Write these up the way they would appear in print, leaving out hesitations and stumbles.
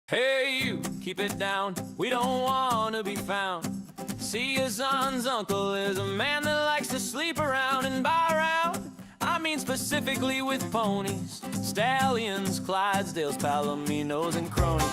Hey, you, keep it down. We don't want to be found. See, your son's uncle is a man that likes to sleep around and buy around. I mean, specifically with ponies, stallions, Clydesdales, Palominos, and cronies.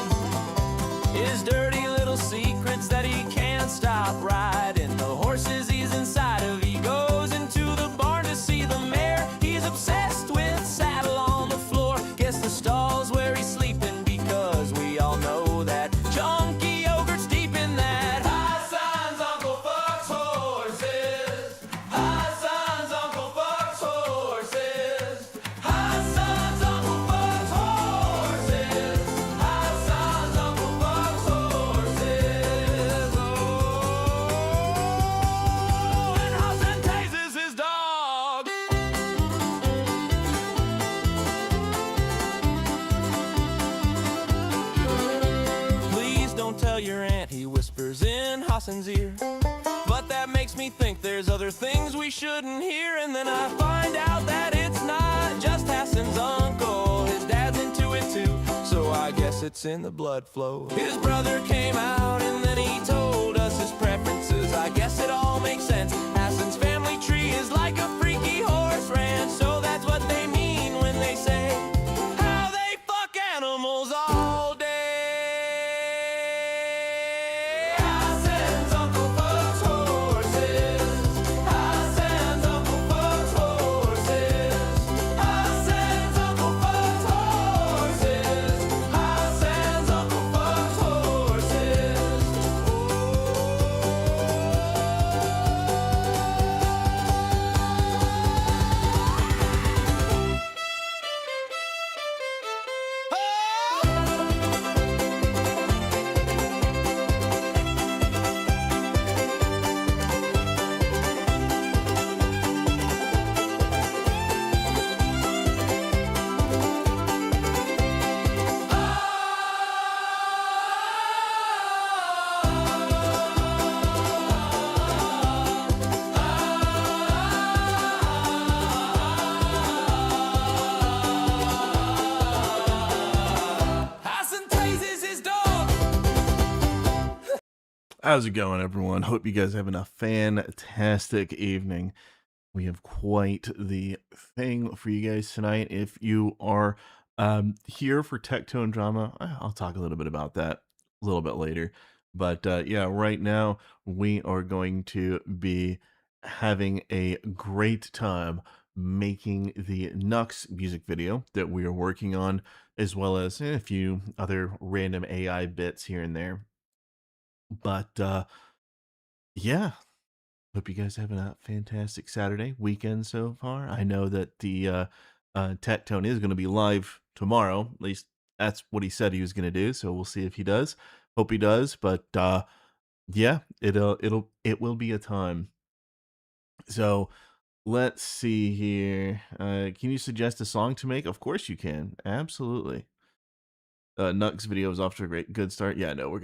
His dirty little secrets that he can't stop riding. The horses he's inside of, he goes into the barn to see the mare. He's obsessed with saddle on the floor. Guess the stall's where he's sleeping because we all know that chunky yogurt's deep in that. Hi, son's Uncle Buck's horses. Hi, son's Uncle Buck's horses. Hi, son's Uncle Buck's horses. Hi, son's Uncle Buck's horses. Oh, and Hudson Tases his dog. Please don't tell your aunt, he whispers in Hassan's ear. But that makes me think there's other things we shouldn't hear. And then I find out that it's not just Hassan's uncle. His dad's into it too, so I guess it's in the blood flow. His brother came out and then he told us his preferences. I guess it all makes sense. Hassan's family tree is like a freaky horse ranch. So that's what they mean when they say how they fuck animals all day. Hassan's Uncle Buck's horses. Hassan's Uncle Buck's horses. Hassan's Uncle Buck's horses. Hassan's Uncle Buck's horses. Hassan tases his dog. How's it going, everyone? Hope you guys are having a fantastic evening. We have quite the thing for you guys tonight. If you are here for Tech Tone Drama, I'll talk a little bit about that a little bit later. But yeah, right now we are going to be having a great time making the Nux music video that we are working on, as well as a few other random AI bits here and there. But yeah, hope you guys having a fantastic Saturday weekend so far. I know that the Tech Tone is going to be live tomorrow. At least that's what he said he was going to do. So we'll see if he does. Hope he does. But yeah, it will be a time. So let's see here. Can you suggest a song to make? Of course you can. Absolutely. Nux video is off to a good start. Yeah, no, we're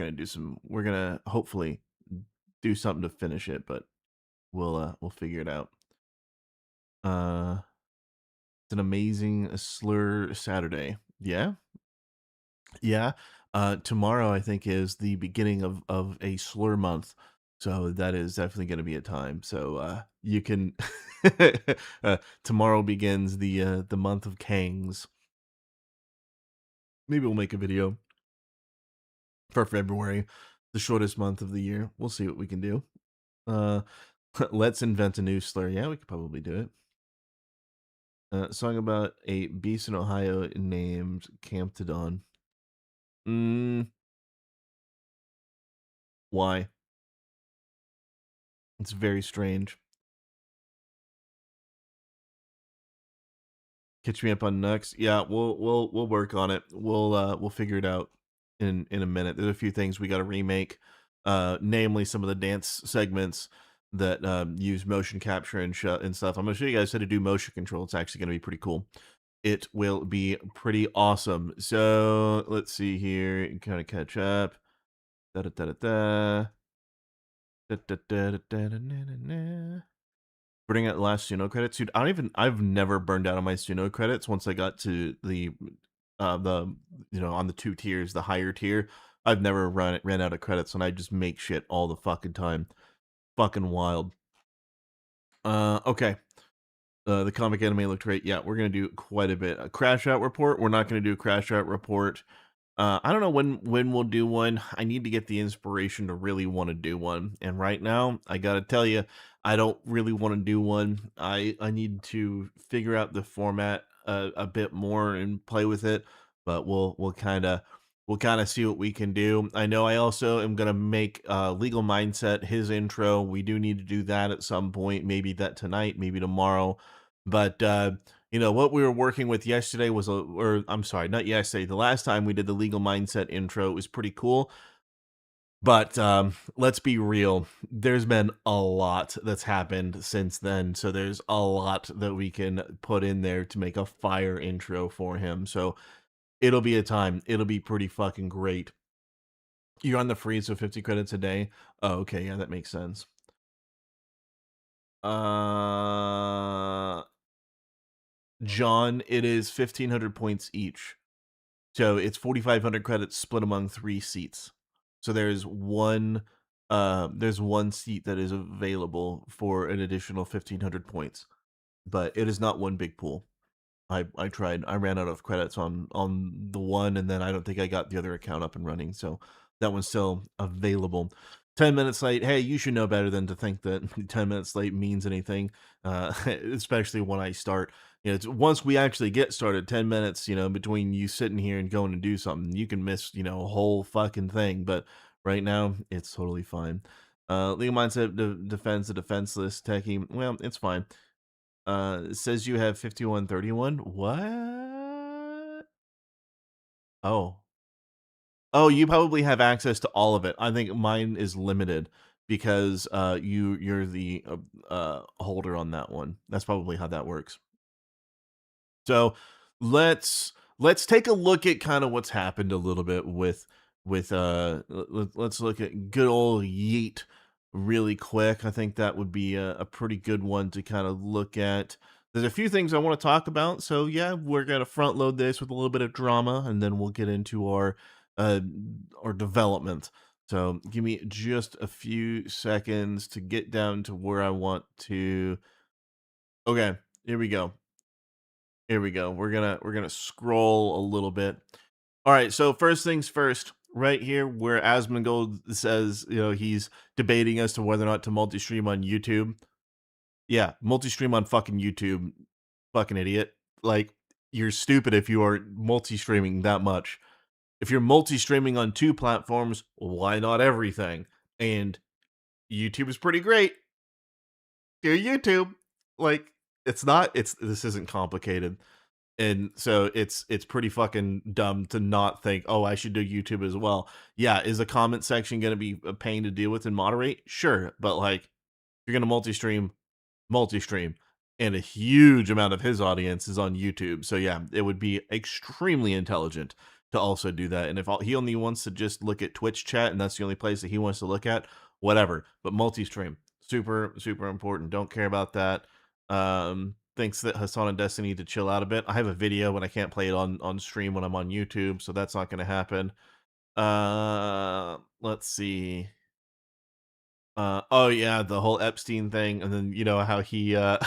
gonna hopefully do something to finish it, but we'll figure it out. It's an amazing slur Saturday. Yeah. Yeah. Tomorrow I think is the beginning of a slur month. So that is definitely going to be a time. So you can tomorrow begins the month of Kangs. Maybe we'll make a video for February, the shortest month of the year. We'll see what we can do. Let's invent a new slur. Yeah, we could probably do it. Song about a beast in Ohio named Camptodon. Why? It's very strange. Catch me up on Nux. Yeah, we'll work on it. We'll figure it out in a minute. There's a few things we got to remake, namely some of the dance segments that use motion capture and stuff. I'm gonna show you guys how to do motion control. It's actually gonna be pretty cool. It will be pretty awesome. So let's see here. Kind of catch up. Da da da da da. Da da da da da da da da. Burning out last Suno credits, dude. I've never burned out on my Suno credits once I got to the the on the 2 tiers, the higher tier, I've never ran out of credits, and I just make shit all the fucking time. Fucking wild. Okay. The comic anime looked great. Yeah, we're gonna do quite a bit. A crash out report. We're not gonna do a crash out report. I don't know when we'll do one. I need to get the inspiration to really want to do one. And right now, I gotta tell you, I don't really want to do one. I need to figure out the format a bit more and play with it. But we'll kind of see what we can do. I know I also am gonna make Legal Mindset his intro. We do need to do that at some point. Maybe that tonight, maybe tomorrow. But what we were working with yesterday was or I'm sorry, not yesterday. The last time we did the Legal Mindset intro, it was pretty cool. But let's be real. There's been a lot that's happened since then. So there's a lot that we can put in there to make a fire intro for him. So it'll be a time. It'll be pretty fucking great. You're on the free, so 50 credits a day. Oh, okay. Yeah, that makes sense. John, it is 1,500 points each. So it's 4,500 credits split among 3 seats. So there's one seat that is available for an additional 1,500 points, but it is not one big pool. I tried. I ran out of credits on the one, and then I don't think I got the other account up and running. So that one's still available. 10 minutes late. Hey, you should know better than to think that 10 minutes late means anything, especially when I start. Once we actually get started, 10 minutes, between you sitting here and going to do something, you can miss, a whole fucking thing. But right now, it's totally fine. Legal Mindset defends the defenseless. Techie, well, it's fine. It says you have 5131. What? Oh. Oh, you probably have access to all of it. I think mine is limited because you're the holder on that one. That's probably how that works. So let's take a look at kind of what's happened a little bit with let's look at good old Yeet really quick. I think that would be a pretty good one to kind of look at. There's a few things I want to talk about. So yeah, we're gonna front load this with a little bit of drama, and then we'll get into uh our development. So give me just a few seconds to get down to where I want to. Okay, here we go. Here we go. We're gonna scroll a little bit. All right. So first things first, right here where Asmongold says, he's debating as to whether or not to multi-stream on YouTube. Yeah, multi-stream on fucking YouTube, fucking idiot. Like, you're stupid if you are multi-streaming that much. If you're multi-streaming on 2 platforms, why not everything? And YouTube is pretty great. Do YouTube. Like, this isn't complicated. And so it's pretty fucking dumb to not think, oh, I should do YouTube as well. Yeah, is the comment section going to be a pain to deal with and moderate? Sure, but like, you're going to multi-stream, and a huge amount of his audience is on YouTube. So yeah, it would be extremely intelligent to also do that. And if he only wants to just look at Twitch chat and that's the only place that he wants to look at, whatever. But multi-stream, super super important. Don't care about that. Thinks that Hassan and Destiny need to chill out a bit. I have a video, but I can't play it on stream when I'm on YouTube, so that's not going to happen. Let's see. Oh yeah, the whole Epstein thing, and then how he oh,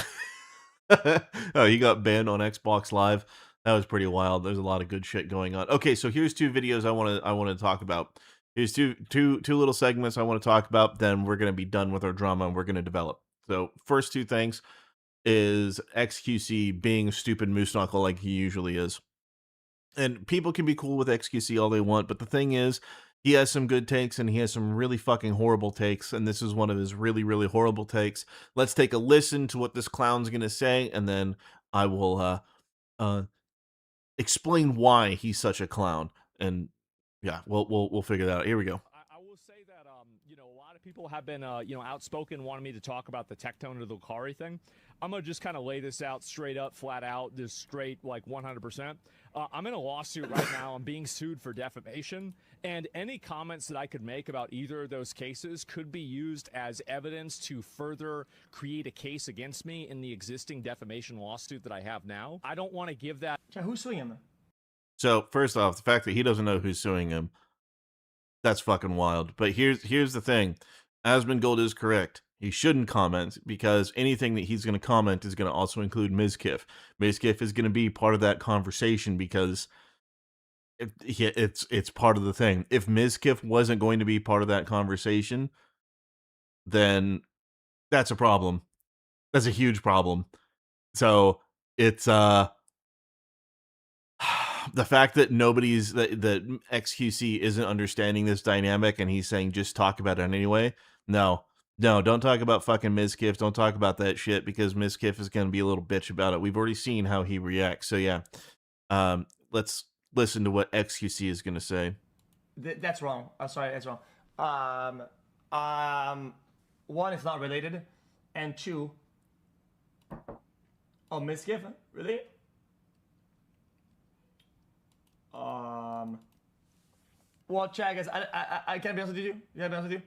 he got banned on Xbox Live. That was pretty wild. There's a lot of good shit going on. Okay, so here's 2 videos I want to talk about. Here's two little segments I want to talk about. Then we're gonna be done with our drama and we're gonna develop. So first 2 things is XQC being a stupid moose knuckle like he usually is. And people can be cool with XQC all they want, but the thing is, he has some good takes and he has some really fucking horrible takes, and this is one of his really, really horrible takes. Let's take a listen to what this clown's gonna say, and then I will explain why he's such a clown. And yeah, we'll figure that out. Here we go. I will say that a lot of people have been outspoken, wanting me to talk about the Tectone of the Lucari thing. I'm gonna just kind of lay this out straight up, flat out, just straight, like 100%. I'm in a lawsuit right now. I'm being sued for defamation, and any comments that I could make about either of those cases could be used as evidence to further create a case against me in the existing defamation lawsuit that I have now. I don't want to give that. Ja, who's suing him? So first off, the fact that he doesn't know who's suing him, that's fucking wild. But here's the thing. Asmongold is correct. He shouldn't comment because anything that he's going to comment is going to also include Mizkif. Mizkif is going to be part of that conversation because it's part of the thing. If Mizkif wasn't going to be part of that conversation, then that's a problem. That's a huge problem. So it's the fact that that XQC isn't understanding this dynamic and he's saying just talk about it anyway. No, don't talk about fucking Mizkif. Don't talk about that shit because Mizkif is going to be a little bitch about it. We've already seen how he reacts. So yeah, let's listen to what XQC is going to say. That's wrong. Sorry, that's wrong. One, it's not related, and two, oh, Mizkif, really? Well, Chad, guys, I can't be honest with you. Can I be honest with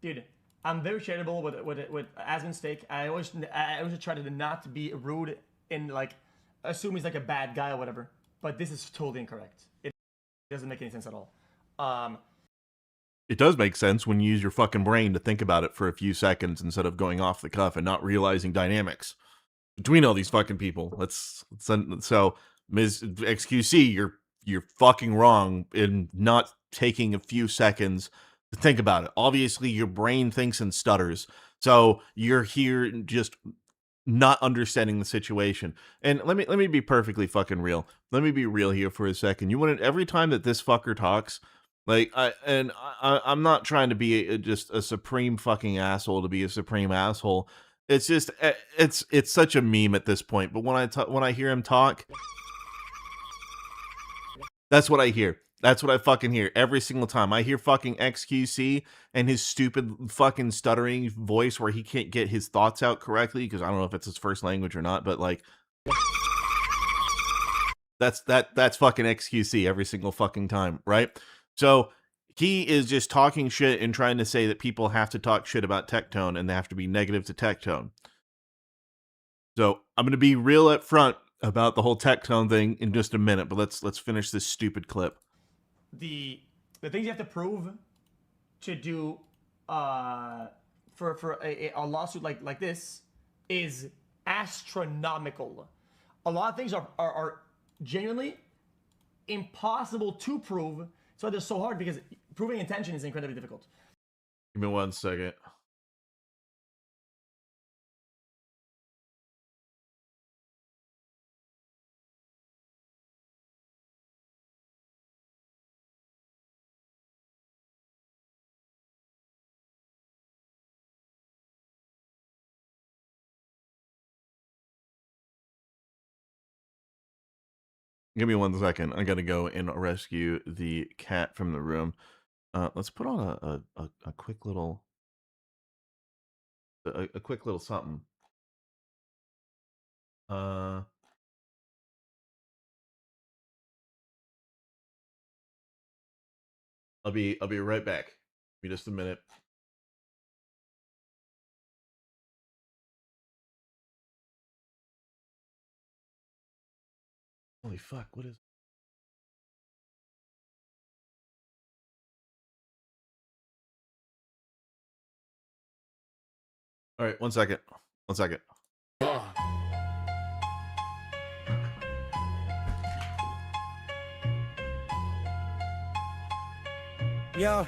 you, dude? I'm very charitable with Asmon's stake. I always try to not be rude and like assume he's like a bad guy or whatever. But this is totally incorrect. It doesn't make any sense at all. It does make sense when you use your fucking brain to think about it for a few seconds instead of going off the cuff and not realizing dynamics between all these fucking people. So Ms. XQC, you're fucking wrong in not taking a few seconds to think about it. Obviously, your brain thinks and stutters. So you're here just not understanding the situation. And let me be perfectly fucking real. Let me be real here for a second. You want every time that this fucker talks, like I'm not trying to be just a supreme fucking asshole to be a supreme asshole. It's just it's such a meme at this point. But when I hear him talk, that's what I hear. That's what I fucking hear every single time. I hear fucking XQC and his stupid fucking stuttering voice where he can't get his thoughts out correctly because I don't know if it's his first language or not, but like that's fucking XQC every single fucking time, right? So he is just talking shit and trying to say that people have to talk shit about Tectone and they have to be negative to Tectone. So I'm going to be real up front about the whole Tectone thing in just a minute, but let's finish this stupid clip. The things you have to prove to do for a lawsuit like this is astronomical. A lot of things are genuinely impossible to prove. So they're so hard because proving intention is incredibly difficult. Give me 1 second. Give me 1 second. I gotta go and rescue the cat from the room. Let's put on a quick little a quick little something. I'll be right back. Give me just a minute. Holy fuck! What is? All right, 1 second. 1 second. Yo,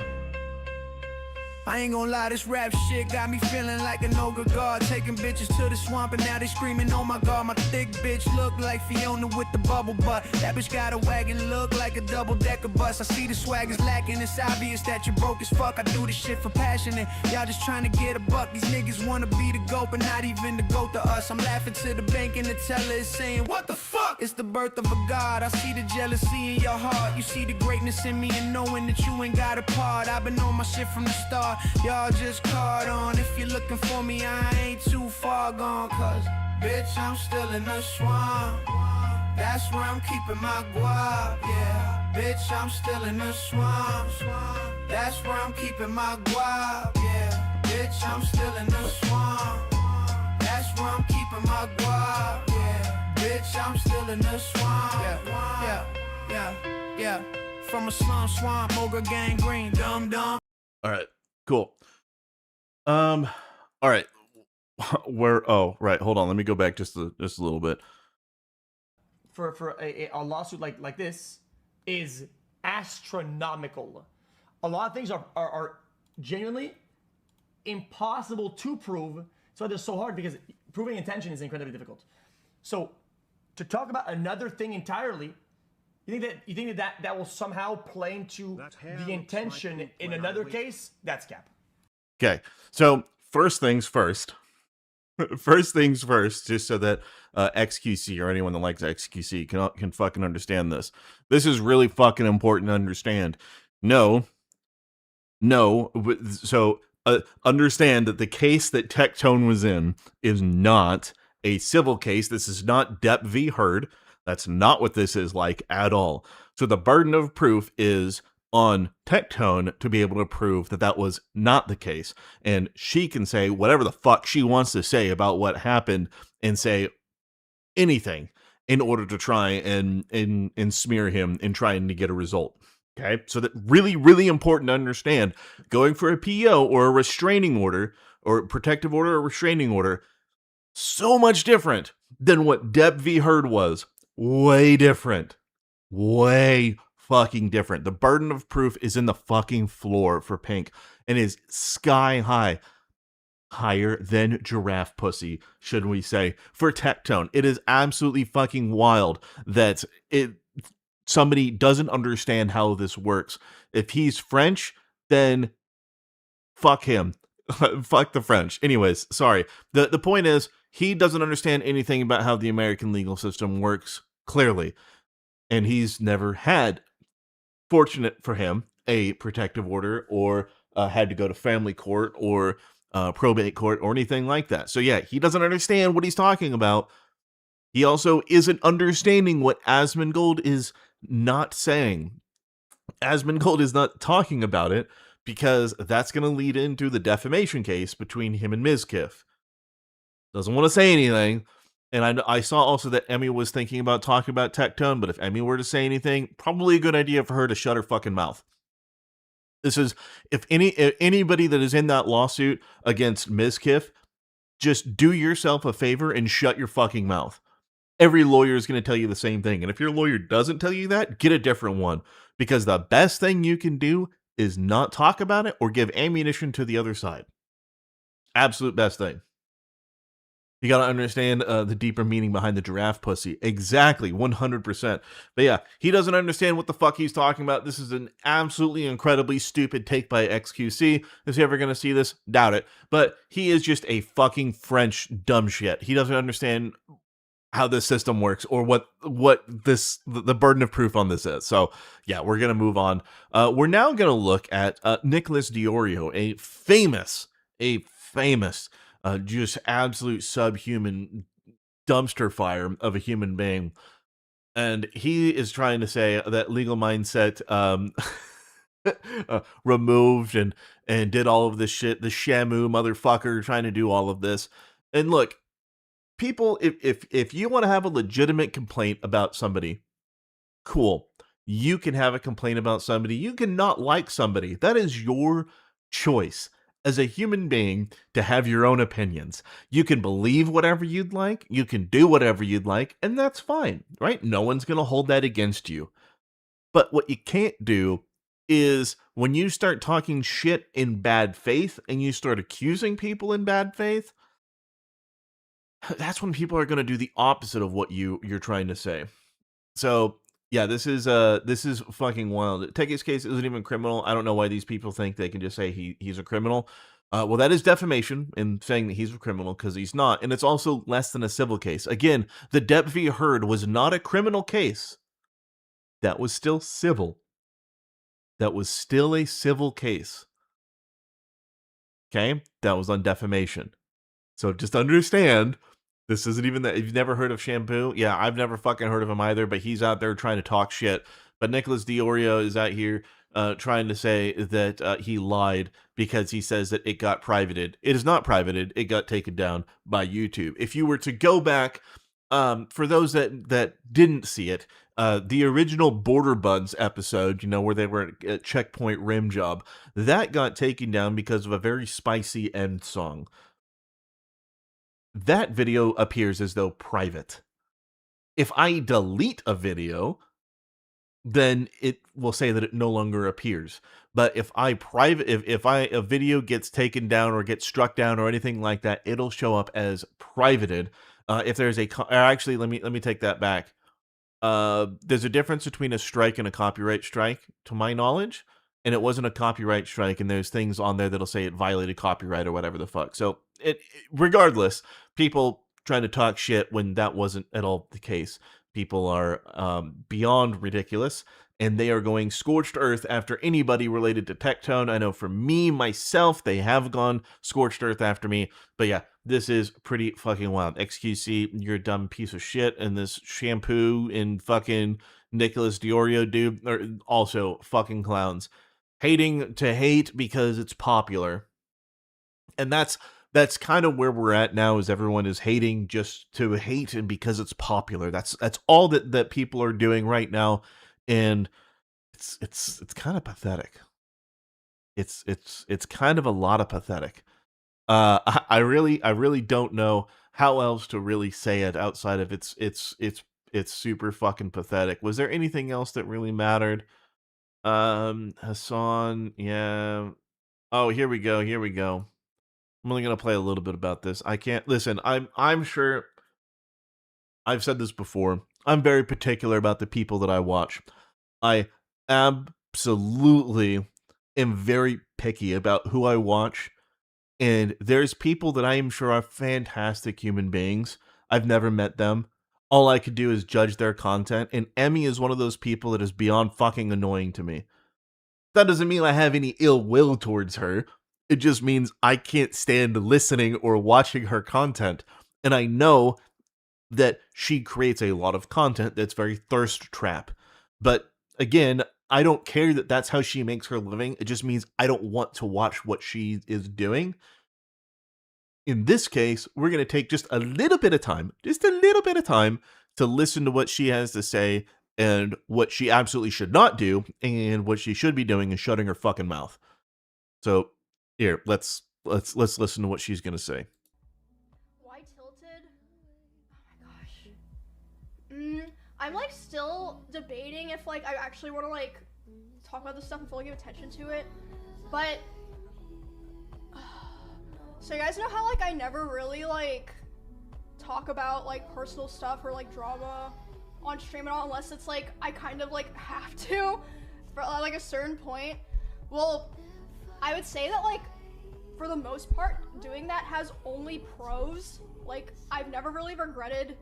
I ain't gonna lie, this rap shit got me feeling like an ogre god. Taking bitches to the swamp and now they screaming, oh my god. My thick bitch look like Fiona with the bubble butt. That bitch got a wagon, look like a double-decker bus. I see the swag is lacking, it's obvious that you broke as fuck. I do this shit for passion and y'all just trying to get a buck. These niggas wanna be the GOAT, but not even the GOAT to us. I'm laughing to the bank and the teller is saying, what the fuck? It's the birth of a god. I see the jealousy in your heart. You see the greatness in me and knowing that you ain't got a part. I've been on my shit from the start. Y'all just caught on. If you're looking for me, I ain't too far gone. Cause, bitch, I'm still in the swamp. That's where I'm keeping my guap, yeah. Bitch, I'm still in the swamp. That's where I'm keeping my guap, yeah. Bitch, I'm still in the swamp. That's where I'm keeping my guap, yeah. Bitch, I'm still in the swamp, yeah. Yeah. From a slum swamp, Moga gangrene, dumb. All right, cool. All right. Right. Hold on. Let me go back just a little bit. For a lawsuit like this is astronomical. A lot of things are genuinely impossible to prove. That's why they're so hard, because proving intention is incredibly difficult. So to talk about another thing entirely, you think that will somehow play into the intention in another case? That's cap. Okay. So first things first. First things first, just so that XQC or anyone that likes XQC can fucking understand this. This is really fucking important to understand. No. So understand that the case that Tectone was in is not a civil case. This is not Depp v. Heard. That's not what this is like at all. So the burden of proof is on Tectone to be able to prove that that was not the case. And she can say whatever the fuck she wants to say about what happened and say anything in order to try and smear him in trying to get a result. Okay, so that really, really important to understand. Going for a PO or a restraining order or protective order or restraining order, so much different than what Depp v. Heard was. Way different. Way fucking different. The burden of proof is in the fucking floor for Pink and is sky high. Higher than giraffe pussy, should we say, for Tectone. It is absolutely fucking wild that somebody doesn't understand how this works. If he's French, then fuck him. Fuck the French. Anyways, sorry. The point is, he doesn't understand anything about how the American legal system works, clearly. And he's never had, fortunate for him, a protective order or had to go to family court or probate court or anything like that. So yeah, he doesn't understand what he's talking about. He also isn't understanding what Asmongold is not saying. Asmongold is not talking about it because that's going to lead into the defamation case between him and Mizkif. Doesn't want to say anything. And I saw also that Emmy was thinking about talking about Tectone, but if Emmy were to say anything, probably a good idea for her to shut her fucking mouth. This is, if anybody that is in that lawsuit against Mizkif, just do yourself a favor and shut your fucking mouth. Every lawyer is going to tell you the same thing. And if your lawyer doesn't tell you that, get a different one. Because the best thing you can do is not talk about it or give ammunition to the other side. Absolute best thing. You got to understand the deeper meaning behind the giraffe pussy. Exactly, 100%. But yeah, he doesn't understand what the fuck he's talking about. This is an absolutely incredibly stupid take by XQC. Is he ever going to see this? Doubt it. But he is just a fucking French dumb shit. He doesn't understand how this system works or what the burden of proof on this is. So yeah, we're going to move on. We're now going to look at Nicholas Diorio, a famous just absolute subhuman dumpster fire of a human being. And he is trying to say that Legal Mindset removed and did all of this shit. The Shamu motherfucker trying to do all of this. And look, people, if you want to have a legitimate complaint about somebody, cool. You can have a complaint about somebody. You can not like somebody. That is your choice as a human being to have your own opinions. You can believe whatever you'd like. You can do whatever you'd like, and that's fine, right? No one's going to hold that against you. But what you can't do is when you start talking shit in bad faith and you start accusing people in bad faith, that's when people are going to do the opposite of what you're trying to say. So yeah, this is fucking wild. Techi's case isn't even criminal. I don't know why these people think they can just say he's a criminal. Well, that is defamation in saying that he's a criminal because he's not. And it's also less than a civil case. Again, the Depp v. Heard was not a criminal case. That was still civil. That was still a civil case. Okay? That was on defamation. So just understand, this isn't even that. You've never heard of Shampoo? Yeah, I've never fucking heard of him either, but he's out there trying to talk shit. But Nicholas Diorio is out here trying to say that he lied because he says that it got privated. It is not privated. It got taken down by YouTube. If you were to go back For those that didn't see it, the original Border Buds episode, where they were at Checkpoint Rim Job, that got taken down because of a very spicy end song. That video appears as though private. If I delete a video, then it will say that it no longer appears. But if a video gets taken down or gets struck down or anything like that, it'll show up as privated. If there's actually, let me take that back. There's a difference between a strike and a copyright strike, to my knowledge, and it wasn't a copyright strike, and there's things on there that'll say it violated copyright or whatever the fuck. So regardless, people trying to talk shit when that wasn't at all the case. People are beyond ridiculous, and they are going scorched earth after anybody related to Tectone. I know for me, myself, they have gone scorched earth after me, but yeah, this is pretty fucking wild. XQC, you're a dumb piece of shit, and this shampoo and fucking Nicholas Diorio dude are also fucking clowns. Hating to hate because it's popular. And that's kind of where we're at now, is everyone is hating just to hate and because it's popular. That's all that people are doing right now, and it's kind of pathetic. It's kind of a lot of pathetic. I really don't know how else to really say it outside of it's super fucking pathetic. Was there anything else that really mattered? Hassan, yeah. Oh, here we go. I'm only gonna play a little bit about this. I can't listen. I'm sure I've said this before. I'm very particular about the people that I watch. I absolutely am very picky about who I watch. And there's people that I am sure are fantastic human beings. I've never met them. All I could do is judge their content. And Emmy is one of those people that is beyond fucking annoying to me. That doesn't mean I have any ill will towards her. It just means I can't stand listening or watching her content. And I know that she creates a lot of content that's very thirst trap. But again, I don't care that that's how she makes her living. It just means I don't want to watch what she is doing. In this case, we're going to take just a little bit of time to listen to what she has to say, and what she absolutely should not do, and what she should be doing is shutting her fucking mouth. So here, let's listen to what she's gonna say. Why tilted? Oh my gosh. I'm like still debating if like I actually want to like talk about this stuff and fully give attention to it. But so you guys know how like I never really like talk about like personal stuff or like drama on stream at all, unless it's like I kind of like have to for like a certain point. Well, I would say that like for the most part doing that has only pros. Like I've never really regretted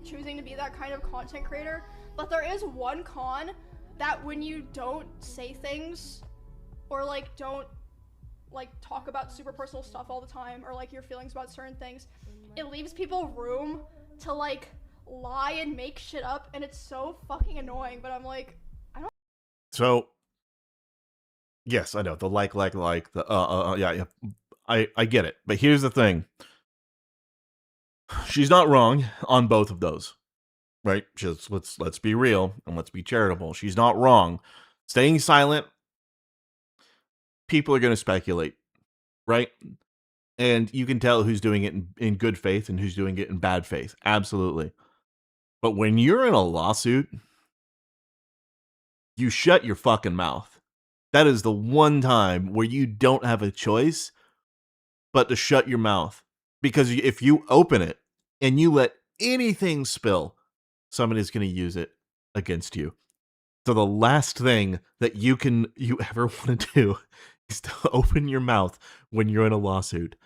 choosing to be that kind of content creator, but there is one con, that when you don't say things or like don't like talk about super personal stuff all the time, or like your feelings about certain things, it leaves people room to like lie and make shit up, and it's so fucking annoying. But I'm like, I don't. So yes, I know the like the yeah. I get it, but here's the thing. She's not wrong on both of those, right? Just let's be real and let's be charitable. She's not wrong. Staying silent, people are going to speculate, right? And you can tell who's doing it in good faith and who's doing it in bad faith. Absolutely. But when you're in a lawsuit, you shut your fucking mouth. That is the one time where you don't have a choice but to shut your mouth. Because if you open it and you let anything spill, somebody's going to use it against you. So the last thing that you ever want to do is to open your mouth when you're in a lawsuit.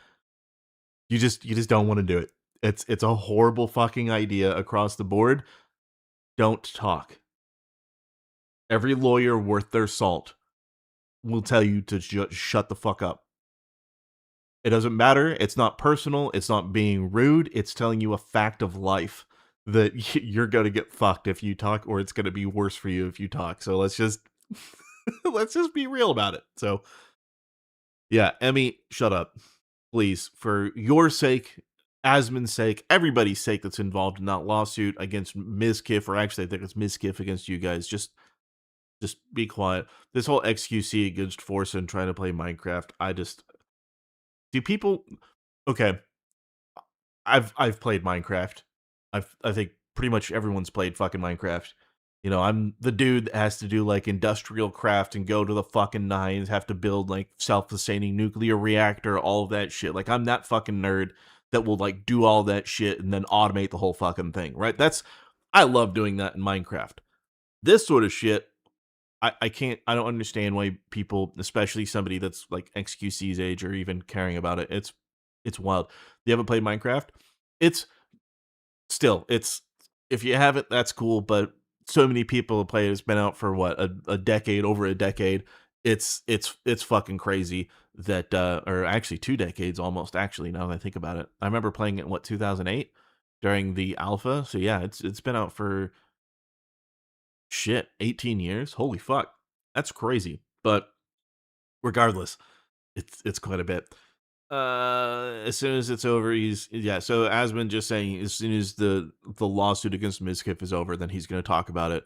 You just don't want to do it. It's a horrible fucking idea across the board. Don't talk. Every lawyer worth their salt will tell you to shut the fuck up. It doesn't matter. It's not personal. It's not being rude. It's telling you a fact of life that you're going to get fucked if you talk, or it's going to be worse for you if you talk. So let's just let's just be real about it. So yeah, Emmy, shut up. Please, for your sake Asmon's sake, everybody's sake that's involved in that lawsuit against Mizkif, or actually I think it's Mizkif against you guys, just be quiet. This whole XQC against Forsen trying to play Minecraft, do people, okay, I've played Minecraft. I think pretty much everyone's played fucking Minecraft. You know, I'm the dude that has to do like industrial craft and go to the fucking nines, have to build like self-sustaining nuclear reactor, all of that shit. Like I'm that fucking nerd that will like do all that shit and then automate the whole fucking thing, right? I love doing that in Minecraft. This sort of shit, I don't understand why people, especially somebody that's like XQC's age, are even caring about it. It's wild. You haven't played Minecraft? It's still, if you haven't, that's cool, but so many people have played it. It's been out for what, a decade, over a decade. It's fucking crazy that or actually 2 decades almost, actually, now that I think about it. I remember playing it in 2008 during the alpha. So yeah, it's been out for shit, 18 years. Holy fuck. That's crazy. But regardless, it's quite a bit. As soon as it's over, so Asmon just saying as soon as the lawsuit against Mizkif is over, then he's gonna talk about it.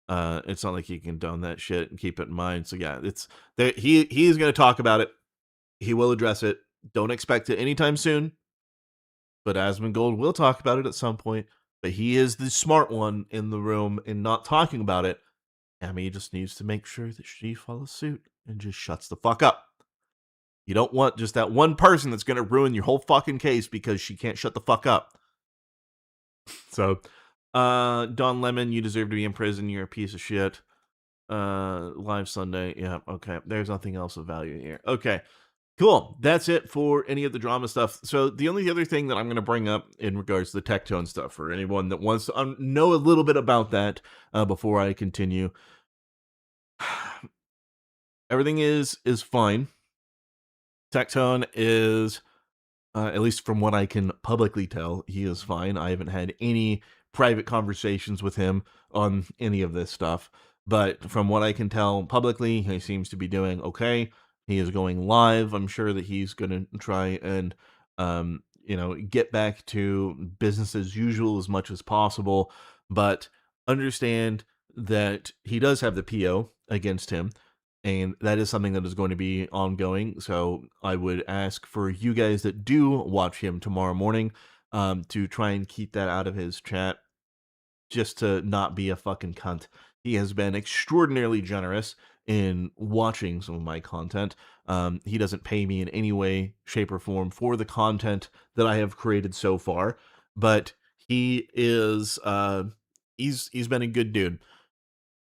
It's not like he can condone that shit and keep it in mind. So yeah, it's there. He's gonna talk about it. He will address it. Don't expect it anytime soon. But Asmongold will talk about it at some point. But he is the smart one in the room in not talking about it. Amy just needs to make sure that she follows suit and just shuts the fuck up. You don't want just that one person that's going to ruin your whole fucking case because she can't shut the fuck up. So, Don Lemon, you deserve to be in prison. You're a piece of shit. Live Sunday. Yeah, okay. There's nothing else of value here. Okay, cool. That's it for any of the drama stuff. So, the only other thing that I'm going to bring up in regards to the Tectone stuff, for anyone that wants to know a little bit about that before I continue, everything is fine. Tectone is, at least from what I can publicly tell, he is fine. I haven't had any private conversations with him on any of this stuff. But from what I can tell publicly, he seems to be doing okay. He is going live. I'm sure that he's going to try and, get back to business as usual as much as possible. But understand that he does have the PO against him. And that is something that is going to be ongoing. So I would ask for you guys that do watch him tomorrow morning to try and keep that out of his chat, just to not be a fucking cunt. He has been extraordinarily generous in watching some of my content. He doesn't pay me in any way, shape, or form for the content that I have created so far, but he is he's been a good dude.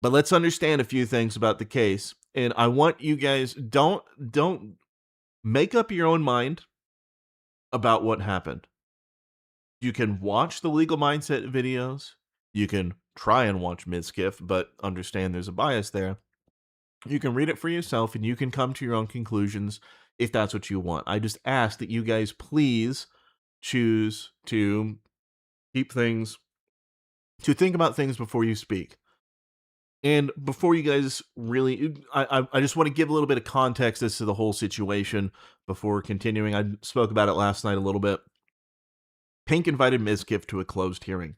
But let's understand a few things about the case. And I want you guys, don't make up your own mind about what happened. You can watch the legal mindset videos. You can try and watch Mizkif, but understand there's a bias there. You can read it for yourself and you can come to your own conclusions if that's what you want. I just ask that you guys please choose to keep things, to think about things before you speak. And before you guys really, I just want to give a little bit of context as to the whole situation before continuing. I spoke about it last night a little bit. Pink invited Mizkif to a closed hearing.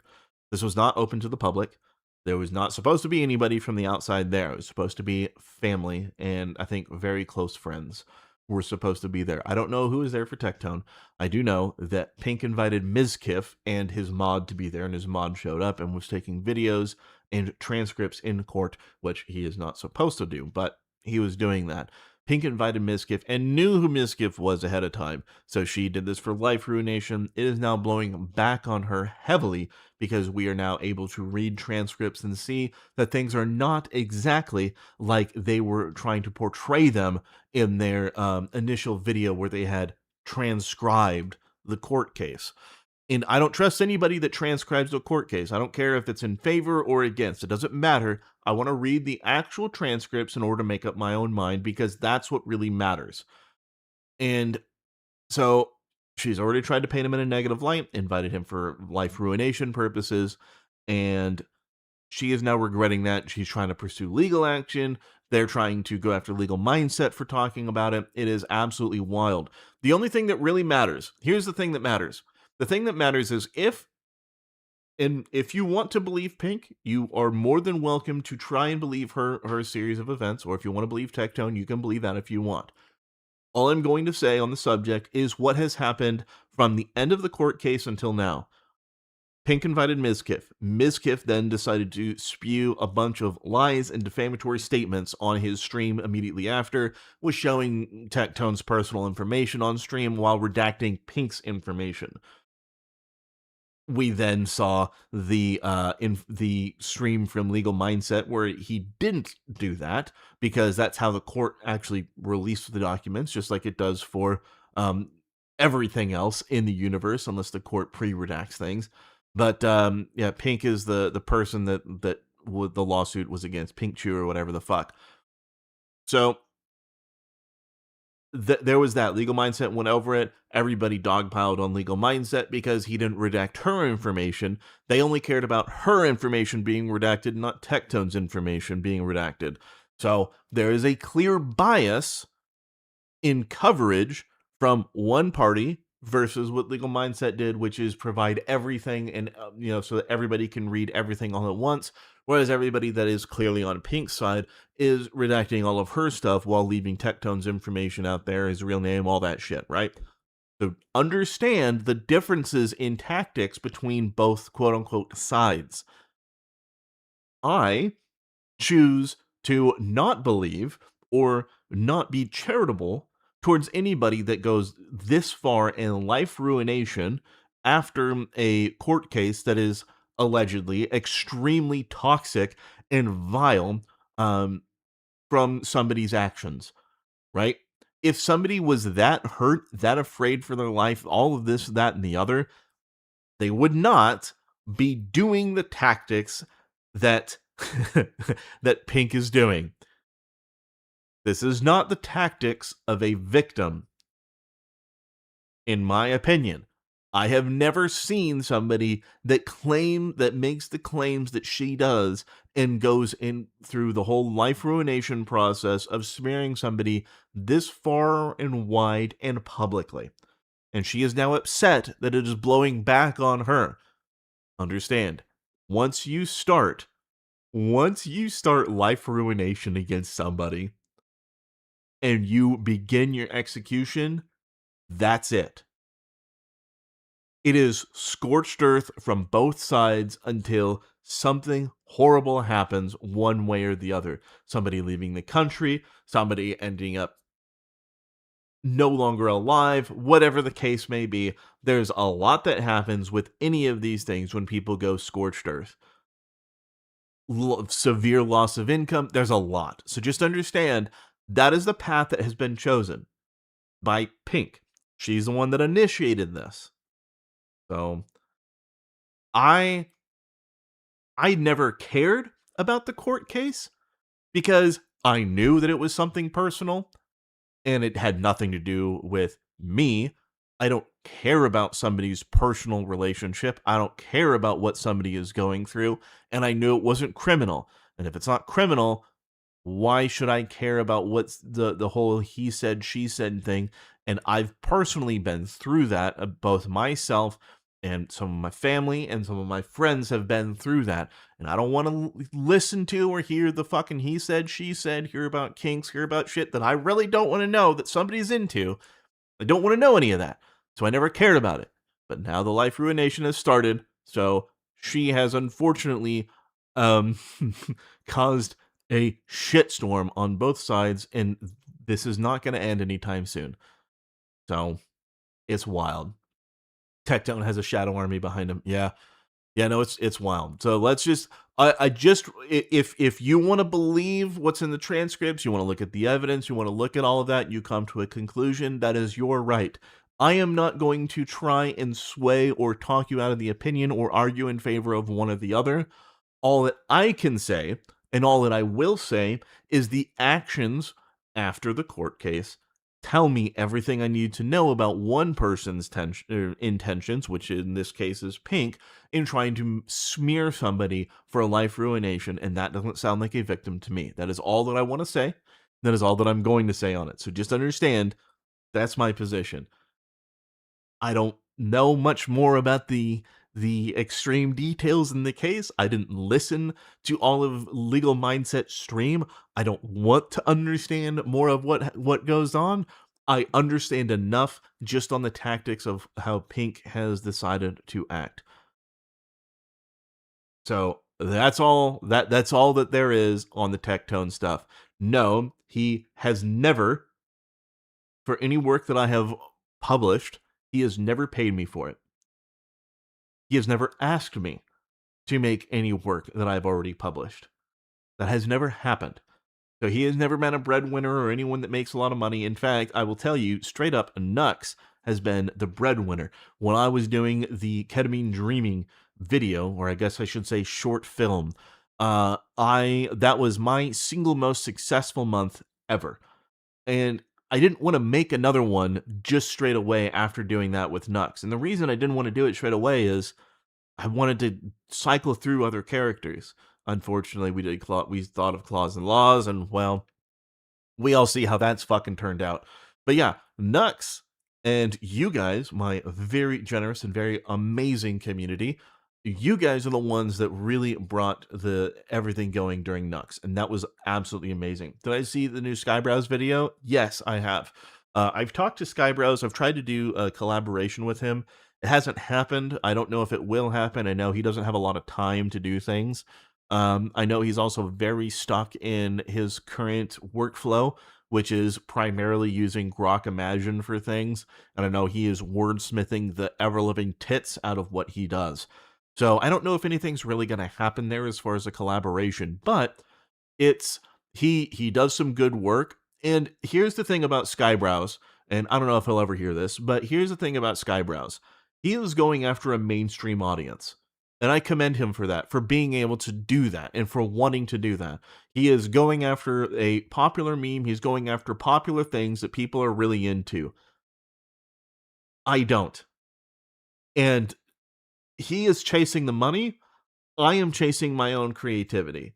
This was not open to the public. There was not supposed to be anybody from the outside there. It was supposed to be family and I think very close friends were supposed to be there. I don't know who was there for Tectone. I do know that Pink invited Mizkif and his mod to be there, and his mod showed up and was taking videos and transcripts in court, which he is not supposed to do, but he was doing that. Pink invited Mizkif and knew who Mizkif was ahead of time, so she did this for life ruination. It is now blowing back on her heavily because we are now able to read transcripts and see that things are not exactly like they were trying to portray them in their initial video where they had transcribed the court case. And I don't trust anybody that transcribes a court case. I don't care if it's in favor or against. It doesn't matter. I want to read the actual transcripts in order to make up my own mind because that's what really matters. And so she's already tried to paint him in a negative light, invited him for life ruination purposes, and she is now regretting that. She's trying to pursue legal action. They're trying to go after legal mindset for talking about it. It is absolutely wild. The only thing that really matters, here's the thing that matters. The thing that matters is if you want to believe Pink, you are more than welcome to try and believe her series of events, or if you want to believe Tectone, you can believe that if you want. All I'm going to say on the subject is what has happened from the end of the court case until now. Pink invited Mizkif. Mizkif then decided to spew a bunch of lies and defamatory statements on his stream immediately after, was showing Tectone's personal information on stream while redacting Pink's information. We then saw the stream from Legal Mindset where he didn't do that, because that's how the court actually released the documents, just like it does for everything else in the universe, unless the court pre-redacts things. But yeah, Pink is the person that the lawsuit was against, Pink Chew or whatever the fuck. So there was that. Legal Mindset went over it. Everybody dogpiled on Legal Mindset because he didn't redact her information. They only cared about her information being redacted, not Tectone's information being redacted. So there is a clear bias in coverage from one party versus what Legal Mindset did, which is provide everything and so that everybody can read everything all at once, whereas everybody that is clearly on Pink's side is redacting all of her stuff while leaving Tectone's information out there, his real name, all that shit, right? So understand the differences in tactics between both quote-unquote sides. I choose to not believe or not be charitable towards anybody that goes this far in life ruination after a court case that is allegedly extremely toxic and vile from somebody's actions, right? If somebody was that hurt, that afraid for their life, all of this, that, and the other, they would not be doing the tactics that that Pink is doing. This is not the tactics of a victim, in my opinion. I have never seen somebody that makes the claims that she does and goes in through the whole life ruination process of smearing somebody this far and wide and publicly. And she is now upset that it is blowing back on her. Understand, once you start life ruination against somebody, and you begin your execution, that's it. It is scorched earth from both sides until something horrible happens one way or the other. Somebody leaving the country, somebody ending up no longer alive, whatever the case may be. There's a lot that happens with any of these things when people go scorched earth. Severe loss of income, there's a lot. So just understand, that is the path that has been chosen by Pink. She's the one that initiated this. So I never cared about the court case because I knew that it was something personal and it had nothing to do with me. I don't care about somebody's personal relationship. I don't care about what somebody is going through, and I knew it wasn't criminal. And if it's not criminal, why should I care about what's the whole he said, she said thing? And I've personally been through that. Both myself and some of my family and some of my friends have been through that. And I don't want to listen to or hear the fucking he said, she said, hear about kinks, hear about shit that I really don't want to know that somebody's into. I don't want to know any of that. So I never cared about it. But now the life ruination has started. So she has unfortunately caused a shitstorm on both sides, and this is not going to end anytime soon. So it's wild. Tectone has a shadow army behind him. Yeah, no, it's wild. So let's just, if you want to believe what's in the transcripts, you want to look at the evidence, you want to look at all of that, you come to a conclusion, that is your right. I am not going to try and sway or talk you out of the opinion or argue in favor of one or the other. All that I can say, and all that I will say, is the actions after the court case tell me everything I need to know about one person's intentions, which in this case is Pink, in trying to smear somebody for a life ruination, and that doesn't sound like a victim to me. That is all that I want to say. That is all that I'm going to say on it. So just understand, that's my position. I don't know much more about the extreme details in the case. I didn't listen to all of Legal Mindset stream. I don't want to understand more of what goes on. I understand enough just on the tactics of how Pink has decided to act. So that's all that there is on the Tectone stuff. No, he has never, for any work that I have published, he has never paid me for it. He has never asked me to make any work that I've already published. That has never happened. So he has never been a breadwinner or anyone that makes a lot of money. In fact, I will tell you straight up, Nux has been the breadwinner. When I was doing the Ketamine Dreaming video, or I guess I should say short film, that was my single most successful month ever. And I didn't want to make another one just straight away after doing that with Nux. And the reason I didn't want to do it straight away is I wanted to cycle through other characters. Unfortunately, we thought of Claws and Laws, and well, we all see how that's fucking turned out. But yeah, Nux and you guys, my very generous and very amazing community, you guys are the ones that really brought the everything going during Nux, and that was absolutely amazing. Did I see the new Skybrows video? Yes, I have. I've talked to Skybrows. I've tried to do a collaboration with him. It hasn't happened. I don't know if it will happen. I know he doesn't have a lot of time to do things. I know he's also very stuck in his current workflow, which is primarily using Grok Imagine for things. And I know he is wordsmithing the ever-living tits out of what he does. So I don't know if anything's really going to happen there as far as a collaboration, but he does some good work. And here's the thing about Skybrows, and I don't know if he'll ever hear this, but here's the thing about Skybrows. He is going after a mainstream audience. And I commend him for that, for being able to do that, and for wanting to do that. He is going after a popular meme. He's going after popular things that people are really into. I don't. And he is chasing the money. I am chasing my own creativity.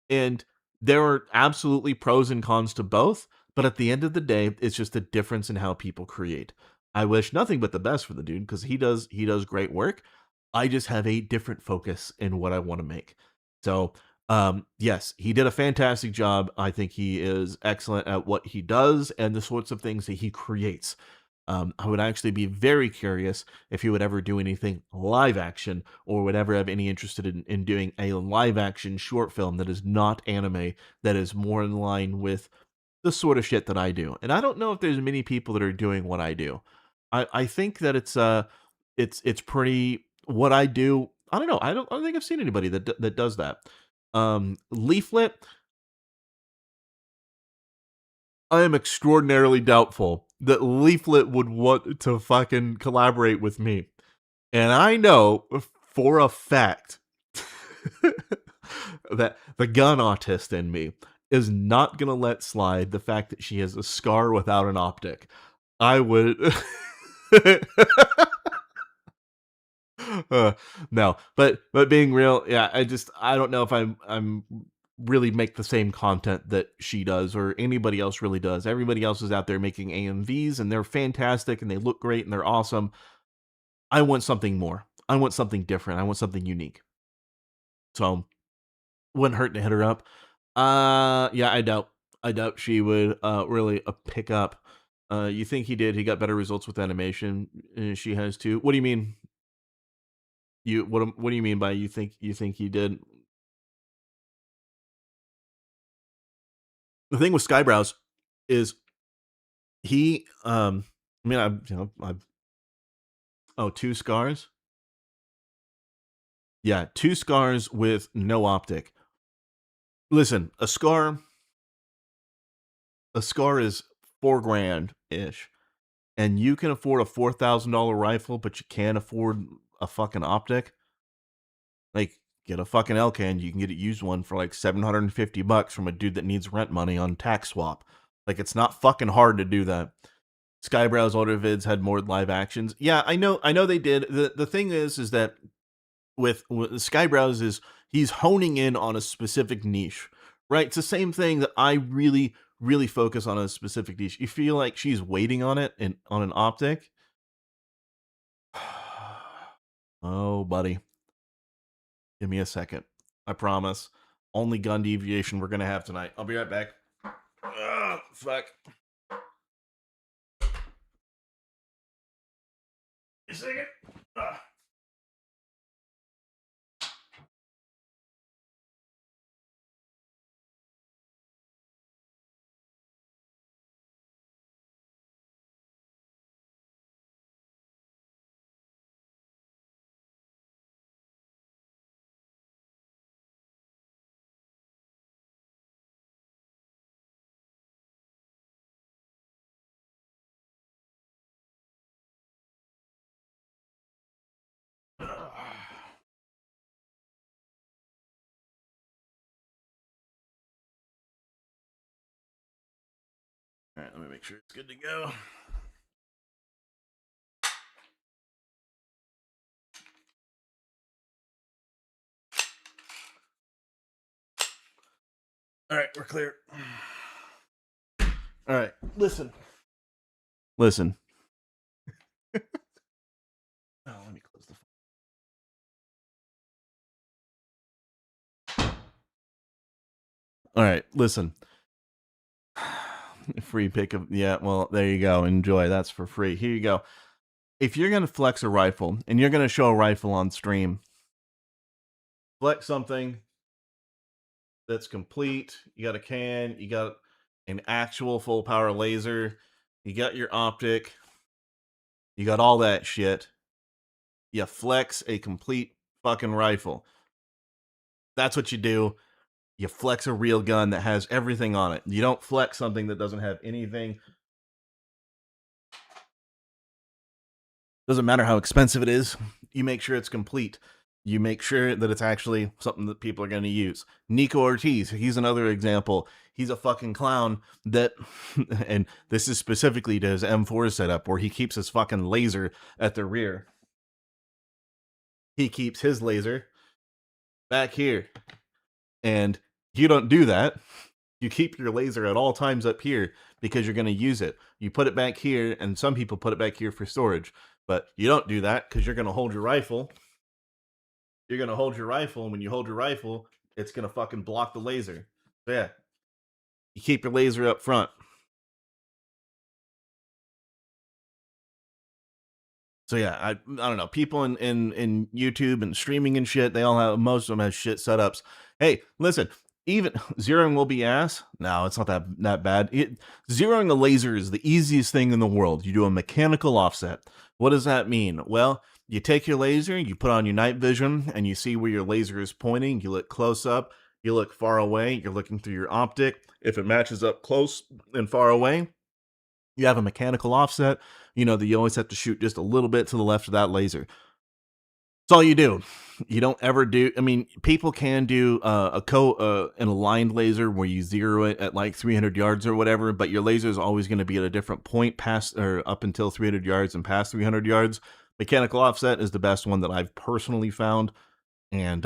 And there are absolutely pros and cons to both, but at the end of the day, it's just a difference in how people create. I wish nothing but the best for the dude because he does great work. I just have a different focus in what I want to make. So, yes, he did a fantastic job. I think he is excellent at what he does and the sorts of things that he creates. I would actually be very curious if he would ever do anything live action or would ever have any interest in doing a live action short film that is not anime, that is more in line with the sort of shit that I do. And I don't know if there's many people that are doing what I do. I think that it's pretty what I do. I don't know. I don't think I've seen anybody that does that. Leaflet, I am extraordinarily doubtful that Leaflet would want to fucking collaborate with me. And I know for a fact that the gun autist in me is not going to let slide the fact that she has a scar without an optic. I would... no, but being real, yeah, I don't know if I'm really make the same content that she does or anybody else really does. Everybody else is out there making AMVs and they're fantastic and they look great and they're awesome. I want something more. I want something different. I want something unique. So wouldn't hurt to hit her up. Yeah, I doubt she would really pick up. You think he did? He got better results with animation. She has too. What do you mean? What do you mean by you think he did? The thing with Skybrows is he I mean I've 2 scars. Yeah, 2 scars with no optic. Listen, a scar is $4,000 ish. And you can afford a $4,000 rifle, but you can't afford a fucking optic. Like, get a fucking Elcan. You can get a used one for like $750 from a dude that needs rent money on tax swap. Like, it's not fucking hard to do that. Skybrows older vids had more live actions. Yeah, I know they did. The thing is that with Skybrows is he's honing in on a specific niche, right? It's the same thing that I really focus on a specific niche. You feel like she's waiting on it and on an optic. Oh, buddy. Give me a second. I promise. Only gun deviation we're gonna have tonight. I'll be right back. Fuck. A second. All right, let me make sure it's good to go. All right, we're clear. All right, listen. Listen. Oh, let me close the phone. All right, listen. Free pick of, yeah, well, there you go. Enjoy. That's for free. Here you go. If you're going to flex a rifle and you're going to show a rifle on stream, flex something that's complete. You got a can, you got an actual full power laser, you got your optic, you got all that shit. You flex a complete fucking rifle. That's what you do. You flex a real gun that has everything on it. You don't flex something that doesn't have anything. Doesn't matter how expensive it is. You make sure it's complete. You make sure that it's actually something that people are going to use. Nico Ortiz, he's another example. He's a fucking clown that, and this is specifically to his M4 setup where he keeps his fucking laser at the rear. He keeps his laser back here. And you don't do that. You keep your laser at all times up here because you're going to use it. You put it back here, and some people put it back here for storage. But you don't do that because you're going to hold your rifle. You're going to hold your rifle, and when you hold your rifle, it's going to fucking block the laser. So yeah. You keep your laser up front. So yeah, I don't know. People in YouTube and streaming and shit, they all have, most of them have shit setups. Hey, listen, even zeroing will be ass. No, it's not that bad. Zeroing a laser is the easiest thing in the world. You do a mechanical offset. What does that mean? Well, you take your laser, you put on your night vision, and you see where your laser is pointing. You look close up, you look far away, you're looking through your optic. If it matches up close and far away, you have a mechanical offset. You know that you always have to shoot just a little bit to the left of that laser. That's all you do. You don't ever do. I mean, people can do an aligned laser where you zero it at like 300 yards or whatever, but your laser is always going to be at a different point past or up until 300 yards and past 300 yards. Mechanical offset is the best one that I've personally found, and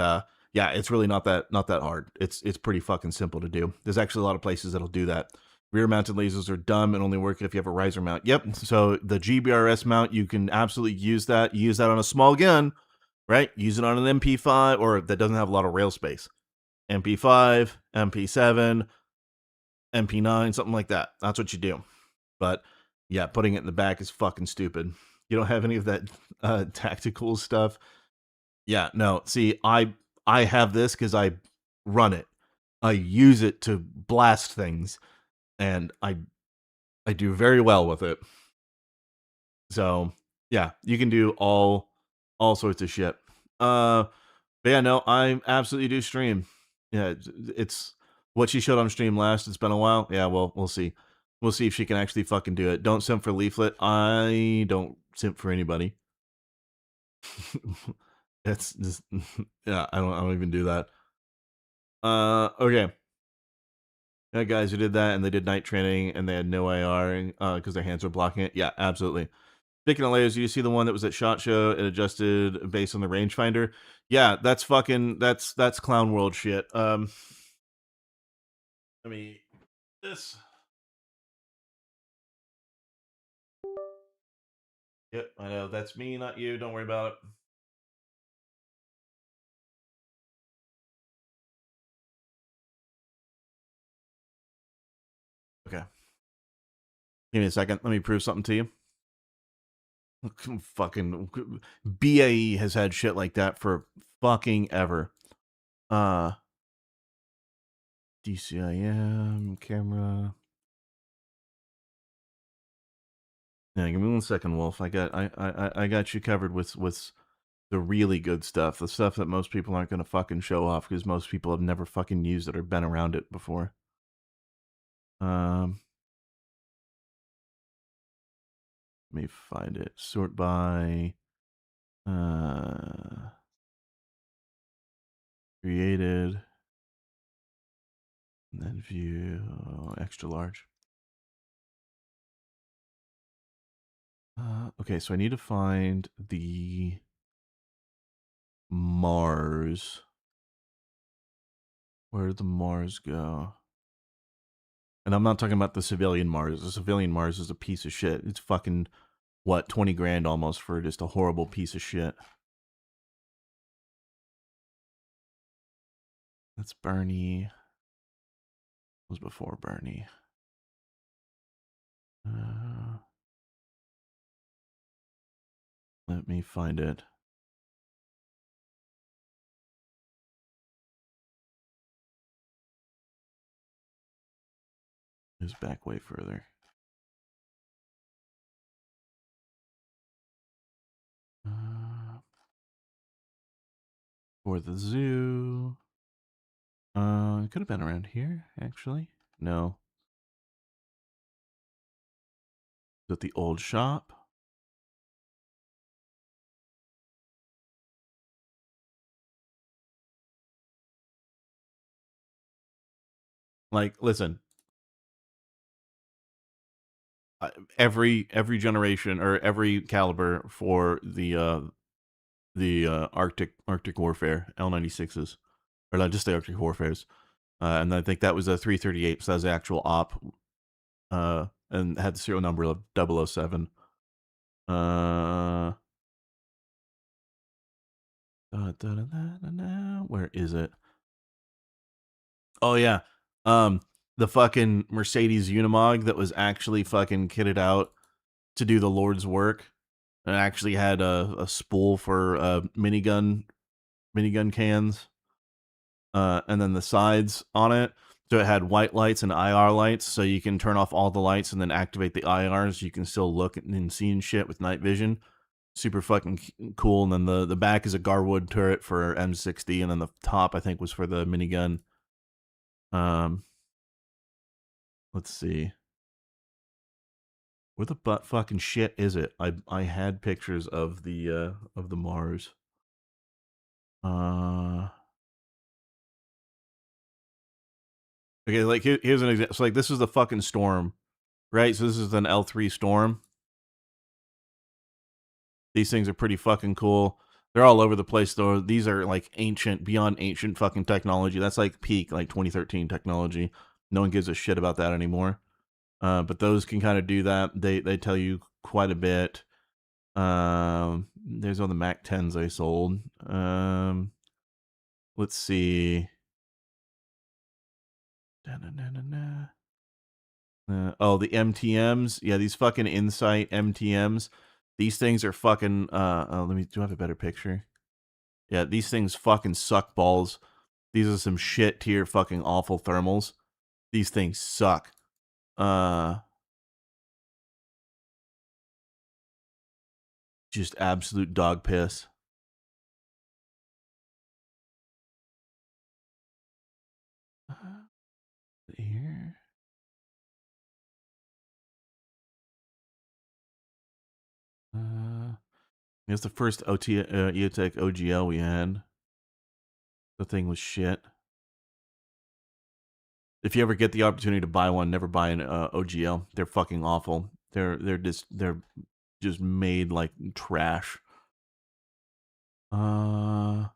yeah, it's really not that hard. It's pretty fucking simple to do. There's actually a lot of places that'll do that. Rear mounted lasers are dumb and only work if you have a riser mount. Yep. So the GBRS mount, you can absolutely use that. Use that on a small gun, right? Use it on an MP5 or that doesn't have a lot of rail space. MP5, MP7, MP9, something like that. That's what you do. But yeah, putting it in the back is fucking stupid. You don't have any of that tactical stuff. Yeah, no. See, I have this because I run it. I use it to blast things, and I do very well with it. So yeah, you can do all sorts of shit. But yeah, no, I absolutely do stream. Yeah, it's what she showed on stream last. It's been a while. Yeah, well, we'll see. We'll see if she can actually fucking do it. Don't simp for Leaflet. I don't simp for anybody. It's just yeah, I don't even do that. Okay. Yeah, guys who did that and they did night training and they had no AR because their hands were blocking it. Yeah, absolutely. Speaking of layers, you see the one that was at SHOT Show, it adjusted based on the rangefinder. Yeah, that's fucking that's clown world shit. I mean this. Yep, I know that's me, not you. Don't worry about it. Give me a second. Let me prove something to you. Fucking BAE has had shit like that for fucking ever. DCIM camera. Yeah, give me 1 second, Wolf. I got you covered with the really good stuff, the stuff that most people aren't gonna fucking show off because most people have never fucking used it or been around it before. Let me find it. Sort by created, and then view extra large. Okay, so I need to find the Mars. Where did the Mars go? And I'm not talking about the civilian Mars. The civilian Mars is a piece of shit. It's fucking, what, 20 grand almost for just a horrible piece of shit. That's Bernie. It was before Bernie. Let me find it. It's back way further. For the zoo. It could have been around here, actually. No. Is it the old shop? Like, listen. Every generation or every caliber for the Arctic warfare L96s, or not just the Arctic warfares, and I think that was a 338, so that was the actual op, and had the serial number of 007. Where is it? Oh yeah, the fucking Mercedes Unimog that was actually fucking kitted out to do the Lord's work. It actually had a spool for minigun cans, and then the sides on it. So it had white lights and IR lights, so you can turn off all the lights and then activate the IRs. You can still look and see and shit with night vision. Super fucking cool. And then the back is a Garwood turret for M60, and then the top I think was for the minigun. Let's see. Where the butt fucking shit is it? I had pictures of the Mars. Okay, like here's an example. So like this is the fucking Storm, right? So this is an L3 Storm. These things are pretty fucking cool. They're all over the place though. These are like ancient, beyond ancient fucking technology. That's like peak, like 2013 technology. No one gives a shit about that anymore. But those can kind of do that. They tell you quite a bit. There's all the Mac 10s I sold. Let's see. Oh, the MTMs. Yeah, these fucking Insight MTMs. These things are fucking. Let me. Do I have a better picture? Yeah, these things fucking suck balls. These are some shit tier fucking awful thermals. These things suck. Just absolute dog piss. Here. It's the first EOTech OGL we had. The thing was shit. If you ever get the opportunity to buy one, never buy an OGL. They're fucking awful. They're just made like trash. I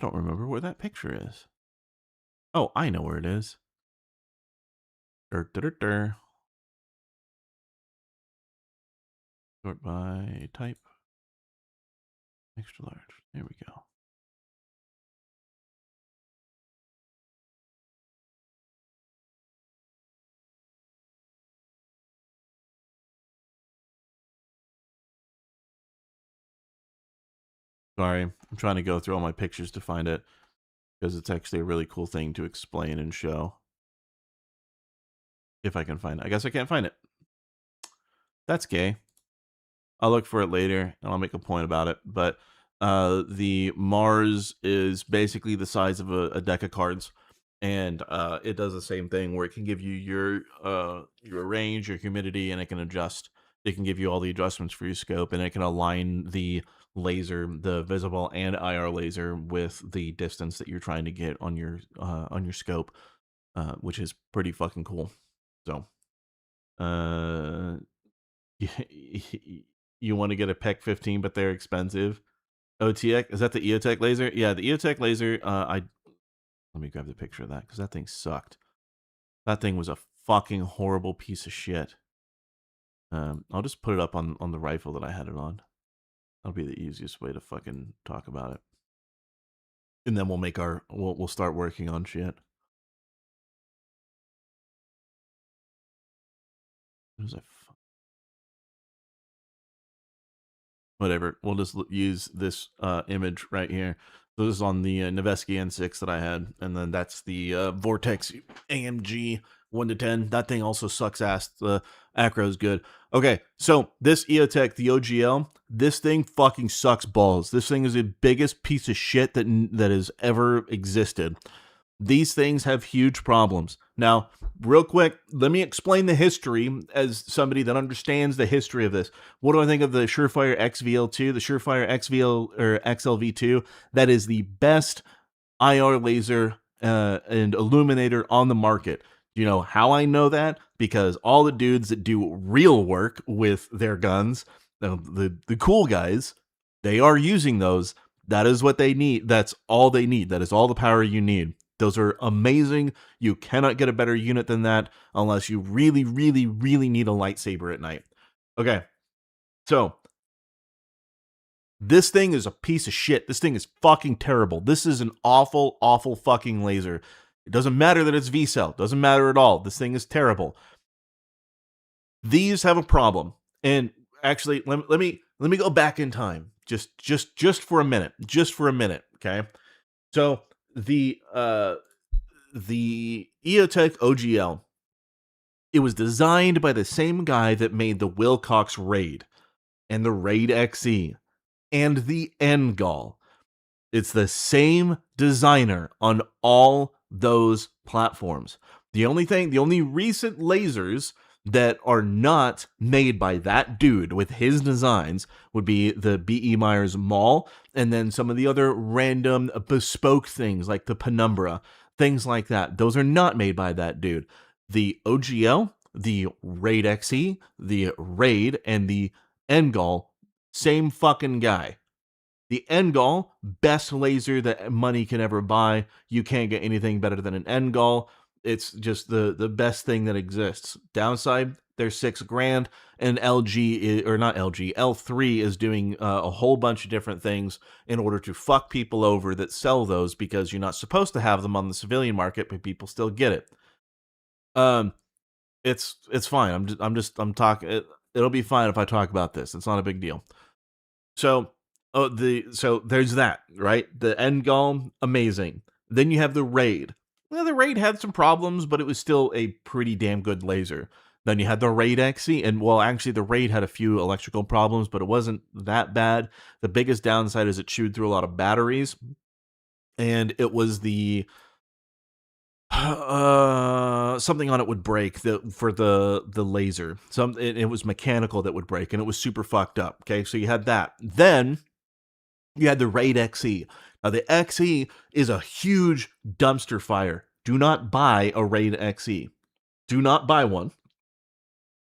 don't remember where that picture is. Oh, I know where it is. Sort by type. Extra large. There we go. Sorry, I'm trying to go through all my pictures to find it because it's actually a really cool thing to explain and show. If I can find it. I guess I can't find it. That's gay. I'll look for it later and I'll make a point about it. But the Mars is basically the size of a deck of cards. And it does the same thing where it can give you your range, your humidity, and it can adjust. It can give you all the adjustments for your scope, and it can align the laser, the visible and IR laser, with the distance that you're trying to get on your scope, which is pretty fucking cool. So, you want to get a PEC 15, but they're expensive. OTX, is that the EOTech laser? Yeah, the EOTech laser. Let me grab the picture of that because that thing sucked. That thing was a fucking horrible piece of shit. I'll just put it up on the rifle that I had it on. That'll be the easiest way to fucking talk about it. And then we'll start working on shit. What was I? Whatever. We'll just use this image right here. So this is on the Noveski N6 that I had, and then that's the Vortex AMG 1 to 10. That thing also sucks ass. The acro is good. Okay, so this EOTech, the OGL, this thing fucking sucks balls. This thing is the biggest piece of shit that has ever existed. These things have huge problems. Now, real quick, let me explain the history as somebody that understands the history of this. What do I think of the Surefire XVL2? The Surefire XVL or XLV2, that is the best IR laser and illuminator on the market. You know how I know that? Because all the dudes that do real work with their guns, the cool guys, they are using those. That is what they need. That's all they need. That is all the power you need. Those are amazing. You cannot get a better unit than that unless you really, really, really need a lightsaber at night. Okay, so this thing is a piece of shit. This thing is fucking terrible. This is an awful, awful fucking laser. It doesn't matter that it's V-cell. Doesn't matter at all. This thing is terrible. These have a problem. And actually, let me go back in time. Just for a minute. Just for a minute, okay? So the EOTech OGL, it was designed by the same guy that made the Wilcox Raid and the Raid XE and the NGAL. It's the same designer on all those platforms. The only recent lasers that are not made by that dude with his designs would be the B.E. Myers Mall, and then some of the other random bespoke things like the Penumbra, things like that. Those are not made by that dude. The OGL, the Raid XE, the Raid, and the NGAL, same fucking guy. The NGAL, best laser that money can ever buy. You can't get anything better than an NGAL. It's just the best thing that exists. Downside, they're $6,000, and L3 is doing a whole bunch of different things in order to fuck people over that sell those, because you're not supposed to have them on the civilian market, but people still get it. It's fine. I'm talking. It'll be fine if I talk about this. It's not a big deal. So there's that, right? The NGAL, amazing. Then you have the Raid. Well, the Raid had some problems, but it was still a pretty damn good laser. Then you had the Raid XE, and well, actually the Raid had a few electrical problems, but it wasn't that bad. The biggest downside is it chewed through a lot of batteries, and it was the something on it would break for the laser. It was mechanical that would break, and it was super fucked up. Okay, so you had that. Then you had the Raid XE. Now, the XE is a huge dumpster fire. Do not buy a Raid XE. Do not buy one.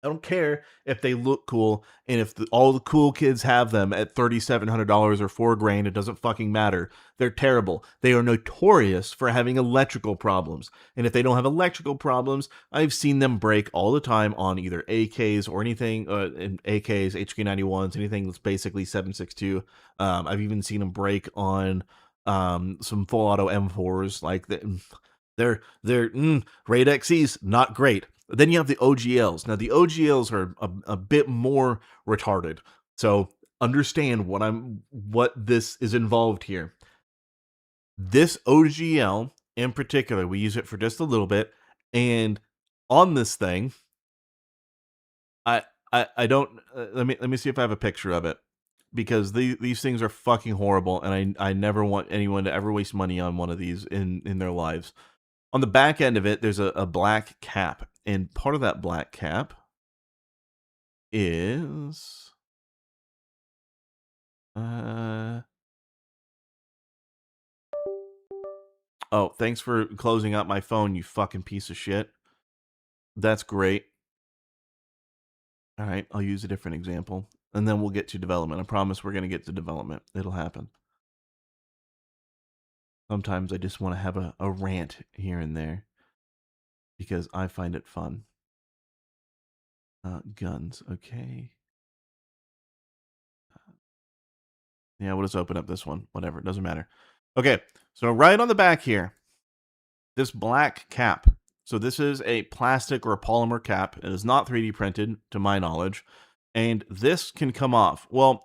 I don't care if they look cool, and if all the cool kids have them at $3,700 or $4,000, it doesn't fucking matter. They're terrible. They are notorious for having electrical problems. And if they don't have electrical problems, I've seen them break all the time on either AKs or anything, AKs, HK91s, anything that's basically 7.62. I've even seen them break on some full auto M4s. Like they're Raid XEs, not great. Then you have the OGLs. Now, the OGLs are a bit more retarded. So understand what this is involved here. This OGL in particular, we use it for just a little bit, and on this thing, I don't let me see if I have a picture of it, because these things are fucking horrible, and I never want anyone to ever waste money on one of these in their lives. On the back end of it, there's a black cap, and part of that black cap is oh, thanks for closing out my phone, you fucking piece of shit. That's great. All right, I'll use a different example, and then we'll get to development. I promise we're going to get to development. It'll happen. Sometimes I just want to have a rant here and there because I find it fun. Guns, okay. Yeah, we'll just open up this one. Whatever, it doesn't matter. Okay, so right on the back here, this black cap. So this is a plastic or a polymer cap. It is not 3D printed, to my knowledge. And this can come off. Well,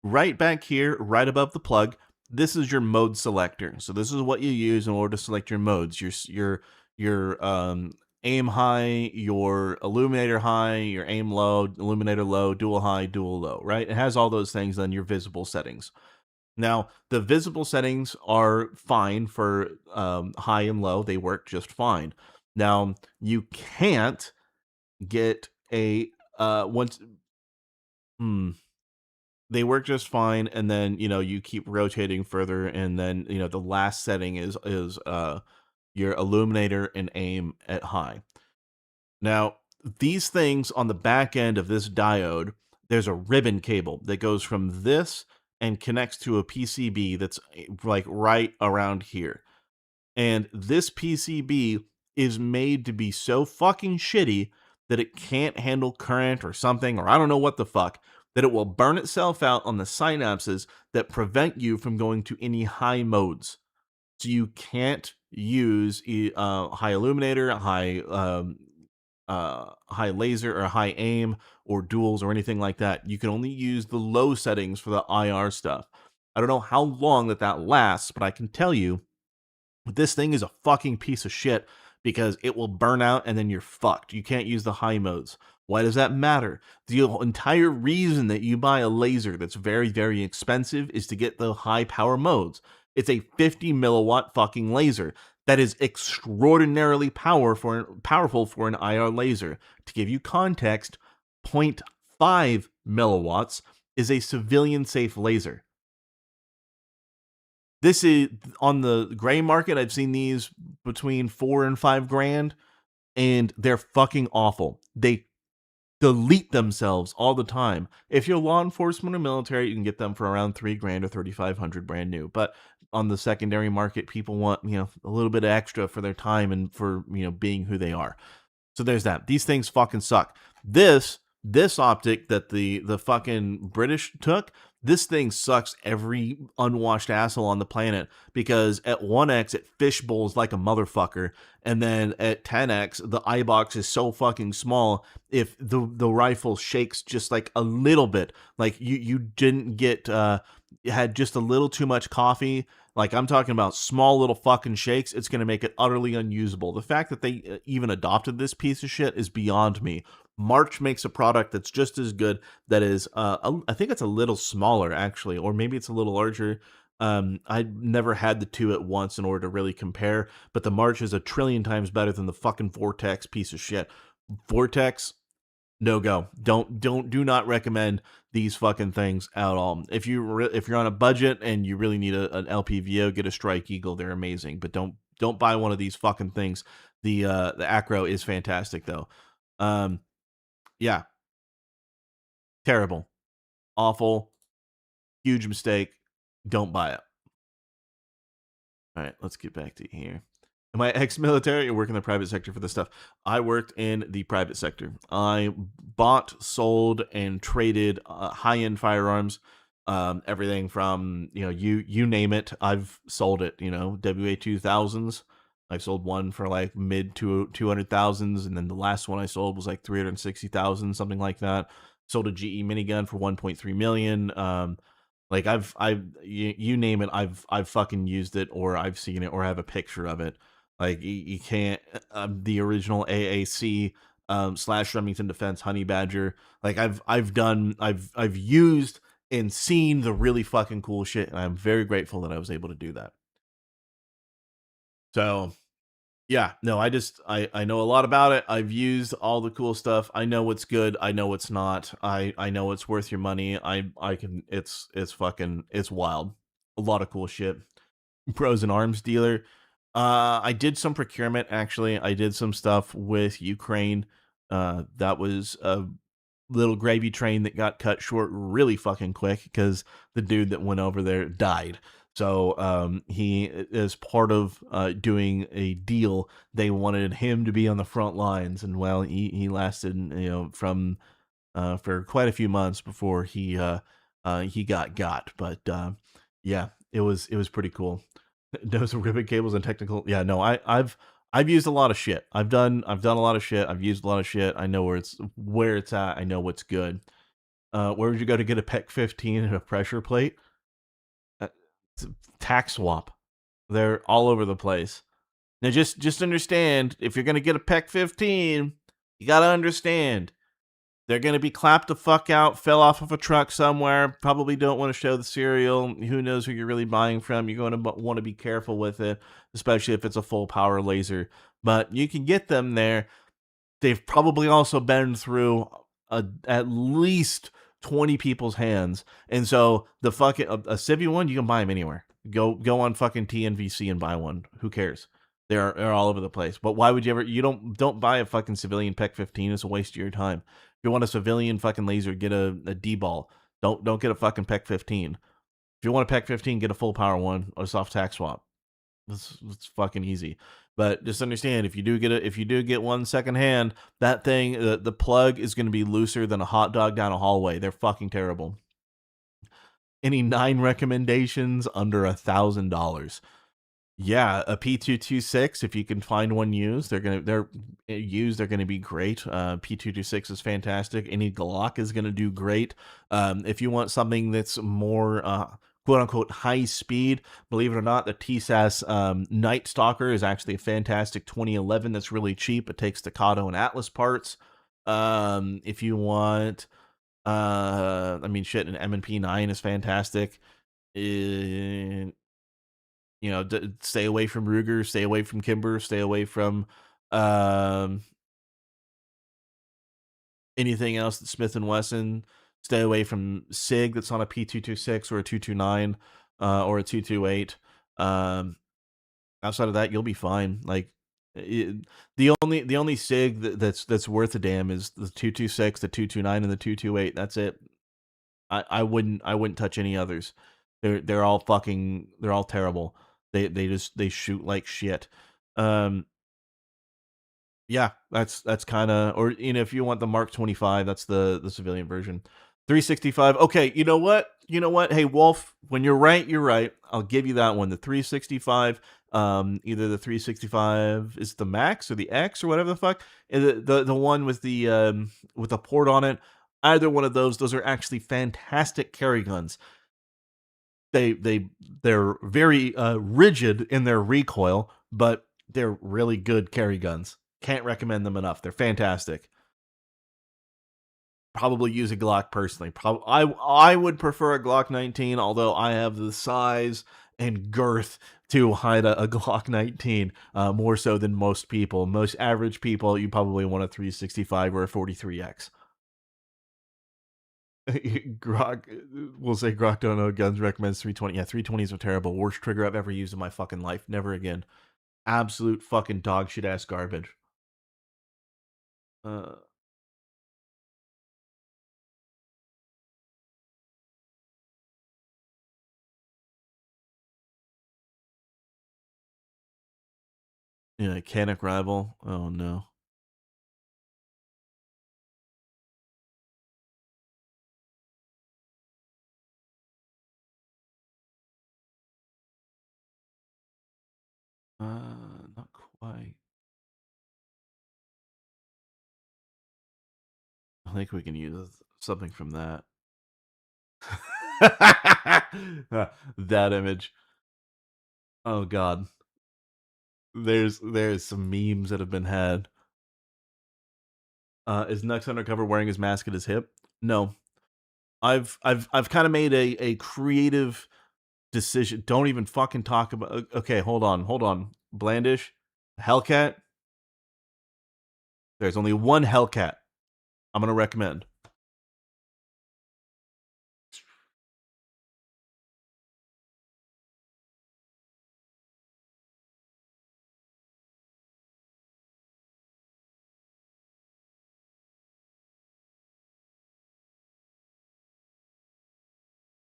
right back here, right above the plug, this is your mode selector. So this is what you use in order to select your modes. Your aim high, your illuminator high, your aim low, illuminator low, dual high, dual low, right? It has all those things on your visible settings. Now, the visible settings are fine for high and low. They work just fine. Now, you can't get a once they work just fine, and then you keep rotating further, and then the last setting is your illuminator and aim at high. Now, these things on the back end of this diode, there's a ribbon cable that goes from this and connects to a PCB that's like right around here. And this PCB is made to be so fucking shitty that it can't handle current or something, or I don't know what the fuck, that it will burn itself out on the synapses that prevent you from going to any high modes. So you can't use high illuminator, high laser, or high aim, or duals, or anything like that. You can only use the low settings for the IR stuff. I don't know how long that lasts, but I can tell you this thing is a fucking piece of shit because it will burn out and then you're fucked. You can't use the high modes. Why does that matter? The entire reason that you buy a laser that's very, very expensive is to get the high power modes. It's a 50 milliwatt fucking laser. That is extraordinarily powerful for an IR laser. To give you context, 0.5 milliwatts is a civilian safe laser. This is on the gray market. I've seen these between $4,000 and $5,000, and they're fucking awful. They delete themselves all the time. If you're law enforcement or military, you can get them for around $3,000 or $3,500 brand new. But on the secondary market, people want a little bit extra for their time and for being who they are. So there's that. These things fucking suck. This optic that the fucking British took, this thing sucks every unwashed asshole on the planet, because at 1x it fish bowls like a motherfucker, and then at 10x the eye box is so fucking small, if the rifle shakes just like a little bit, like you didn't get had just a little too much coffee, like I'm talking about small little fucking shakes, it's going to make it utterly unusable. The fact that they even adopted this piece of shit is beyond me. March makes a product that's just as good, that is I think it's a little smaller actually, or maybe it's a little larger. I never had the two at once in order to really compare, but the March is a trillion times better than the fucking Vortex piece of shit. Vortex, no go. Do not recommend these fucking things at all. If you're on a budget and you really need an LPVO, get a Strike Eagle. They're amazing, but don't buy one of these fucking things. The Acro is fantastic though. Yeah. Terrible. Awful. Huge mistake. Don't buy it. All right, let's get back to here. Am I ex-military or work in the private sector for this stuff? I worked in the private sector. I bought, sold, and traded high-end firearms. Everything from, you name it, I've sold it. WA-2000s. I sold one for like mid to 200,000s, and then the last one I sold was like 360,000, something like that. sold a GE minigun for 1.3 million. Like you name it, I've fucking used it, or I've seen it, or have a picture of it. Like you can't the original AAC slash Remington Defense Honey Badger. Like I've used and seen the really fucking cool shit, and I'm very grateful that I was able to do that. So yeah, no, I know a lot about it. I've used all the cool stuff. I know what's good. I know what's not. I know it's worth your money. I can. It's fucking. It's wild. A lot of cool shit. Pros and arms dealer. I did some procurement actually. I did some stuff with Ukraine. That was a little gravy train that got cut short really fucking quick because the dude that went over there died. So he, as part of doing a deal, they wanted him to be on the front lines, and well, he lasted, from for quite a few months before he got. But yeah, it was pretty cool. Those ribbon cables and technical. Yeah, no, I've used a lot of shit. I've done a lot of shit. I've used a lot of shit. I know where it's at. I know what's good. Where would you go to get a PEC 15 and a pressure plate? Uh, Tax swap. They're all over the place. Now just understand, if you're gonna get a PEC 15, you gotta understand they're gonna be clapped the fuck out, fell off of a truck somewhere. Probably don't want to show the serial. Who knows who you're really buying from? You're going to want to be careful with it, especially if it's a full power laser. But you can get them there. They've probably also been through at least 20 people's hands, and so the fucking a Civi one, you can buy them anywhere. Go on fucking TNVC and buy one. Who cares? They're all over the place. But why would you ever? You don't buy a fucking civilian PEC 15. It's a waste of your time. If you want a civilian fucking laser, get a D-ball. Don't get a fucking PEC 15. If you want a PEC 15, get a full power one or a soft tax swap. It's fucking easy. But just understand, if you do get one secondhand, that thing, the plug is going to be looser than a hot dog down a hallway. They're fucking terrible. Any 9 recommendations under $1,000? Yeah, a P226. If you can find one used, they're gonna be great. P226 is fantastic. Any Glock is gonna do great. If you want something that's more quote unquote high speed, believe it or not, the TSAS Night Stalker is actually a fantastic 2011. That's really cheap. It takes Staccato and Atlas parts. If you want, I mean, shit, an M&P 9 is fantastic. Stay away from Ruger, stay away from Kimber, stay away from um, anything else that's Smith and Wesson. Stay away from Sig that's on a P226 or a 229 or a 228. Outside of that, you'll be fine. Like the only Sig that's worth a damn is the 226, the 229, and the 228. That's it. I wouldn't touch any others. They're all terrible. They shoot like shit. Yeah, that's kind of, or if you want the Mark 25, that's the civilian version. 365. Okay, you know what? Hey Wolf, when you're right, you're right. I'll give you that one. The 365. Either the 365 is the Max or the X or whatever the fuck. The one with the port on it. Either one of those are actually fantastic carry guns. They're very rigid in their recoil, but they're really good carry guns. Can't recommend them enough. They're fantastic. Probably use a Glock personally. I would prefer a Glock 19, although I have the size and girth to hide a Glock 19 more so than most people. Most average people, you probably want a 365 or a 43X. Grok will say Grok don't know guns, recommends 320. Yeah, 320s are terrible. Worst trigger I've ever used in my fucking life. Never again. Absolute fucking dog shit ass garbage. Uh, yeah, Canic Rival. Oh no. Not quite. think we can use something from that. That image. Oh god. There's some memes that have been had. Is Nux undercover wearing his mask at his hip? No. I've kind of made a creative decision. Don't even fucking talk about. Okay, hold on. Blandish, Hellcat. There's only one Hellcat I'm gonna recommend.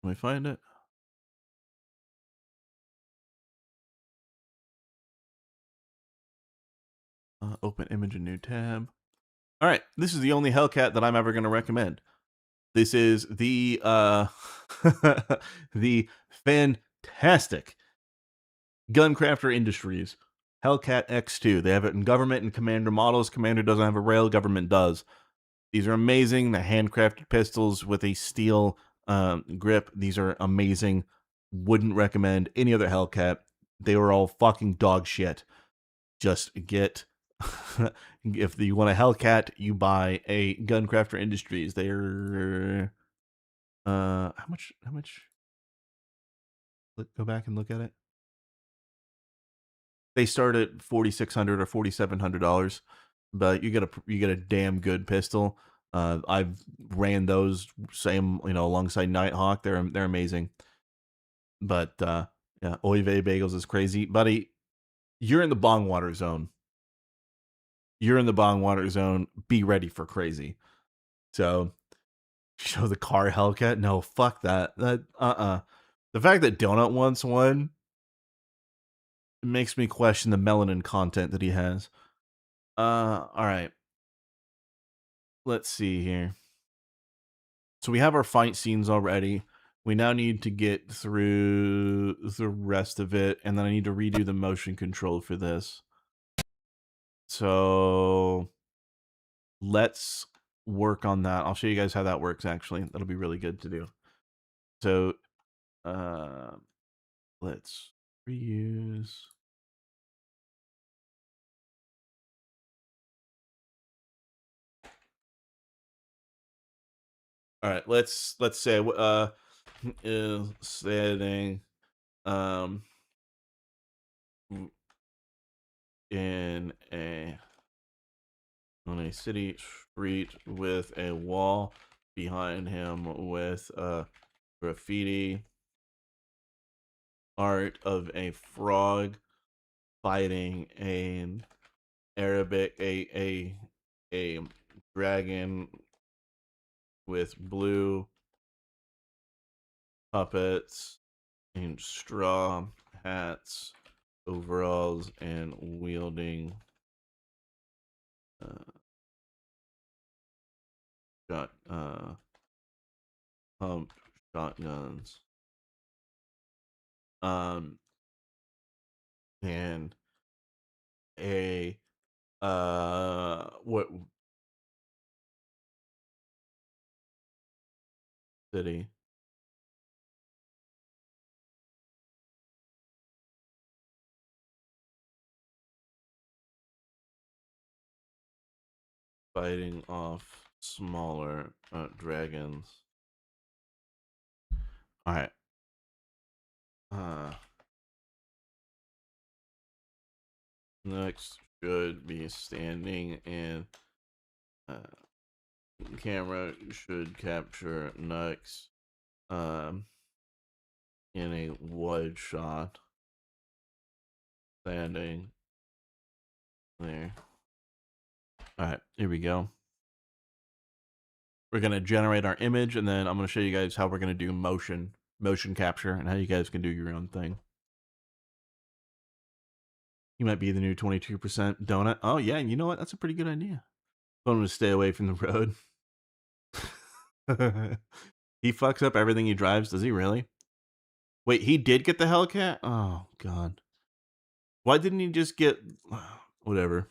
Let me find it. Open image in new tab. All right, this is the only Hellcat that I'm ever going to recommend. This is the the fantastic Guncrafter Industries Hellcat X2. They have it in Government and Commander models. Commander doesn't have a rail. Government does. These are amazing. The handcrafted pistols with a steel grip. These are amazing. Wouldn't recommend any other Hellcat. They were all fucking dog shit. Just get if you want a Hellcat, you buy a Guncrafter Industries. They're how much go back and look at it. They start at $4,600 or $4,700, but you get a damn good pistol. I've ran those same, alongside Nighthawk. They're amazing. But yeah, Oy vey bagels is crazy, buddy. You're in the bong water zone. Be ready for crazy. So, show the car Hellcat? No, fuck that. The fact that Donut wants one makes me question the melanin content that he has. All right. Let's see here. So we have our fight scenes already. We now need to get through the rest of it, and then I need to redo the motion control for this. So let's work on that. I'll show you guys how that works, actually. That'll be really good to do. So let's reuse. All right, let's say is setting in on a city street with a wall behind him with graffiti art of a frog fighting an Arabic a dragon with blue puppets and straw hats, overalls, and wielding pumped shotguns. And a what city? Fighting off smaller dragons. All right. Next should be standing, and camera should capture Nux in a wide shot standing there. All right, here we go. We're gonna generate our image, and then I'm gonna show you guys how we're gonna do motion capture and how you guys can do your own thing. You might be the new 22% donut. Oh yeah, you know what? That's a pretty good idea. Want him to stay away from the road. He fucks up everything he drives. Does he really? Wait, he did get the Hellcat? Oh god. Why didn't he just get whatever?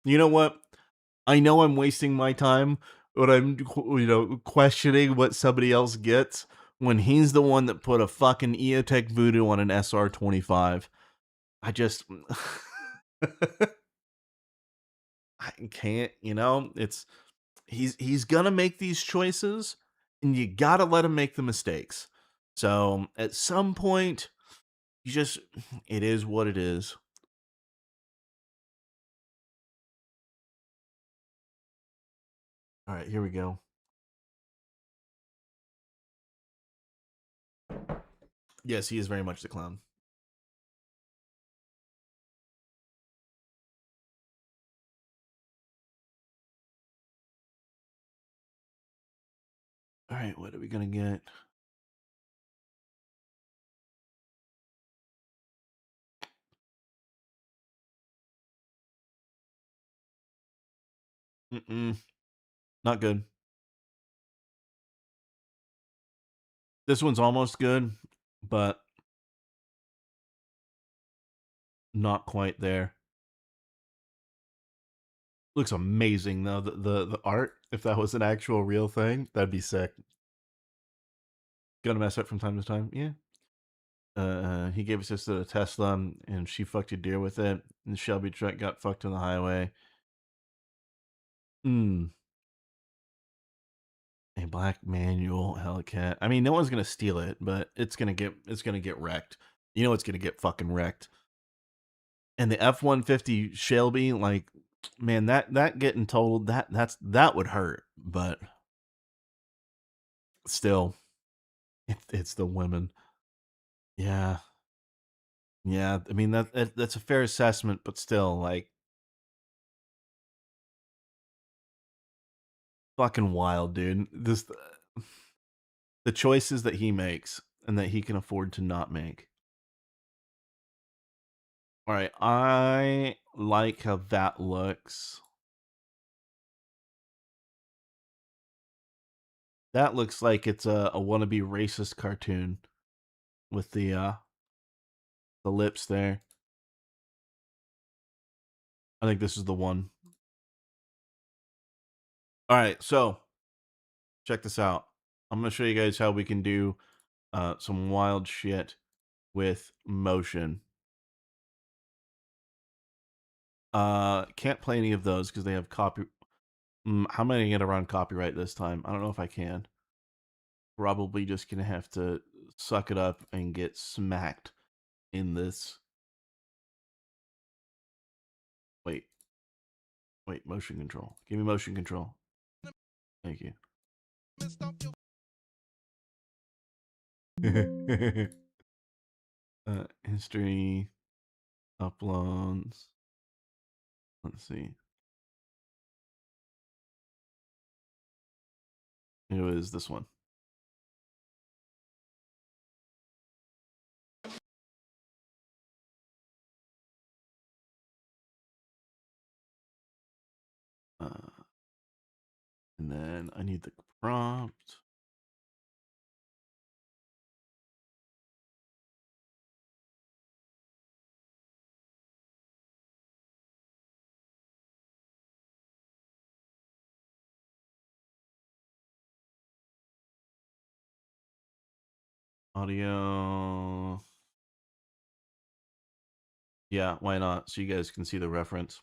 You know what? I know I'm wasting my time, but I'm, questioning what somebody else gets when he's the one that put a fucking EOTech Voodoo on an SR25. I just, I can't, it's, he's gonna make these choices, and you gotta let him make the mistakes. So at some point, you just, it is what it is. All right, here we go. Yes, he is very much the clown. All right, what are we gonna get? Not good. This one's almost good, but not quite there. Looks amazing though. The art, if that was an actual real thing, that'd be sick. Gonna mess up from time to time, yeah. He gave us to a Tesla, and she fucked a deer with it. And the Shelby truck got fucked on the highway. A black manual Hellcat. I mean, no one's gonna steal it, but it's gonna get wrecked. You know it's gonna get fucking wrecked. And the F-150 Shelby, like, man, that getting totaled, that would hurt. But still, it's the women. Yeah. Yeah, I mean that's a fair assessment, but still, like, fucking wild, dude. This the choices that he makes and that he can afford to not make. All right, I like how that looks. That looks like it's a wannabe racist cartoon with the lips there. I think this is the one. All right, so check this out. I'm gonna show you guys how we can do some wild shit with motion. Can't play any of those because they have copy. How am I gonna get around copyright this time? I don't know if I can. Probably just gonna have to suck it up and get smacked in this. Wait, motion control. Give me motion control. Thank you. History, uploads. Let's see. It was this one. And then I need the prompt. Audio. Yeah, why not? So you guys can see the reference.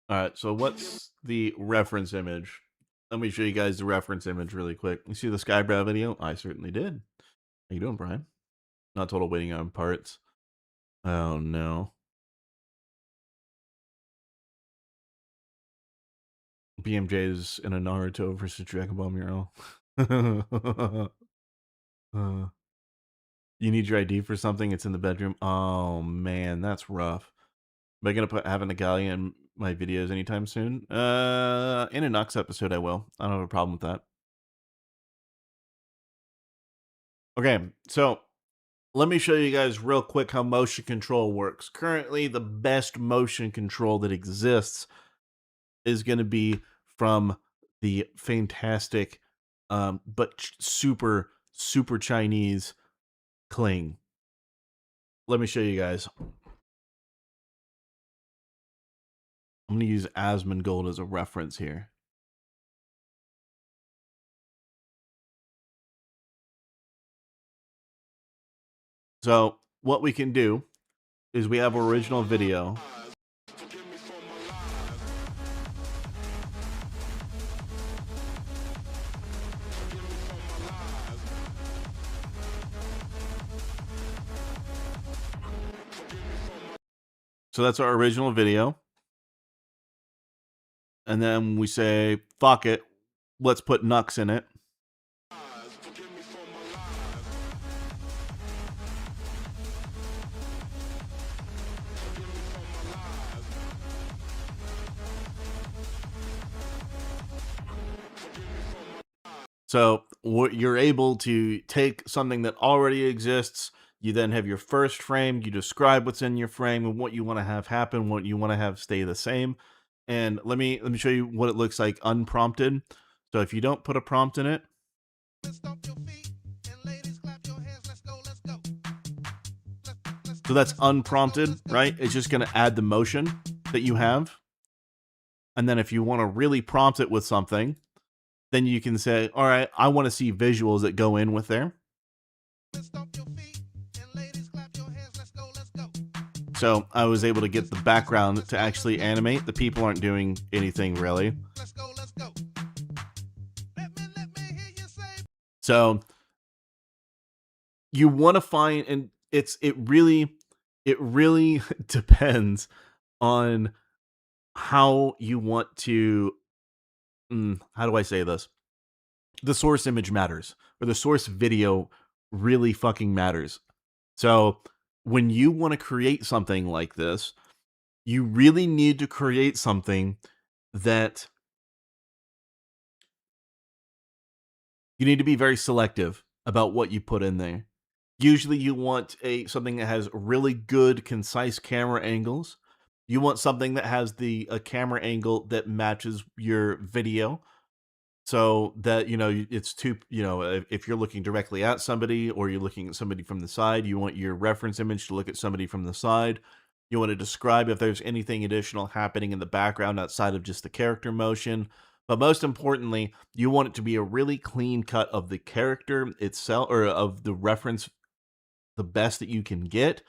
All right, so what's the reference image? Let me show you guys the reference image really quick. You see the Skybrow video? I certainly did. How you doing, Brian? Not total waiting on parts. Oh no. BMJ's in a Naruto versus Dragon Ball mural. You need your ID for something? It's in the bedroom. Oh man, that's rough. Am I gonna have an Nagali in my videos anytime soon? In a Nux episode, I will. I don't have a problem with that. Okay, so let me show you guys real quick how motion control works. Currently, the best motion control that exists is going to be from the fantastic, but super Chinese Kling. Let me show you guys. I'm going to use Asmongold as a reference here. So what we can do is we have original video. So that's our original video. And then we say, fuck it, let's put Nux in it. So you're able to take something that already exists. You then have your first frame. You describe what's in your frame and what you want to have happen, what you want to have stay the same. And let me show you what it looks like unprompted. So if you don't put a prompt in it, so that's unprompted, right? It's just going to add the motion that you have. And then if you want to really prompt it with something, then you can say, all right, I want to see visuals that go in with there. So I was able to get the background to actually animate. The people aren't doing anything really. So you want to find, and it really depends on how you want to, how do I say this? The source image matters, or the source video really fucking matters. So when you want to create something like this, you really need to create something that you need to be very selective about what you put in there. Usually you want something that has really good, concise camera angles. You want something that has a camera angle that matches your video. So that, it's if you're looking directly at somebody or you're looking at somebody from the side, you want your reference image to look at somebody from the side. You want to describe if there's anything additional happening in the background outside of just the character motion. But most importantly, you want it to be a really clean cut of the character itself, or of the reference, the best that you can get.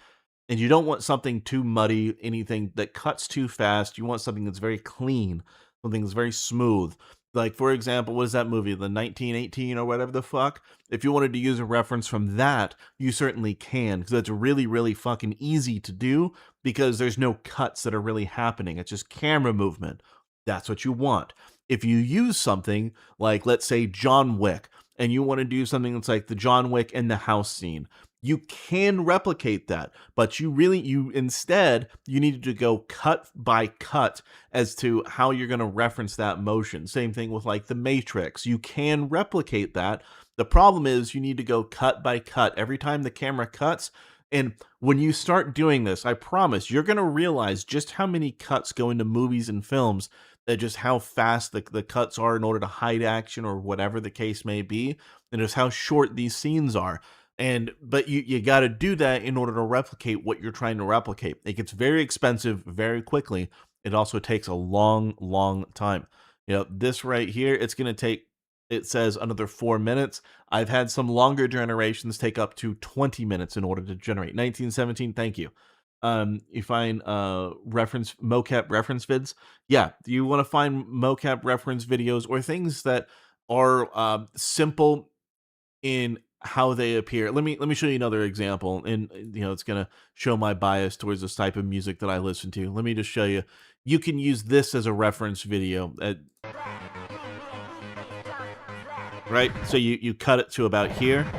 And you don't want something too muddy, anything that cuts too fast. You want something that's very clean, something that's very smooth. Like, for example, what is that movie, the 1918 or whatever the fuck? If you wanted to use a reference from that, you certainly can, because that's really, really fucking easy to do, because there's no cuts that are really happening. It's just camera movement. That's what you want. If you use something like, let's say, John Wick, and you want to do something that's like the John Wick in the house scene, you can replicate that, but instead you need to go cut by cut as to how you're going to reference that motion. Same thing with like the Matrix. You can replicate that. The problem is you need to go cut by cut every time the camera cuts. And when you start doing this, I promise you're going to realize just how many cuts go into movies and films, that just how fast the cuts are in order to hide action or whatever the case may be, and just how short these scenes are. But you got to do that in order to replicate what you're trying to replicate. It gets very expensive very quickly. It also takes a long, long time. This right here, it's going to take, it says another 4 minutes. I've had some longer generations take up to 20 minutes in order to generate. 1917, thank you. You find mocap reference vids. Yeah, you want to find mocap reference videos or things that are simple in how they appear. Let me show you another example, and it's gonna show my bias towards this type of music that I listen to. Let me just show you. You can use this as a reference video, right? So you cut it to about here.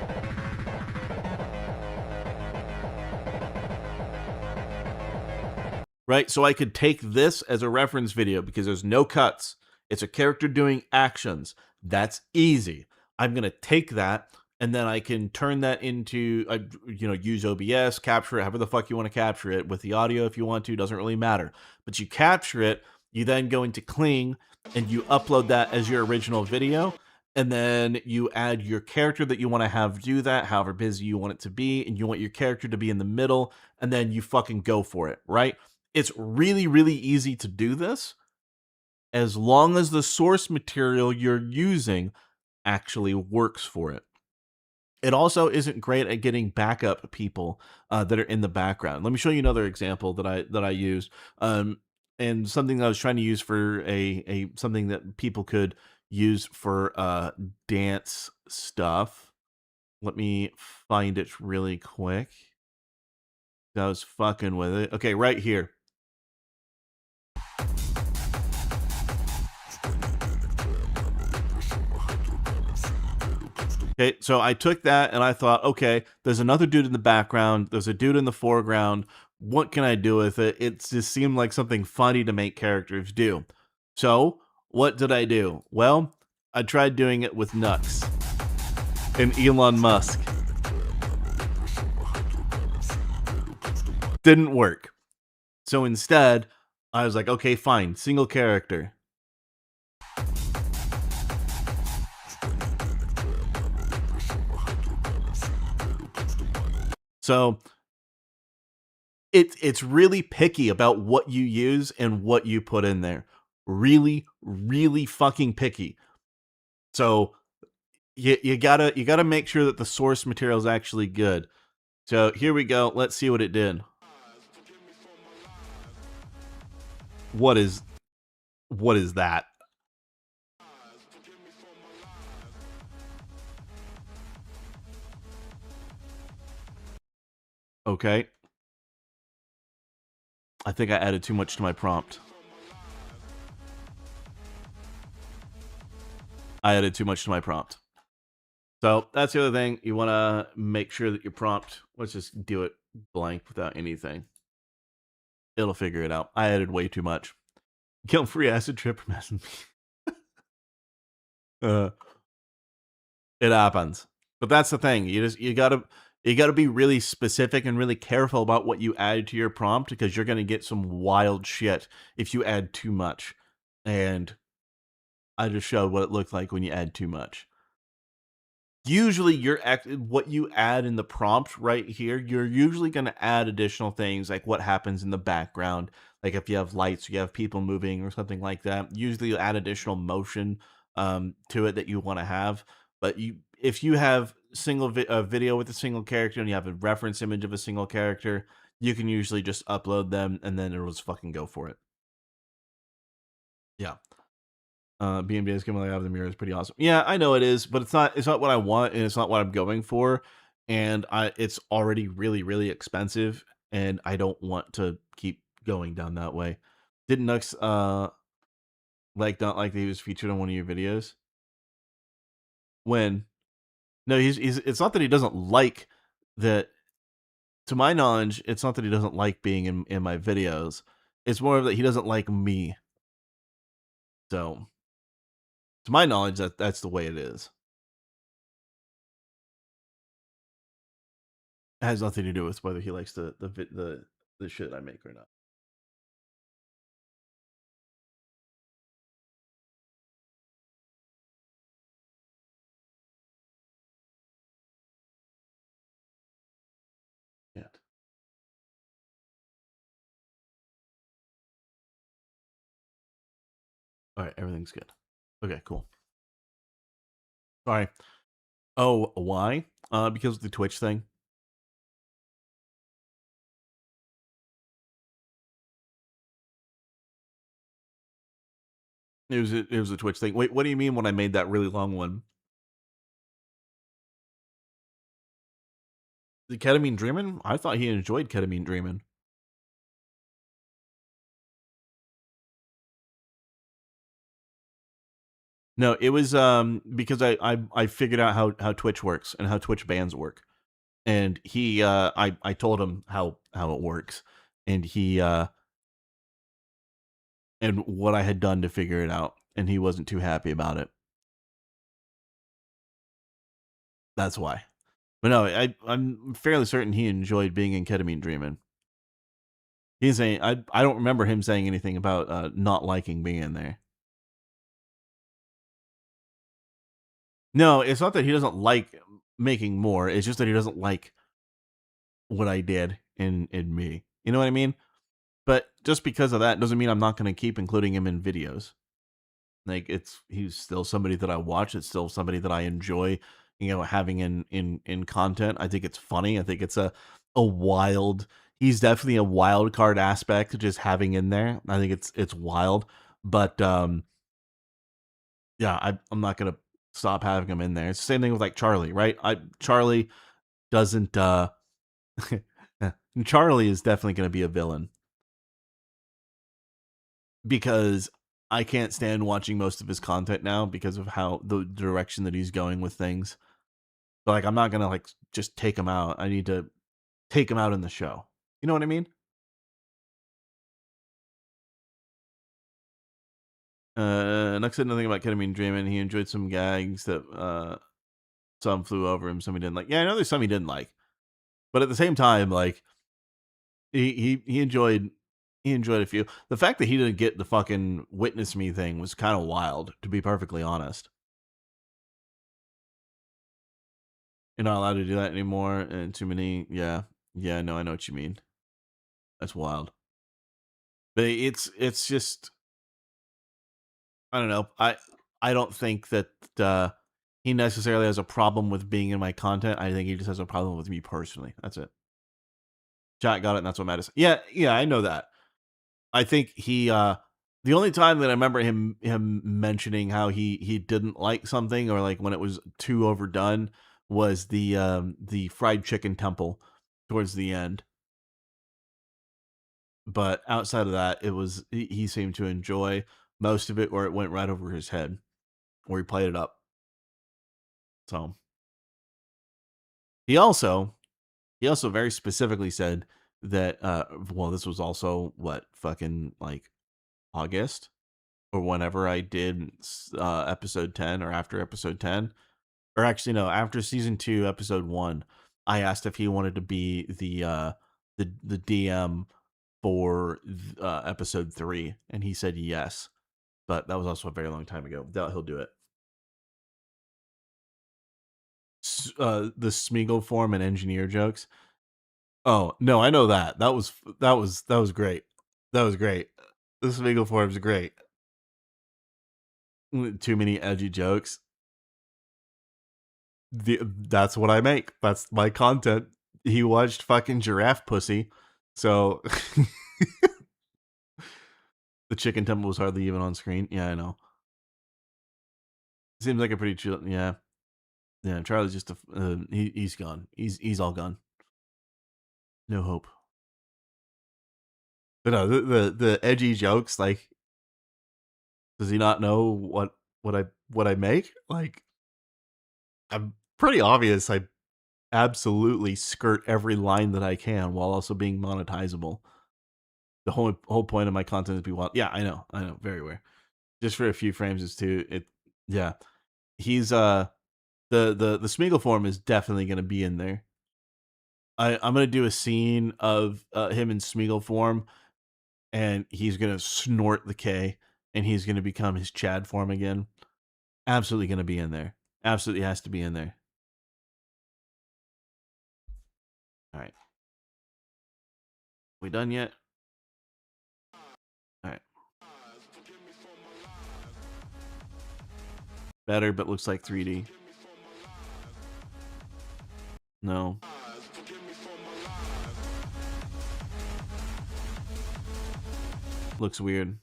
Right? So I could take this as a reference video because there's no cuts. It's a character doing actions. That's easy. I'm going to take that, and then I can turn that into, use OBS, capture it, however the fuck you want to capture it, with the audio if you want to, doesn't really matter. But you capture it, you then go into Kling, and you upload that as your original video, and then you add your character that you want to have do that, however busy you want it to be, and you want your character to be in the middle, and then you fucking go for it, right? It's really, really easy to do this as long as the source material you're using actually works for it. It also isn't great at getting backup people that are in the background. Let me show you another example that I used, and something that I was trying to use for a something that people could use for dance stuff. Let me find it really quick. I was fucking with it. Okay, right here. Okay, so I took that and I thought, okay, there's another dude in the background, there's a dude in the foreground. What can I do with it? It just seemed like something funny to make characters do. So, what did I do? Well, I tried doing it with Nux and Elon Musk. Didn't work. So instead, I was like, okay, fine, single character. So it's really picky about what you use and what you put in there. Really, really fucking picky. So you gotta make sure that the source material is actually good. So here we go. Let's see what it did. What is that? Okay. I think I added too much to my prompt. I added too much to my prompt. So that's the other thing. You want to make sure that your prompt, let's just do it blank without anything. It'll figure it out. I added way too much. Kill free acid trip from S&P. It happens. But that's the thing. You gotta be really specific and really careful about what you add to your prompt, because you're gonna get some wild shit if you add too much. And I just showed what it looked like when you add too much. Usually what you add in the prompt right here, you're usually going to add additional things like what happens in the background. Like if you have lights, you have people moving or something like that. Usually you add additional motion to it that you want to have. But if you have a video with a single character and you have a reference image of a single character, you can usually just upload them and then it'll just fucking go for it. Yeah. BMJ's coming out of the mirror is pretty awesome. Yeah, I know it is, but it's not what I want, and it's not what I'm going for. And it's already really, really expensive, and I don't want to keep going down that way. Didn't Nux not like that he was featured on one of your videos? When? No, he's it's not that he doesn't like that. To my knowledge, it's not that he doesn't like being in my videos. It's more of that he doesn't like me. So to my knowledge, that's the way it is. It has nothing to do with whether he likes the shit I make or not. Yeah. All right, everything's good. Okay, cool. Sorry. Oh, why? Because of the Twitch thing. It was a Twitch thing. Wait, what do you mean when I made that really long one? The ketamine dreaming? I thought he enjoyed ketamine dreaming. No, it was because I figured out how Twitch works and how Twitch bans work. And he I told him how it works. And he and what I had done to figure it out, and he wasn't too happy about it. That's why. But no, I'm fairly certain he enjoyed being in ketamine dreaming. He's saying I don't remember him saying anything about not liking being in there. No, it's not that he doesn't like making more. It's just that he doesn't like what I did in me. You know what I mean? But just because of that doesn't mean I'm not going to keep including him in videos. Like he's still somebody that I watch. It's still somebody that I enjoy, having in content. I think it's funny. I think it's a wild. He's definitely a wild card aspect to just having in there. I think it's wild, but yeah, I'm not gonna stop having him in there. It's the same thing with like Charlie, right? Charlie doesn't. Charlie is definitely gonna be a villain because I can't stand watching most of his content now because of how the direction that he's going with things. But like, I'm not gonna like just take him out. I need to take him out in the show. You know what I mean? Next said nothing about ketamine dreaming. He enjoyed some gags that some flew over him, some he didn't like. Yeah, I know there's some he didn't like, but at the same time, like he enjoyed a few. The fact that he didn't get the fucking witness me thing was kind of wild, to be perfectly honest. You're not allowed to do that anymore, and too many. Yeah, no, I know what you mean. That's wild. But it's just I don't know. I don't think that he necessarily has a problem with being in my content. I think he just has a problem with me personally. That's it. Chat got it, and that's what matters. Yeah, I know that. I think he the only time that I remember him mentioning how he didn't like something or like when it was too overdone was the fried chicken temple towards the end. But outside of that, it was he seemed to enjoy most of it, or it went right over his head, or he played it up. So he also very specifically said that well, this was also what fucking like August or whenever I did episode 10 or after episode 10, or actually no, after season 2 episode 1, I asked if he wanted to be the DM for episode 3, and he said yes. But that was also a very long time ago. Doubt he'll do it. The Smeagol form and engineer jokes. Oh no, I know that. That was great. That was great. The Smeagol form's great. Too many edgy jokes. That's what I make. That's my content. He watched fucking Giraffe Pussy, so the chicken temple was hardly even on screen. Yeah, I know. Seems like a pretty chill. Yeah, Charlie's just he's gone. He's all gone. No hope. But no, the edgy jokes. Like, does he not know what I make? Like, I'm pretty obvious. I absolutely skirt every line that I can while also being monetizable. The whole point of my content is be wild. Yeah, I know, very aware. Just for a few frames is too. It, yeah. He's the Smeagol form is definitely gonna be in there. I'm gonna do a scene of him in Smeagol form, and he's gonna snort the K, and he's gonna become his Chad form again. Absolutely gonna be in there. Absolutely has to be in there. All right. We done yet? All right. Better, but looks like 3D. No. Looks weird.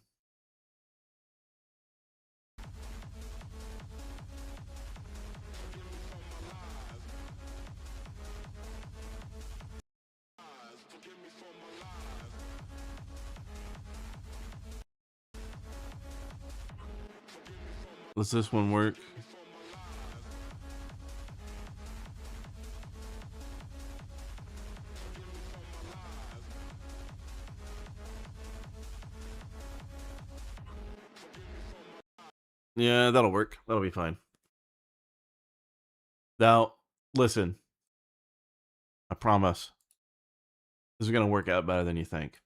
Does this one work? Yeah, that'll work. That'll be fine. Now, listen. I promise. This is going to work out better than you think.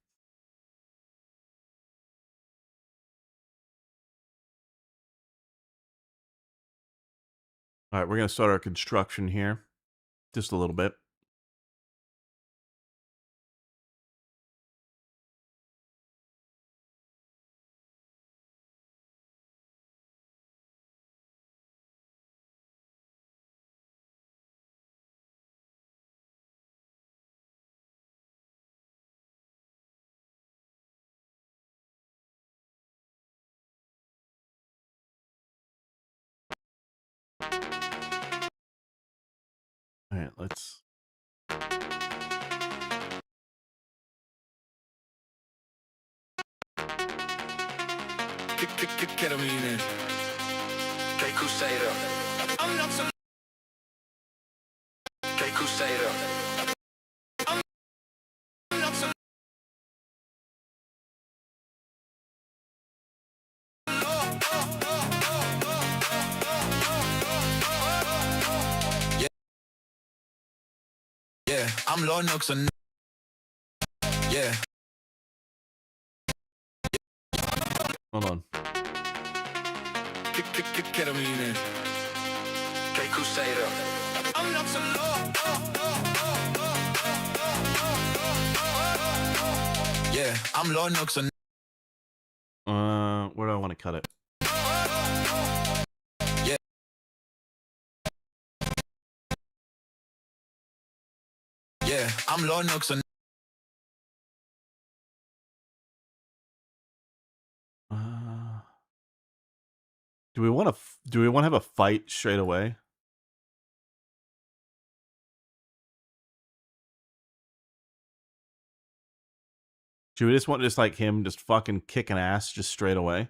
All right, we're going to start our construction here. Just a little bit. All right, let's. Ketamine. Que Crusader. I'm not so. Que Crusader. I'm not so. Yeah, yeah, I'm Lord Nooks and yeah. Hold on. Ketamine. Que Crusader. I'm not so low. Yeah, I'm Lord Nooks and Where do I want to cut it? yeah. Yeah, I'm Lord Nooks and Do we want to have a fight straight away? Do we just want just like him just fucking kicking ass just straight away?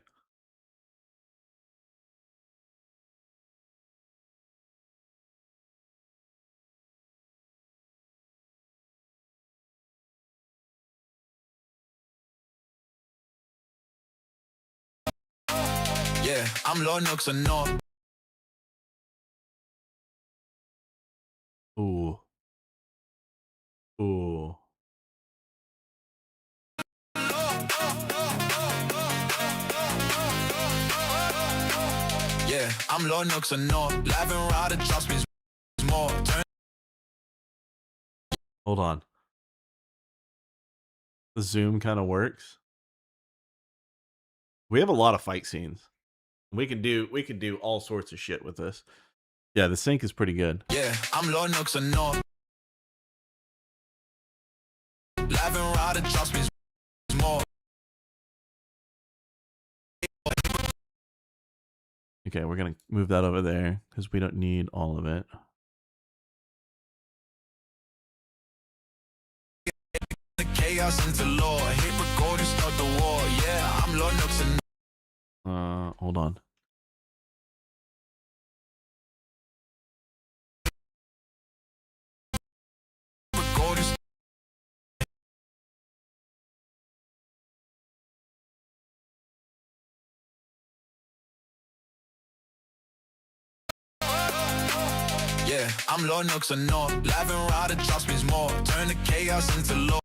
yeah, I'm Lord Nooks and no. Ooh. Ooh. Yeah, I'm Lord Nooks and no. Live and ride, trust me, is more. Turn Hold on. The zoom kind of works. We have a lot of fight scenes. We can do all sorts of shit with this. Yeah, the sync is pretty good. yeah, I'm Lord Nooks and no. Live and ride, trust me, is more. Okay, we're gonna move that over there because we don't need all of it. The chaos into law. Hit record and start the war. Yeah, I'm Lord Nooks and Hold on. record and yeah, I'm Lord Nooks and no. Live and ride, trust me, is more. Turn the chaos into law.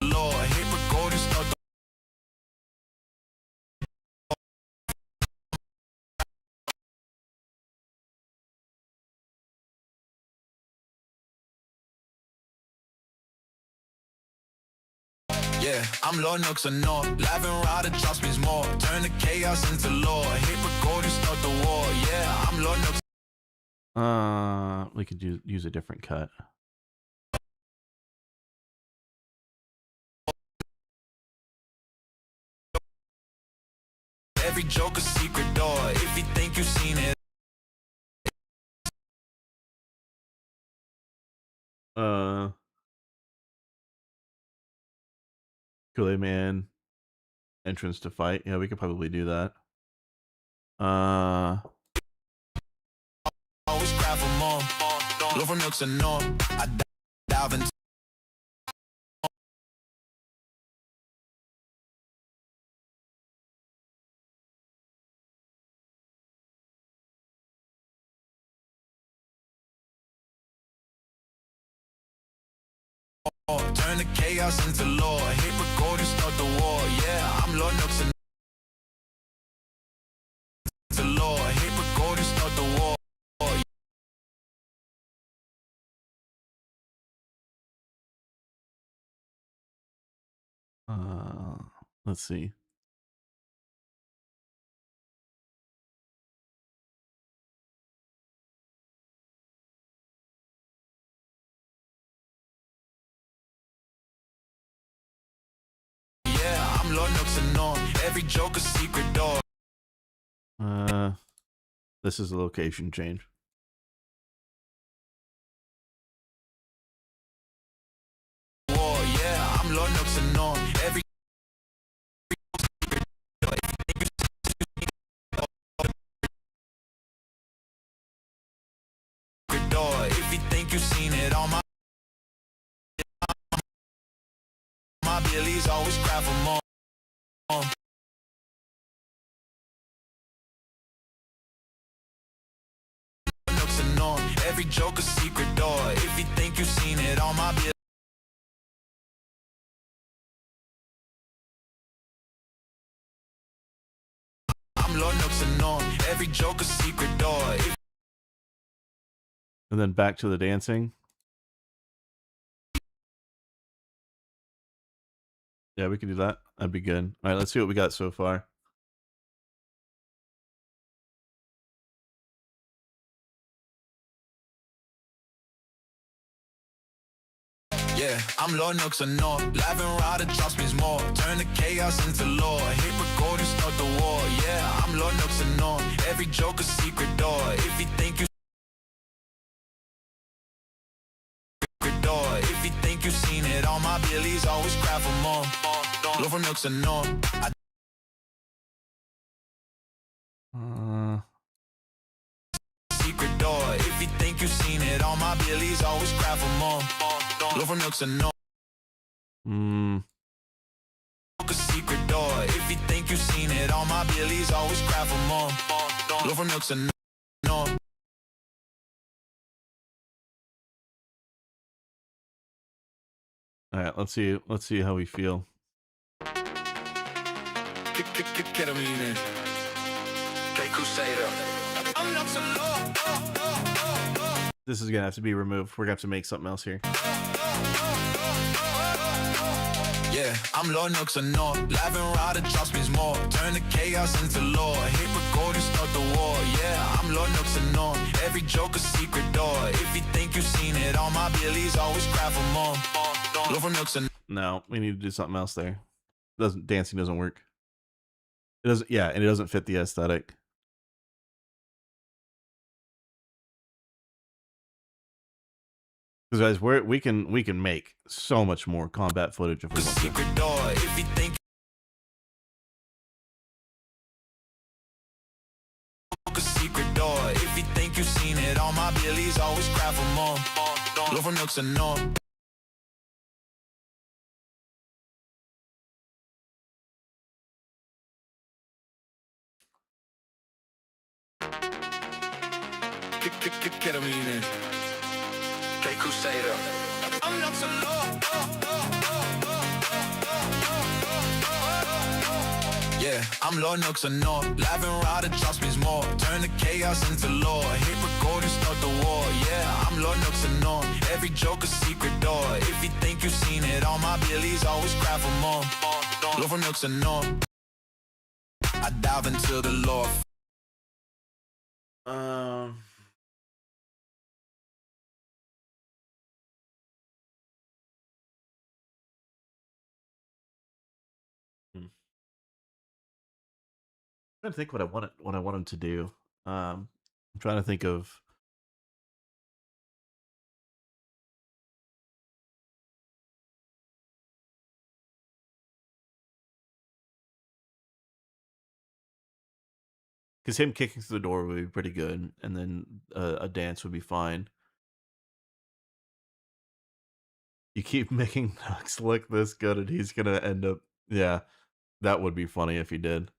Law. Hit record and start the yeah, I'm Lord Nooks and no. Live and ride, trust me, is more. Turn the chaos into law. Hit record and start the war. Yeah, I'm Lord Nooks. We could use a different cut. Every joke a secret door. If you think you've seen it. Kool-Aid Man entrance to fight. Yeah, we could probably do that. Always cry for more. Low for Nooks and no. I dive into turn the chaos into law. Hit record and start the war. Yeah, I'm Lord Nooks and into law. Hit record and start the war. Let's see. I'm Lord Nooks and Norm. Every joke a secret door. This is a location change. War, yeah, I'm Lord Nooks and Norm. Every door. If you think you've seen it, all my Billy's always cry for more. Nooks and Norm. Every joke a secret door. If you think you've seen it, all my Billy. I'm Lord Nooks and Norm. Every joke a secret door. And then back to the dancing. Yeah, we can do that. That'd be good. All right, let's see what we got so far. Yeah, I'm Lord Nooks and Norm. Live and ride, it drops means more. Turn the chaos into law. Hit record and start the war. Yeah, I'm Lord Nooks and Norm. Every joke a secret door. If you think you if you think you've seen it, all my Billy's always cry for more. Lord from Nooks and Norm. Secret door. If you think you've seen it, all my Billy's always cry for more. Lord from Nooks and Norm. A secret door. If you think you've seen it, all my Billy's always cry for more. Lord from Nooks and Norm. All right, let's see how we feel. Ketamine. Crusader. I'm not so low. This is gonna have to be removed. We're gonna have to make something else here. Yeah, I'm Lord Nooks and Norm. Live and ride, it drops means more. Turn the chaos into law. Hit record and start the war. Yeah, I'm Lord Nooks and Norm. Every joke a secret door. If you think you've seen it, all my Billy's always cry for more. Lord from Nooks and No, we need to do something else there. Dancing doesn't work. It doesn't. Yeah, and it doesn't fit the aesthetic. Because guys, we can make so much more combat footage if we want to. secret door. If you think a secret door. If you think you've seen it, all my Billy's always cry for more. Lord from Nooks and Norm. Ketamine. Crusader. I'm not so low. Yeah, I'm Lord Nooks and Norm. Live and ride, it drops means more. Turn the chaos into law. Hit record and start the war. Yeah, I'm Lord Nooks and Norm. Every joke a secret door. If you think you've seen it, all my Billy's always cry for more. Lord from Nooks and Norm. I dive into the lore. I'm trying to think what I want him to do. I'm trying to think of. Because him kicking through the door would be pretty good, and then a dance would be fine. You keep making Nux look this good, and he's gonna end up. Yeah, that would be funny if he did.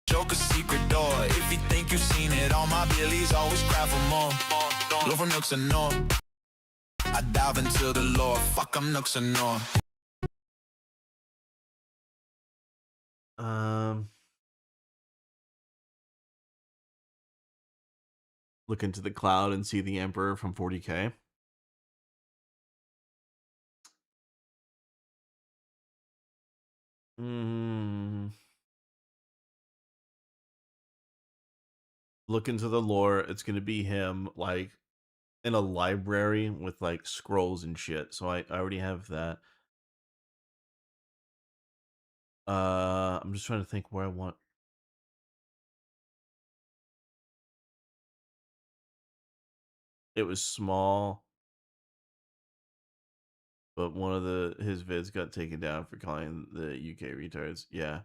Joke a secret door. If you think you've seen it, all my Billy's always cry for more. Lord from Nooks and Norm. I dive into the lore. Fuck, I'm Nooks and Norm. Look into the cloud and see the Emperor from 40K. Look into the lore. It's gonna be him like in a library with like scrolls and shit. So I already have that. I'm just trying to think where I want. It was small, but one of his vids got taken down for calling the UK retards. Yeah.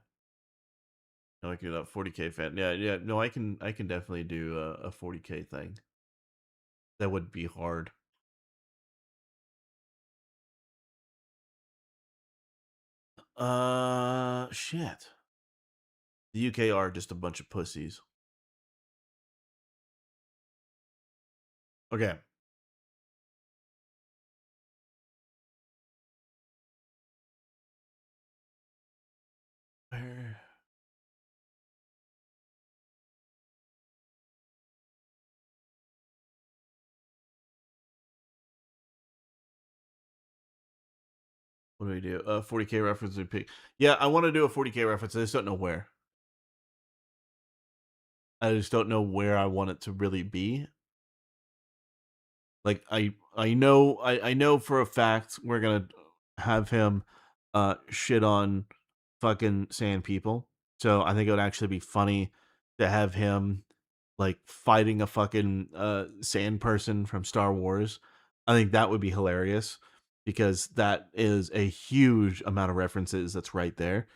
I like it up 40K fan. Yeah. No, I can definitely do a 40K thing. That would be hard. Shit. The UK are just a bunch of pussies. Okay. Where? What do we do? 40K reference we pick. Yeah, I want to do a 40K reference. I just don't know where. I just don't know where I want it to really be. Like I know for a fact we're gonna have him shit on fucking sand people. So I think it would actually be funny to have him like fighting a fucking sand person from Star Wars. I think that would be hilarious because that is a huge amount of references that's right there.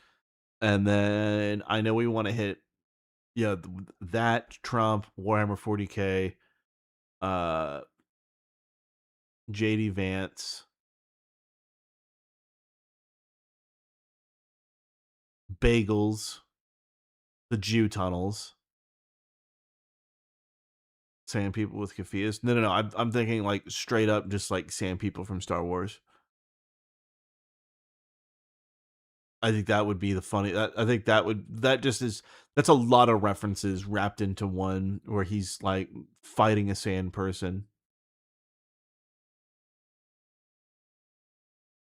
And then I know we want to hit that Trump, Warhammer 40K, uh JD Vance, bagels, the Jew tunnels, sand people with Kafias. No. I'm thinking like straight up, just like sand people from Star Wars. I think that would be the funny. I think that's a lot of references wrapped into one where he's like fighting a sand person.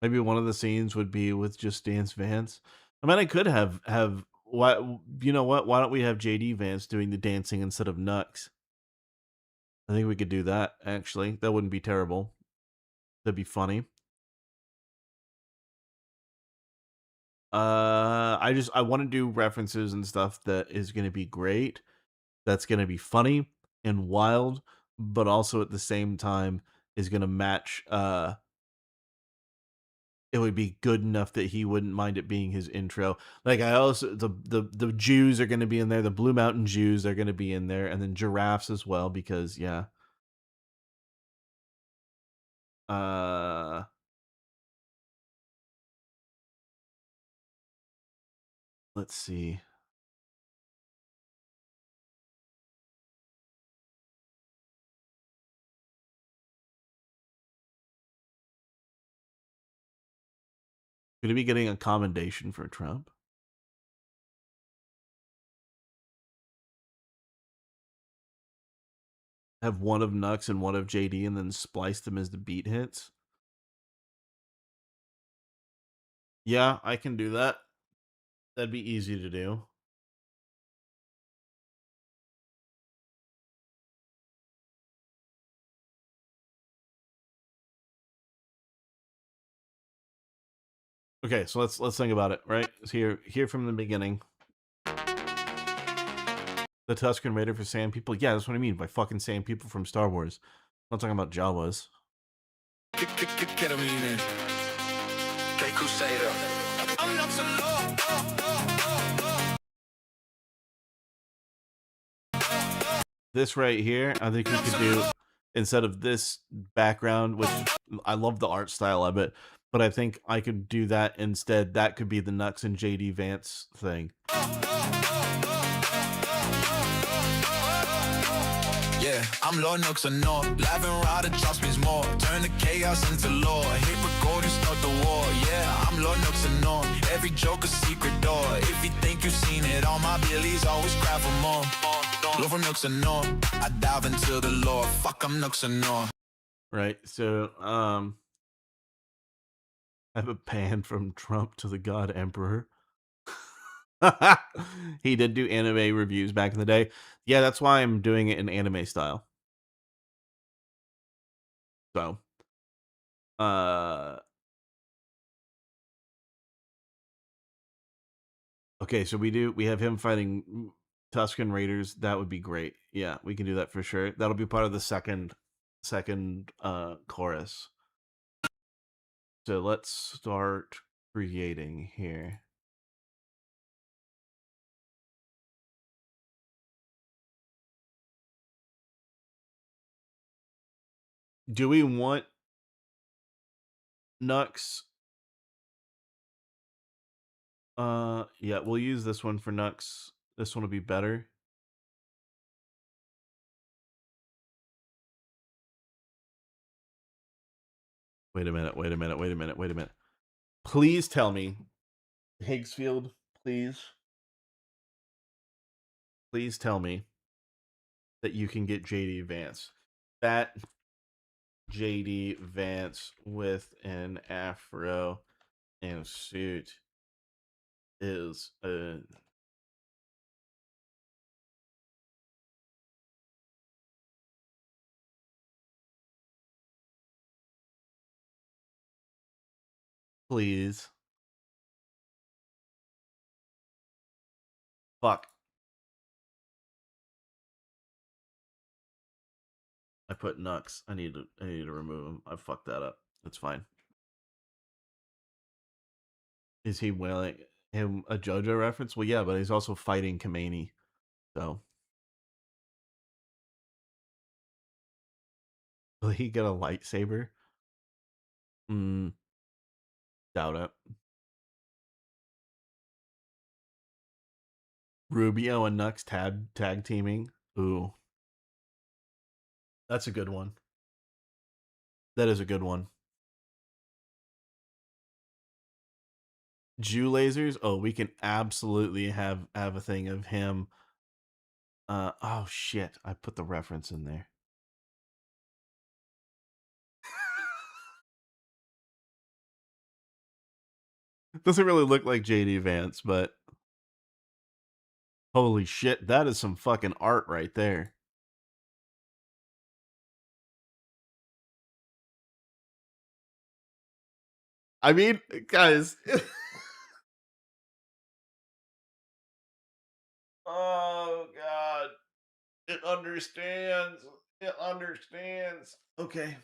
Maybe one of the scenes would be with just Dance Vance. I mean, I could have why you know what? Why don't we have JD Vance doing the dancing instead of Nux? I think we could do that, actually. That wouldn't be terrible. That'd be funny. I want to do references and stuff that is going to be great. That's going to be funny and wild, but also at the same time is going to match it would be good enough that he wouldn't mind it being his intro. Like I also the Jews are going to be in there, the Blue Mountain Jews are going to be in there, and then giraffes as well because yeah. Uh let's see. Could he be getting a commendation for Trump? Have one of Nux and one of JD and then splice them as the beat hits? Yeah, I can do that. That'd be easy to do. Okay, so let's think about it, right? So here from the beginning. The Tusken Raider for sand people? Yeah, that's what I mean by fucking sand people from Star Wars. I'm not talking about Jawas. This right here, I think we could do instead of this background, which I love the art style of it, but I think I could do that instead. That could be the Nux and JD Vance thing. Yeah, I'm Lord Nooks and North. Live and ride and trust me's more. Turn the chaos into law. Hit record and start the war. Yeah, I'm Lord Nooks and North. Every joke a secret door. If you think you've seen it, all my billies always cry for more. Lord from Nooks and North. I dive into the lore. Fuck, I'm Nooks and North. Right, so I have a pan from Trump to the God Emperor. He did do anime reviews back in the day. Yeah, that's why I'm doing it in anime style. So, Okay, so we have him fighting Tuscan Raiders. That would be great. Yeah, we can do that for sure. That'll be part of the second chorus. So let's start creating here. Do we want Nux? Yeah, we'll use this one for Nux. This one will be better. Wait a minute. Please tell me, Higgsfield, please tell me that you can get JD Vance. That JD Vance with an afro and a suit is a please. Fuck. I put Nux. I need to remove him. I fucked that up. That's fine. Is he wearing him a JoJo reference? Well, yeah, but he's also fighting Kamani. So will he get a lightsaber? Doubt it. Rubio and Nux tag teaming. Ooh. That's a good one. That is a good one. Jew lasers. Oh, we can absolutely have a thing of him. Oh shit! I put the reference in there. Doesn't really look like JD Vance, but holy shit, that is some fucking art right there. I mean, guys. Oh god. It understands. It understands. Okay.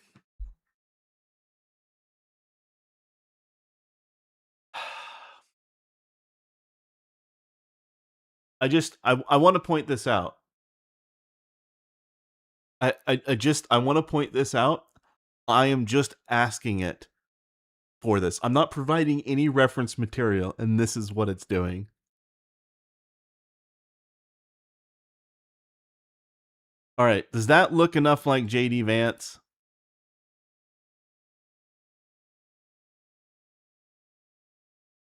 I want to point this out. I want to point this out. I am just asking it for this. I'm not providing any reference material, and this is what it's doing. All right, does that look enough like JD Vance?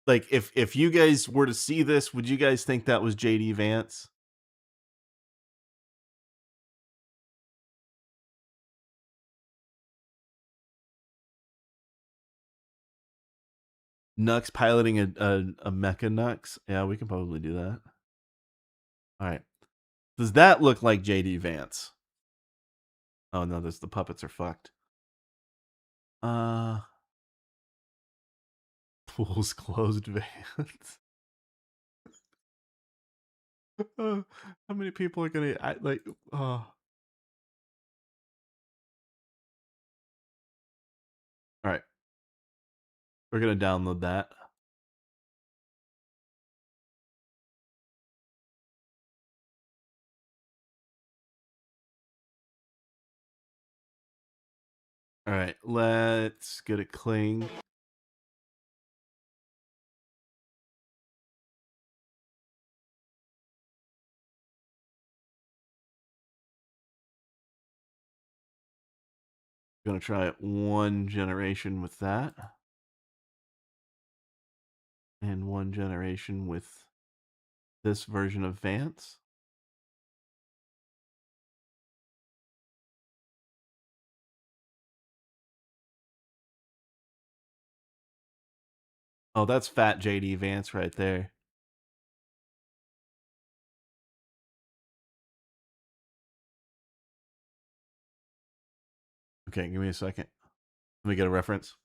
Like, if you guys were to see this, would you guys think that was JD Vance? Nux piloting a mecha Nux? Yeah, we can probably do that. All right. Does that look like JD Vance? Oh no, the puppets are fucked. Pool's closed Vance. How many people are gonna like? All right, we're gonna download that. All right, let's get a cling. Gonna try it one generation with that, and one generation with this version of Vance. Oh, that's fat JD Vance right there. Okay, give me a second. Let me get a reference.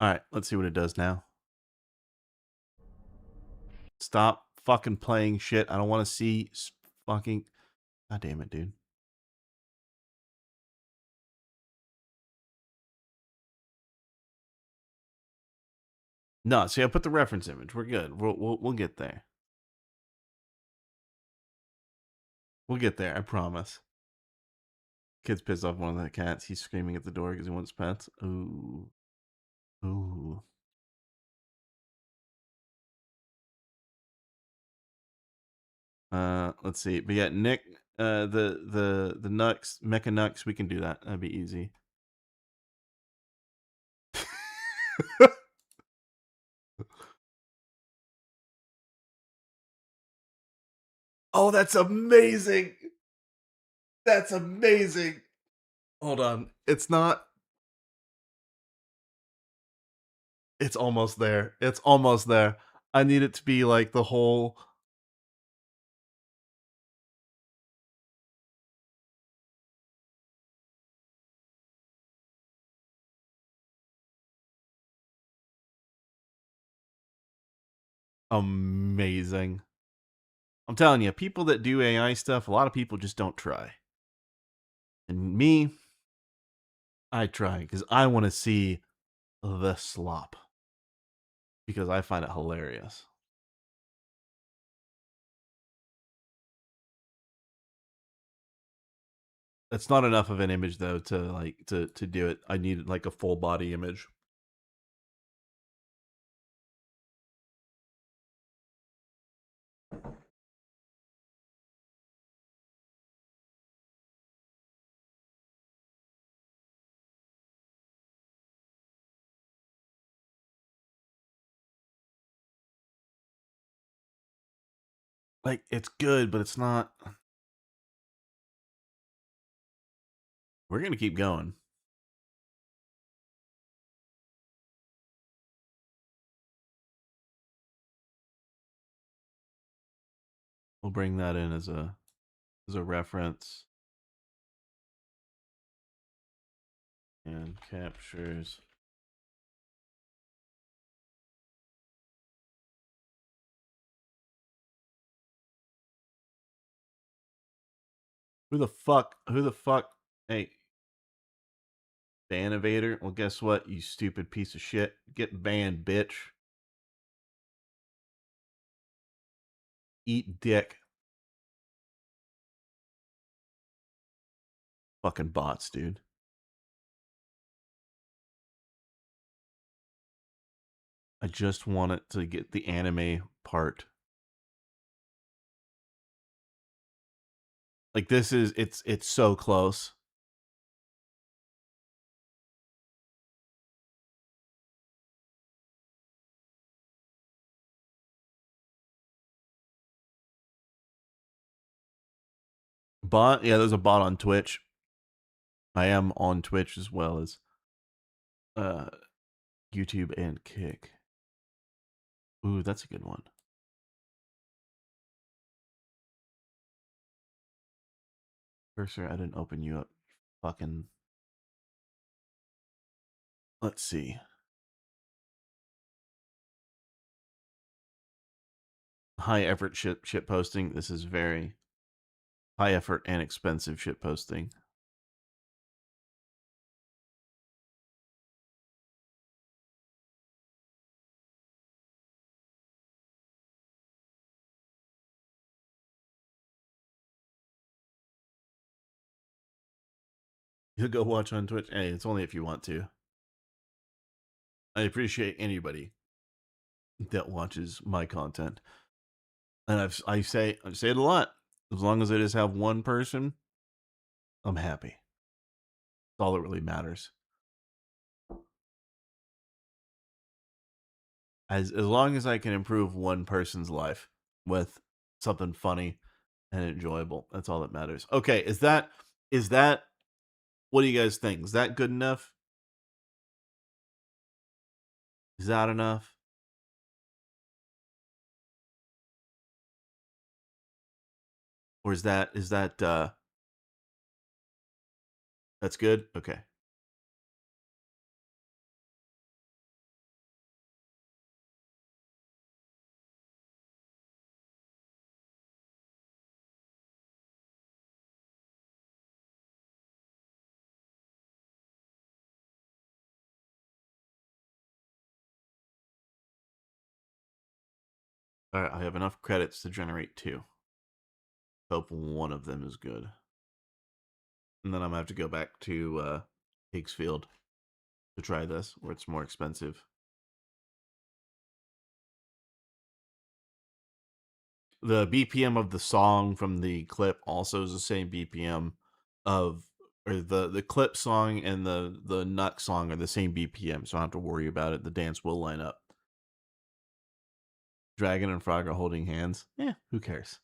All right, let's see what it does now. Stop fucking playing shit. I don't want to see fucking. God damn it, dude. No, see, I put the reference image. We're good. We'll get there. We'll get there. I promise. Kid's pissed off one of the cats. He's screaming at the door because he wants pets. Ooh. Ooh. Let's see. But yeah, Nick, the Nux, Mecha Nux, we can do that. That'd be easy. Oh, that's amazing. That's amazing. Hold on. It's not. It's almost there. It's almost there. I need it to be like the whole. Amazing. I'm telling you, people that do AI stuff, a lot of people just don't try. And me, I try because I want to see the slop. Because I find it hilarious. It's not enough of an image though to do it. I need like a full body image. Like it's good, but it's not. We're gonna keep going. We'll bring that in as a reference. And captures. Who the fuck? Hey, ban evader. Well, guess what? You stupid piece of shit. Get banned, bitch. Eat dick. Fucking bots, dude. I just want it to get the anime part. Like this is it's so close. Bot? Yeah, there's a bot on Twitch. I am on Twitch as well as YouTube and Kick. Ooh, that's a good one. Cursor, I didn't open you up. Fucking. Let's see. High effort shit posting. This is very high effort and expensive shit posting. You'll go watch on Twitch. Hey, it's only if you want to. I appreciate anybody that watches my content. And I say it a lot. As long as I just have one person, I'm happy. That's all that really matters. As long as I can improve one person's life with something funny and enjoyable, that's all that matters. Okay, is that what do you guys think? Is that good enough? Is that enough? Or is that that's good? Okay. All right, I have enough credits to generate 2. Hope one of them is good. And then I'm gonna have to go back to Higgsfield to try this, where it's more expensive. The BPM of the song from the clip also is the same BPM of, or the clip song and the nut song are the same BPM, so I don't have to worry about it. The dance will line up. Dragon and Frog are holding hands. Who cares?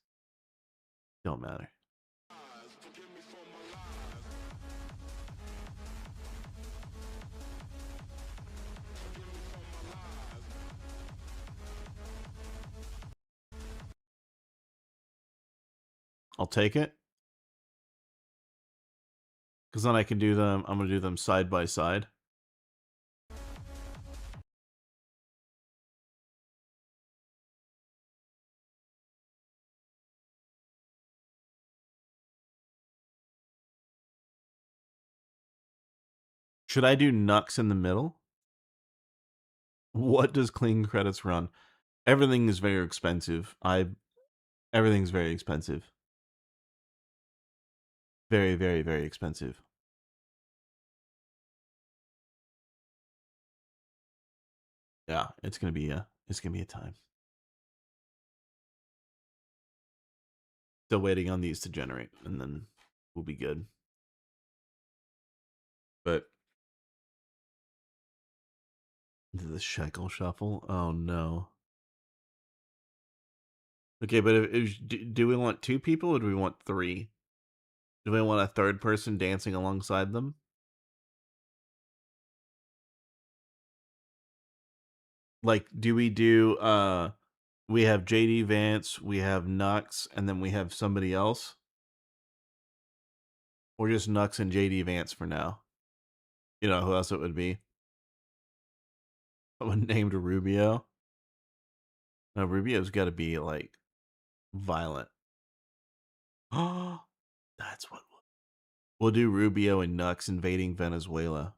Don't matter. I'll take it. Because then I can do them, I'm going to do them side by side. Should I do Nux in the middle? What does clean credits run? Everything is very expensive. Everything's very expensive. Very, very, very expensive. Yeah, it's gonna be a time. Still waiting on these to generate, and then we'll be good. But the shekel shuffle? Oh no. Okay, but do we want 2 people or do we want 3? Do we want a third person dancing alongside them? Like, do we do we have JD Vance, we have Nux, and then we have somebody else? Or just Nux and JD Vance for now? You know who else it would be? Someone named Rubio. No, Rubio's got to be like violent. Oh, that's what we'll do. Rubio and Nux invading Venezuela.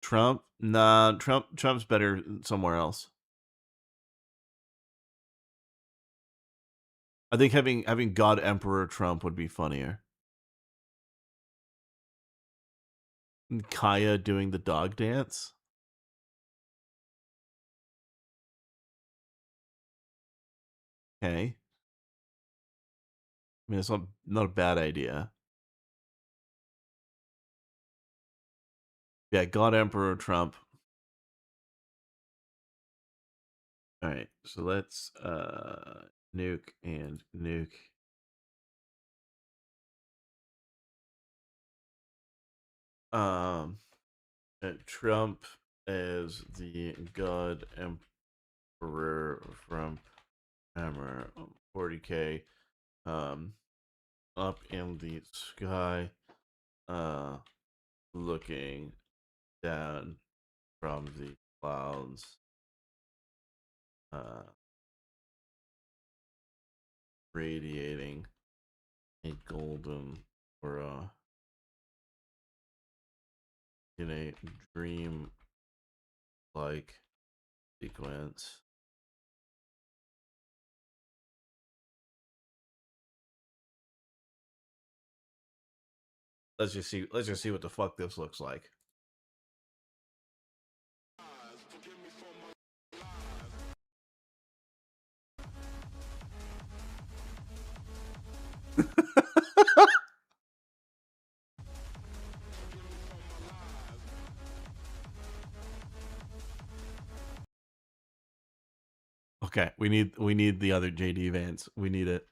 Trump? Nah, Trump's better somewhere else. I think having God Emperor Trump would be funnier. And Kaya doing the dog dance. Okay. I mean, it's not a bad idea. Yeah, God Emperor Trump. All right, so let's nuke and nuke. Trump as the God Emperor from Hammer 40K up in the sky looking down from the clouds radiating a golden aura in a dream like sequence. Let's just see what the fuck this looks like. Okay, we need the other JD Vance. We need it.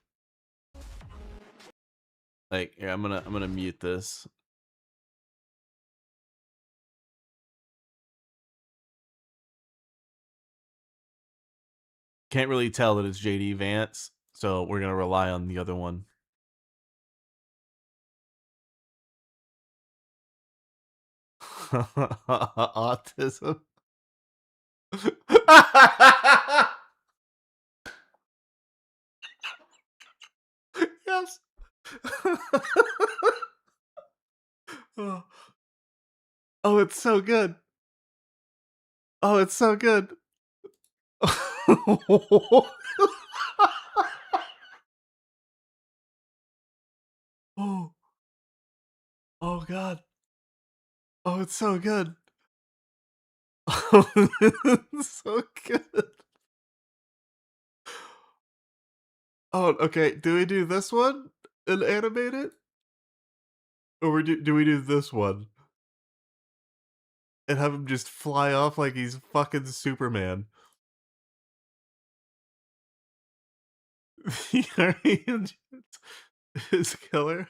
Like, yeah, I'm gonna mute this. Can't really tell that it's JD Vance, so we're gonna rely on the other one. Autism. Yes. Oh, it's so good. Oh, it's so good. Oh. Oh god. Oh, it's so good. Oh, it's so good. Oh, okay. Do we do this one and animate it? Or do we do this one and have him just fly off like he's fucking Superman? The Arrangement is killer.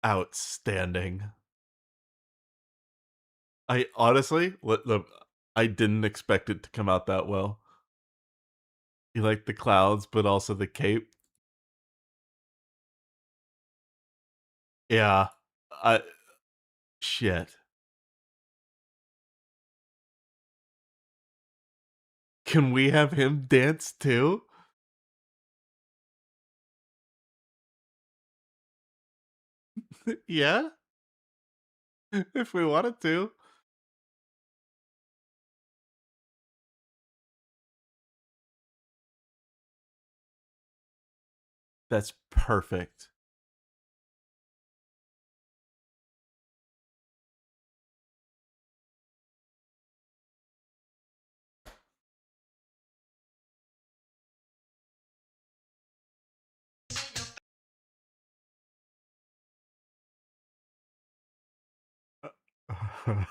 Outstanding. I honestly, I didn't expect it to come out that well. You like the clouds, but also the cape. Yeah. I shit. Can we have him dance too? Yeah? If we wanted to. That's perfect.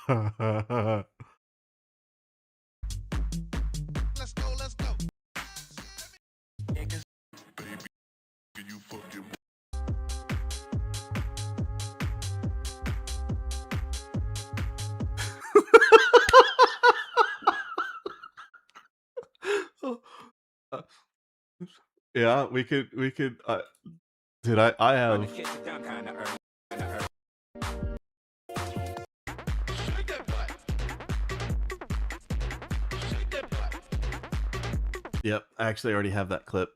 Uh, yeah, we could dude, I have Yep, I actually already have that clip.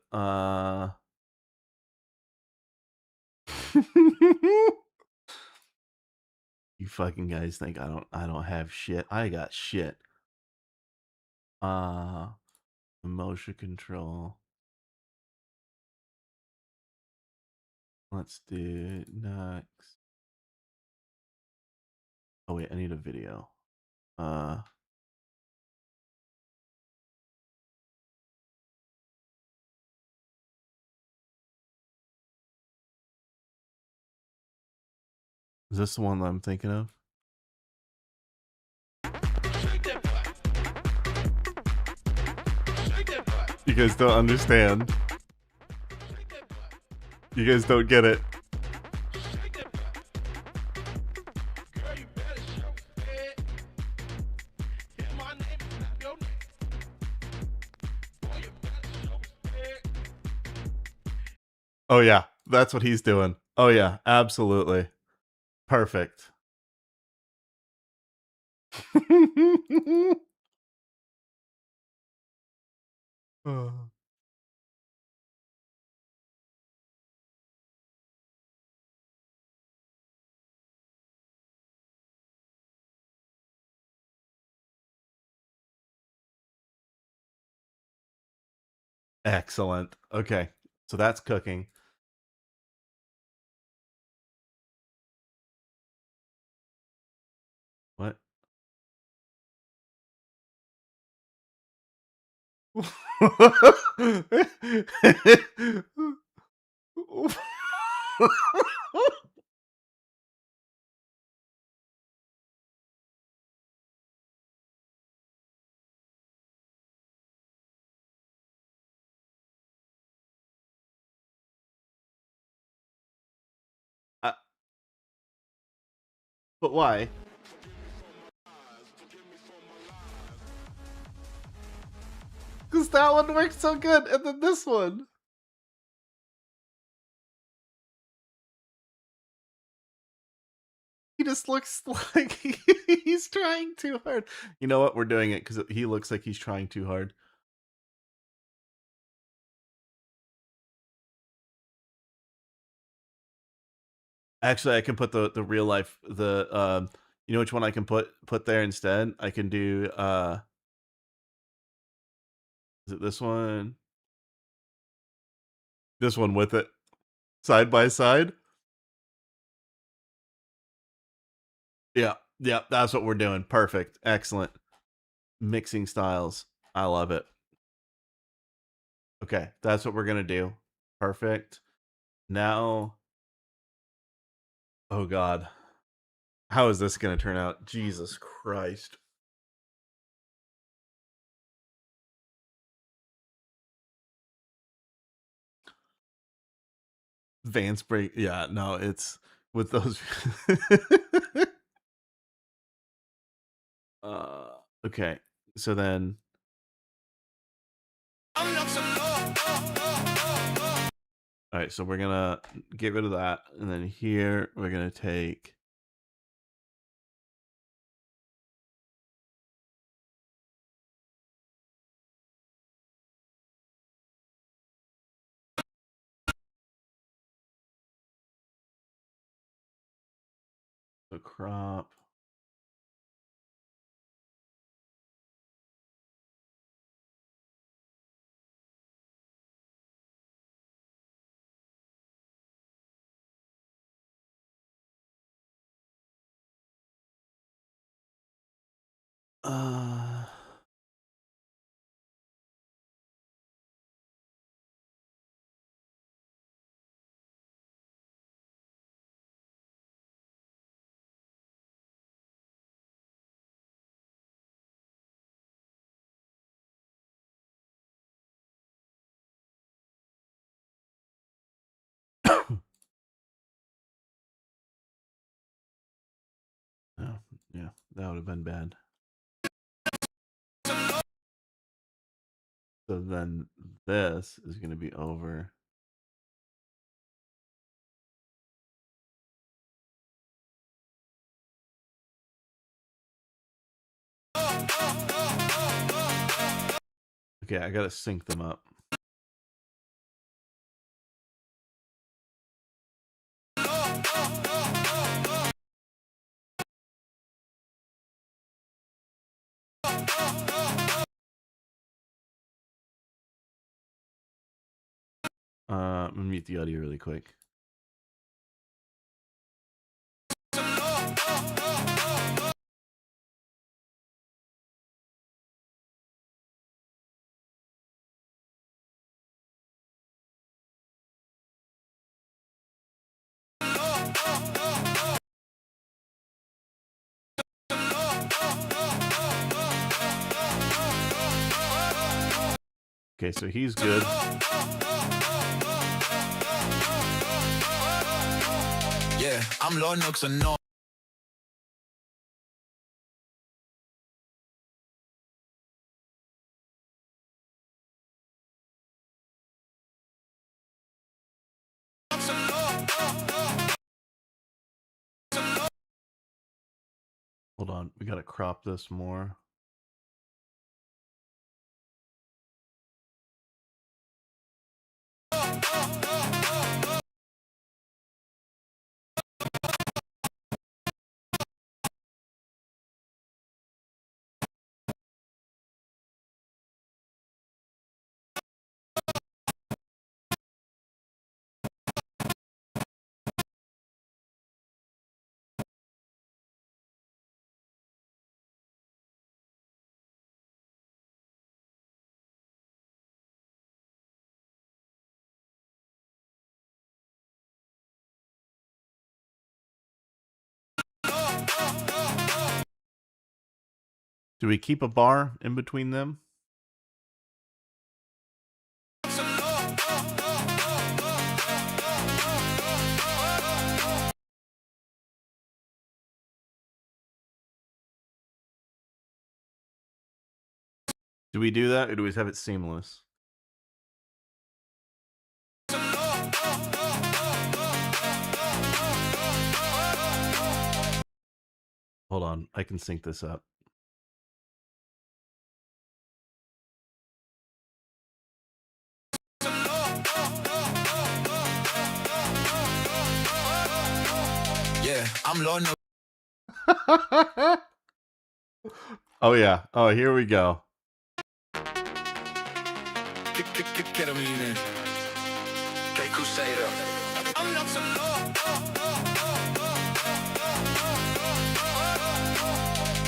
You fucking guys think I don't have shit. I got shit. Emotion control. Let's do next. Oh wait, I need a video. Is this the one that I'm thinking of? You guys don't understand. You guys don't get it. Oh yeah, that's what he's doing. Oh yeah, absolutely. Perfect. Oh. Excellent. Okay, so that's cooking. What? Uh, but why? Because that one worked so good, and then this one. He just looks like he's trying too hard. You know what? We're doing it because he looks like he's trying too hard. Actually, I can put the real life you know which one I can put there instead? I can do is it this one? This one with it side by side. Yeah. Yeah, that's what we're doing. Perfect. Excellent. Mixing styles. I love it. Okay, that's what we're going to do. Perfect. Now, oh god. How is this going to turn out? Jesus Christ. Vance break. Yeah, no, it's with those uh okay. So then all right, so we're going to get rid of that, and then here we're going to take the crop. Uh oh, yeah, that would have been bad. So then this is going to be over. Okay, I got to sync them up. I'm gonna mute the audio really quick. Okay, so he's good. Yeah, I'm Lord Nooks and no. Hold on, we gotta crop this more. Do we keep a bar in between them? Do we do that, or do we have it seamless? Hold on, I can sync this up. I'm Lord no. Oh yeah. Oh, here we go. Ketamine. Que Crusader. I'm not so low.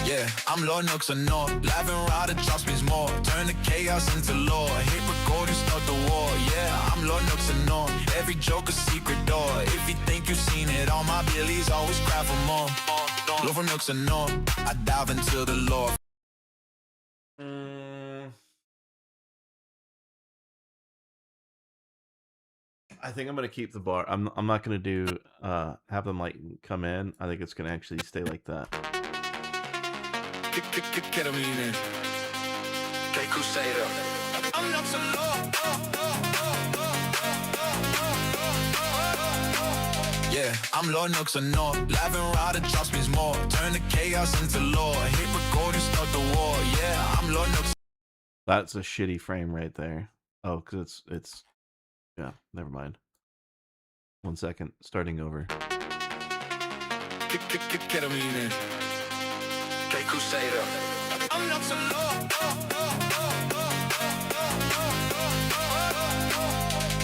Yeah, I'm Lord Nooks and North. Live and ride, it drops me's more. Turn the chaos into law. Hit record and start the war. Yeah, I'm Lord Nooks and North. Every joke a secret door. If you think you've seen it, all my billies always cry for more. Lord from Nooks and North. I dive into the lore. I think I'm gonna keep the bar. I'm not gonna do have them like come in. I think it's gonna actually stay like that. Ketamine. Que Crusader. I'm not so low. Yeah, I'm Lord Nooks and North. Live and ride, it drops me's more. Turn the chaos into law. Hit record and start the war. Yeah, I'm Lord Nooks. That's a shitty frame right there. Oh, because it's yeah. Never mind. 1 second. Starting over. Ketamine. Que Crusader. I'm not so low.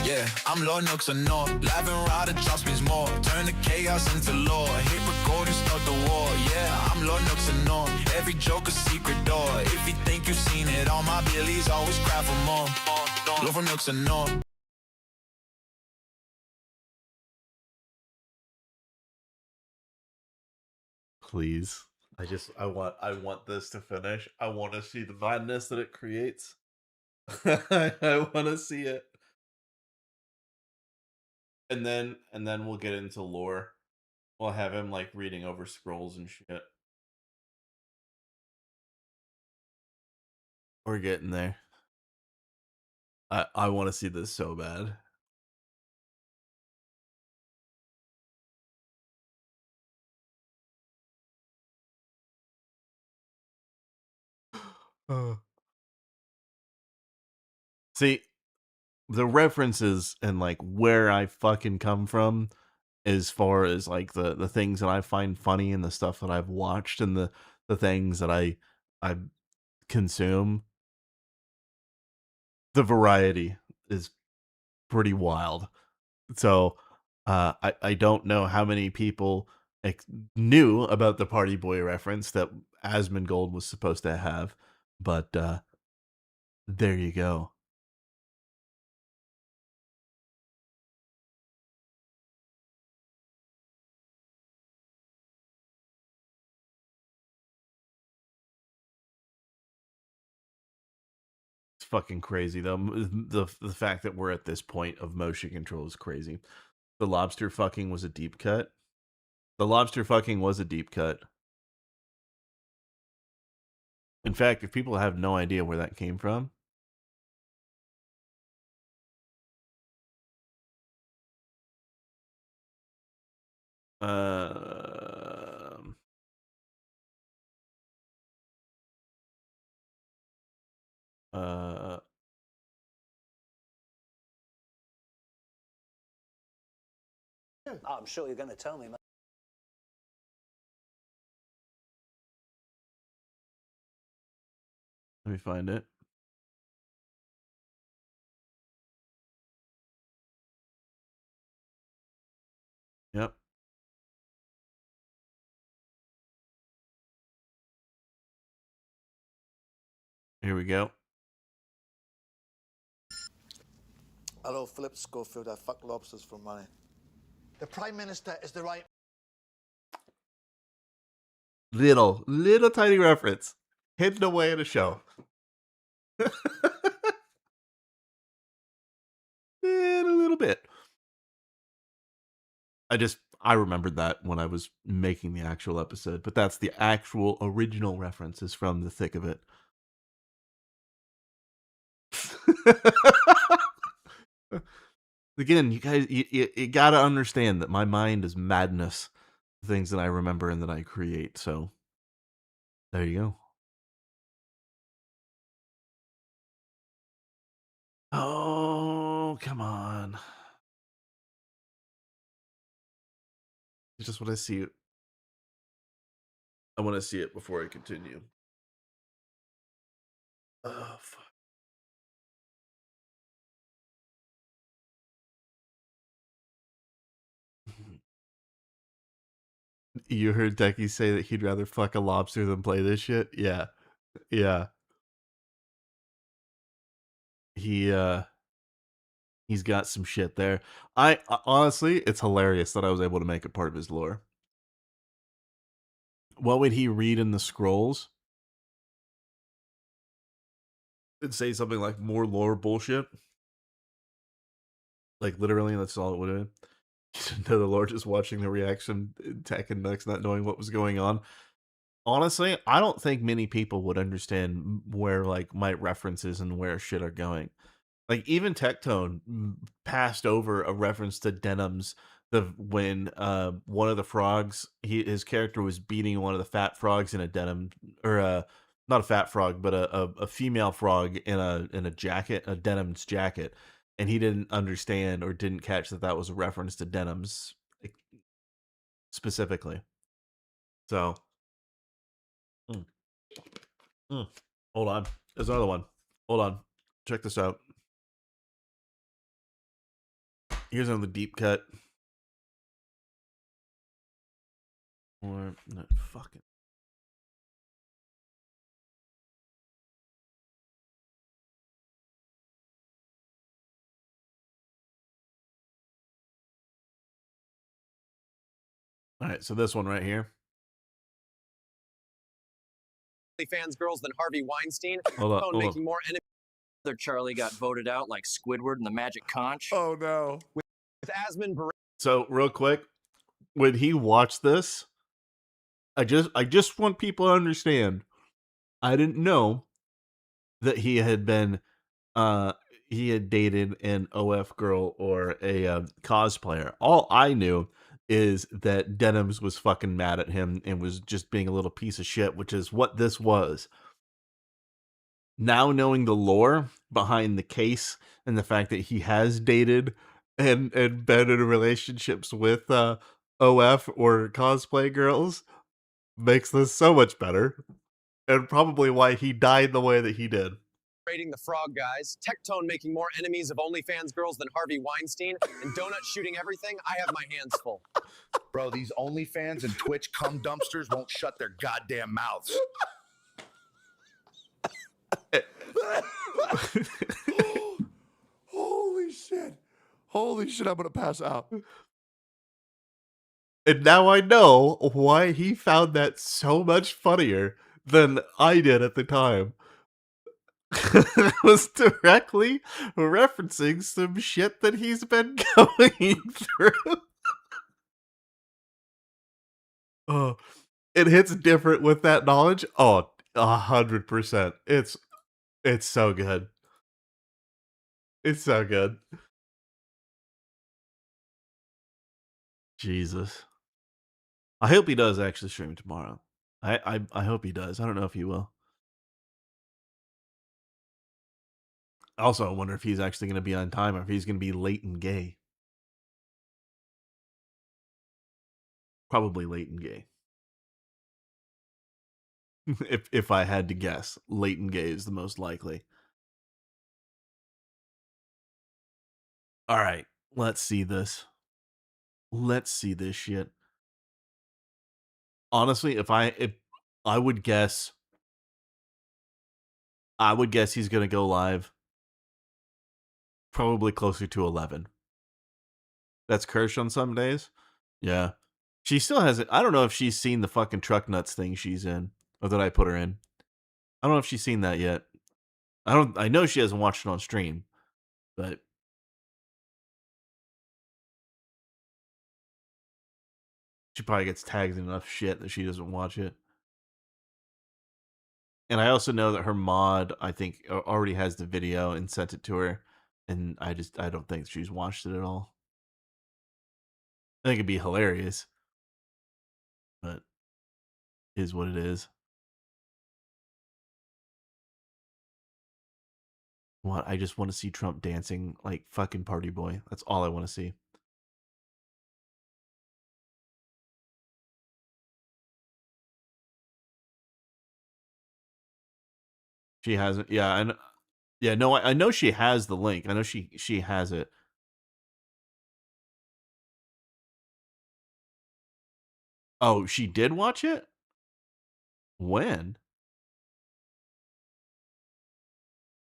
Yeah, I'm Lord Nooks and North. Live and ride, it drops me's more. Turn the chaos into law. Hit record and start the war. Yeah, I'm Lord Nooks and North. Every joke a secret door. If you think you've seen it, all my billies always cry for more. Lord from Nooks and North. Please. I want this to finish. I want to see the madness that it creates. I want to see it. And then we'll get into lore. We'll have him like reading over scrolls and shit. We're getting there. I want to see this so bad. See, the references and like where I fucking come from as far as like the things that I find funny and the stuff that I've watched and the things that I consume, the variety is pretty wild. So I don't know how many people knew about the Party Boy reference that Asmongold was supposed to have, but there you go. It's fucking crazy though. The fact that we're at this point of motion control is crazy. The lobster fucking was a deep cut. The lobster fucking was a deep cut. In fact, if people have no idea where that came from, um, uh, I'm sure you're going to tell me. let me find it. Yep. Here we go. Hello, Philip Schofield. I fuck lobsters for money. The Prime Minister is the right. Little tiny reference hidden away in a show. In a little bit. I remembered that when I was making the actual episode, but that's the actual original references from the thick of it. Again, you guys, you gotta understand that my mind is madness. The things that I remember and that I create. So there you go. Oh, come on. It's just what I see. I want to see it before I continue. Oh, fuck. You heard Decky say that he'd rather fuck a lobster than play this shit? Yeah. Yeah. He's got some shit there. Honestly, it's hilarious that I was able to make it part of his lore. What would he read in the scrolls? It'd say something like more lore bullshit. Like literally, that's all it would have been. No, the Lord just watching the reaction, Tech and Nux not knowing what was going on. Honestly, I don't think many people would understand where like my references and where shit are going. Like even Tectone passed over a reference to denims when one of the frogs, his character was beating one of the fat frogs in a denim, or not a fat frog, but a female frog in a jacket, a denim's jacket, and he didn't understand or didn't catch that that was a reference to denims specifically. So, mm, hold on, there's another one. Hold on, check this out. Here's another deep cut. Or no, fucking. All right, so this one right here. Fans girls than Harvey Weinstein. Hold on. Making more enemies. Other Charlie got voted out like Squidward and the Magic Conch. Oh no. With Asmund So real quick, when he watched this, I just want people to understand. I didn't know that he had dated an OF girl or a cosplayer. All I knew is that Denims was fucking mad at him and was just being a little piece of shit, which is what this was. Now knowing the lore behind the case and the fact that he has dated and been in relationships with OF or cosplay girls makes this so much better, and probably why he died the way that he did. rating the frog guys, Tectone making more enemies of OnlyFans girls than Harvey Weinstein, and Donut shooting everything. I have my hands full. Bro, these OnlyFans and Twitch cum dumpsters won't shut their goddamn mouths. Holy shit. Holy shit, I'm gonna pass out. And now I know why he found that so much funnier than I did at the time. It was directly referencing some shit that he's been going through. Oh, it hits different with that knowledge. Oh, 100%. It's so good. It's so good. Jesus. I hope he does actually stream tomorrow. I hope he does. I don't know if he will. Also, I wonder if he's actually going to be on time or if he's going to be late and gay. Probably late and gay. if I had to guess, late and gay is the most likely. All right, let's see this. Let's see this shit. Honestly, if I would guess he's going to go live probably closer to 11. That's Kirsch on some days. Yeah. She still hasn't. I don't know if she's seen the fucking truck nuts thing she's in, or that I put her in. I don't know if she's seen that yet. I know she hasn't watched it on stream, but she probably gets tagged in enough shit that she doesn't watch it. And I also know that her mod, I think, already has the video and sent it to her, and I don't think she's watched it at all. I think it'd be hilarious, but it is what it is. What? I just want to see Trump dancing like fucking party boy. That's all I want to see. She hasn't. Yeah, and yeah, no, I know she has the link. I know she has it. Oh, she did watch it? When?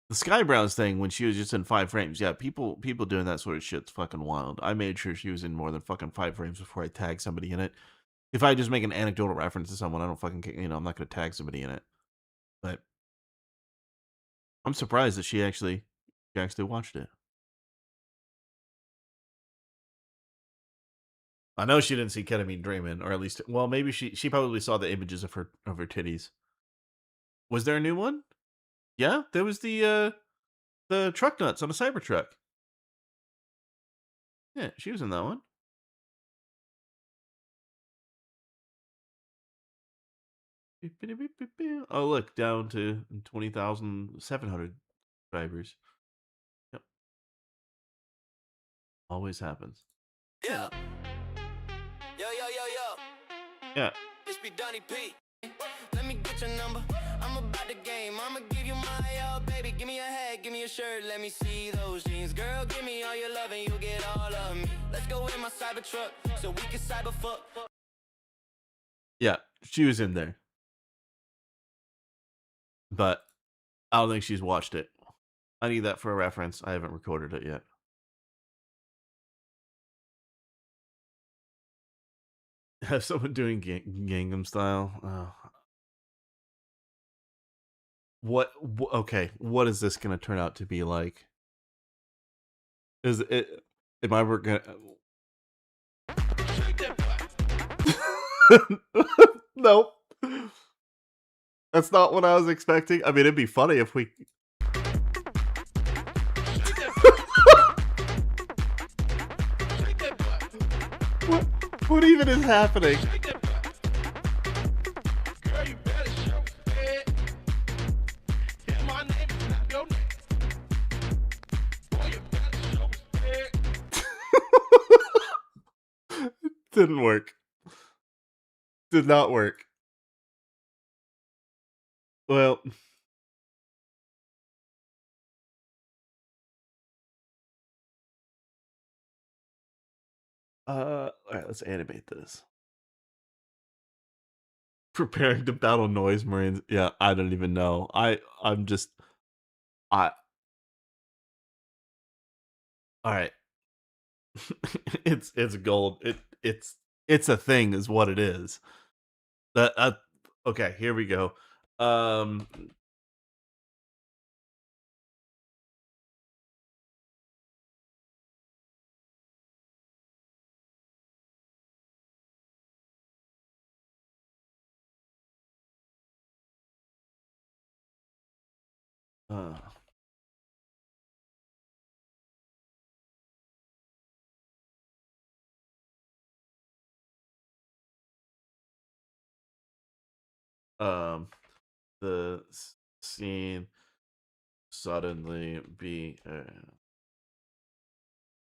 The Sky Browns thing when she was just in 5 frames. Yeah, people doing that sort of shit's fucking wild. I made sure she was in more than fucking 5 frames before I tag somebody in it. If I just make an anecdotal reference to someone, I don't fucking care, I'm not gonna tag somebody in it. But I'm surprised that she actually watched it. I know she didn't see Ketamine Dreamin', or at least, well, maybe she probably saw the images of her titties. Was there a new one? Yeah, there was the truck nuts on a Cybertruck. Yeah, she was in that one. Oh, look, down to 20,700 subscribers. Yep, always happens. Yeah. Yo, yo, yo, yo. Yeah. This be Donnie P. Let me get your number. I'm about the game. I'ma give you my all, baby. Give me a hat, give me a shirt. Let me see those jeans. Girl, give me all your love and you'll get all of me. Let's go in my Cybertruck so we can cyber fuck. Yeah, she was in there. But I don't think she's watched it. I need that for a reference. I haven't recorded it yet. Have someone doing Gangnam Style? Okay, what is this going to turn out to be like? Is it? Am I ever gonna? Nope. That's not what I was expecting. I mean, it'd be funny if we. What even is happening? Didn't work. Did not work. Well, all right, let's animate this. Preparing to battle noise marines. Yeah, I don't even know. I'm just I all right. It's gold. It's a thing is what it is. That okay, here we go. Um uh, um the scene suddenly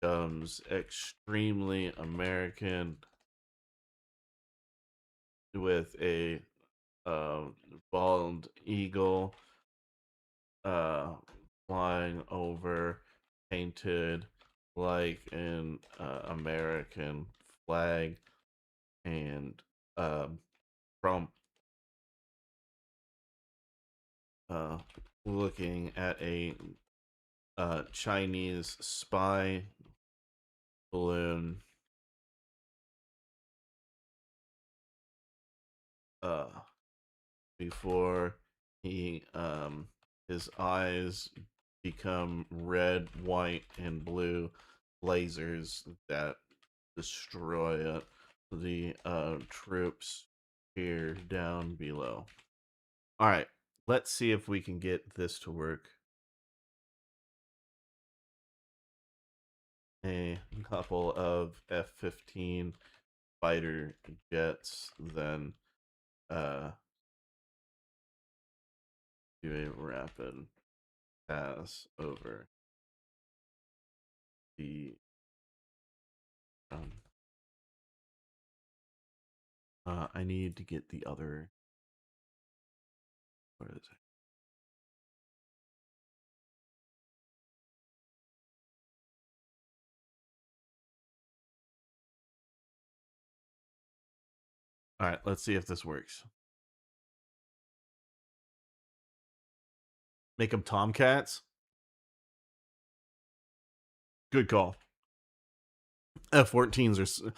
becomes extremely American with a bald eagle flying over, painted like an American flag, and Trump looking at a Chinese spy balloon uh before he his eyes become red, white, and blue lasers that destroy the troops here down below. All right, let's see if we can get this to work. A couple of F-15 fighter jets, then do a rapid pass over the I need to get the other, where is it? All right, let's see if this works. Make them Tomcats. Good call. F-14s are,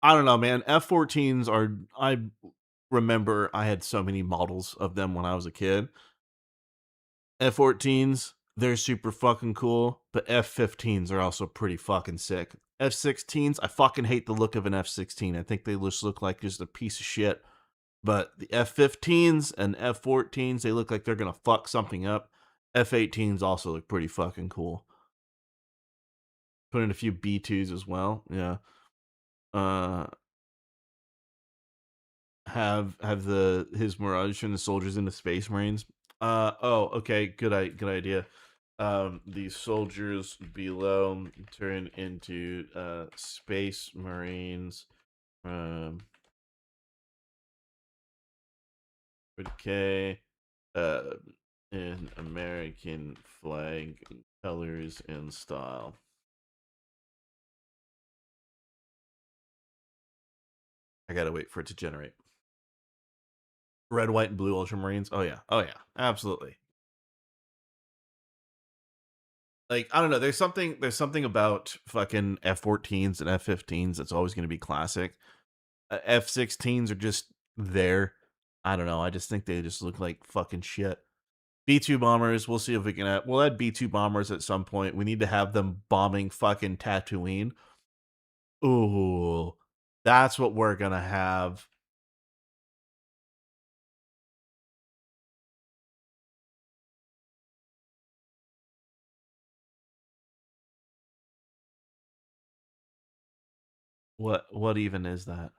I don't know, man. F-14s are, I remember I had so many models of them when I was a kid. F-14s, they're super fucking cool, but F-15s are also pretty fucking sick. F-16s, I fucking hate the look of an F-16. I think they just look like just a piece of shit. But the F-15s and F-14s, they look like they're gonna fuck something up. F-18s also look pretty fucking cool. Put in a few B-2s as well. Yeah. Have his Mirage turn the soldiers into Space Marines. Okay, good idea. The soldiers below turn into Space Marines. Okay. Uh, in American flag colors and style. I gotta wait for it to generate. Red, white, and blue Ultramarines. Oh yeah, absolutely. Like, I don't know. There's something about fucking F-14s and F-15s that's always going to be classic. F-16s are just there. I don't know. I just think they just look like fucking shit. B-2 bombers. We'll see if we can add. We'll add B-2 bombers at some point. We need to have them bombing fucking Tatooine. Ooh, that's what we're gonna have. What even is that?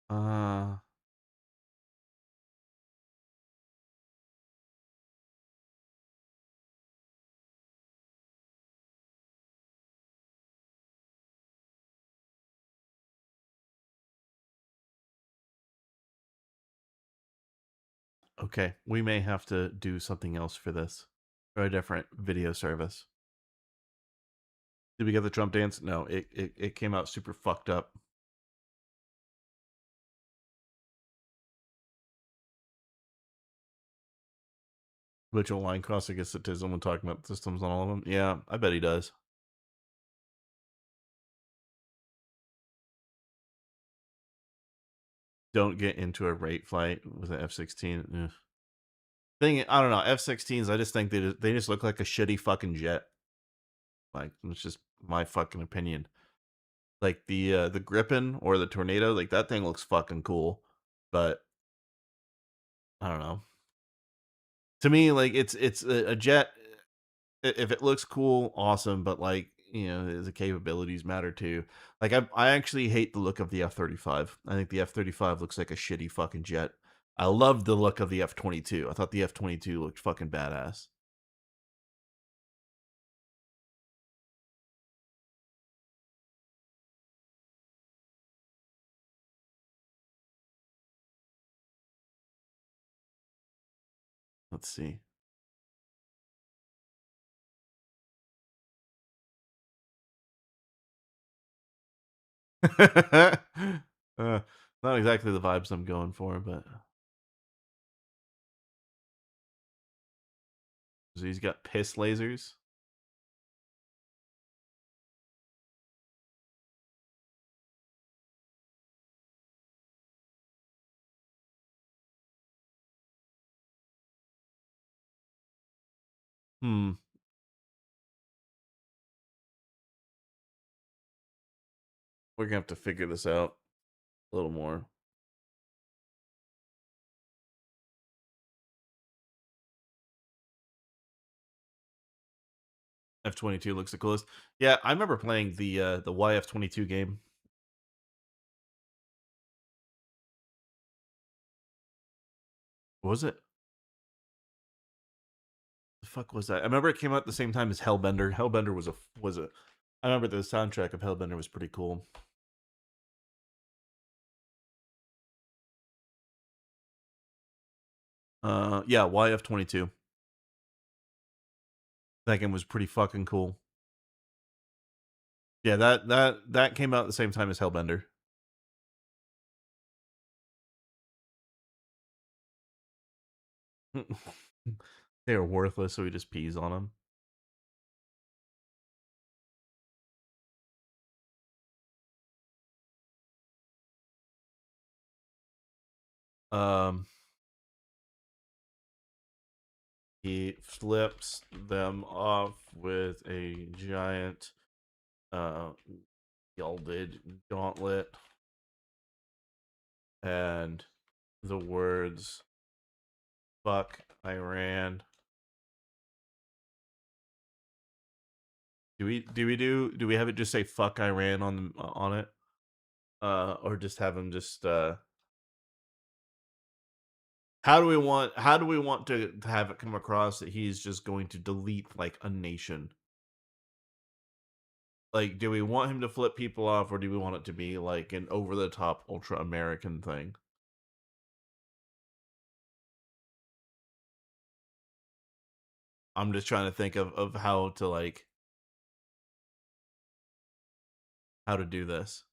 Uh, okay, we may have to do something else for this, or a different video service. Did we get the Trump dance? No, it came out super fucked up. Virtual line cross against statism when talking about systems on all of them. Yeah, I bet he does. Don't get into a rate flight with an F-16. Thing, I don't know. F-16s, I just think they just look like a shitty fucking jet. Like, it's just my fucking opinion. Like the Gripen or the Tornado, like that thing looks fucking cool, but I don't know. To me, like it's a jet. If it looks cool, awesome, but like, you know, the capabilities matter too. Like I actually hate the look of the F-35. I think the F-35 looks like a shitty fucking jet. I love the look of the F-22. I thought the F-22 looked fucking badass. Let's see. Not exactly the vibes I'm going for, but so he's got piss lasers. Hmm. We're gonna have to figure this out a little more. F-22 looks the coolest. Yeah, I remember playing the YF-22 game. What was it? The fuck was that? I remember it came out at the same time as Hellbender. Hellbender was a I remember the soundtrack of Hellbender was pretty cool. Yeah, YF-22. That game was pretty fucking cool. Yeah, that came out at the same time as Hellbender. They were worthless, so he just pees on them. He flips them off with a giant gilded gauntlet and the words "fuck Iran." Do we have it just say "fuck Iran" on it? Or just have him just how do we want to have it come across that he's just going to delete like a nation? Like, do we want him to flip people off, or do we want it to be like an over the top ultra American thing? I'm just trying to think of how to like how to do this.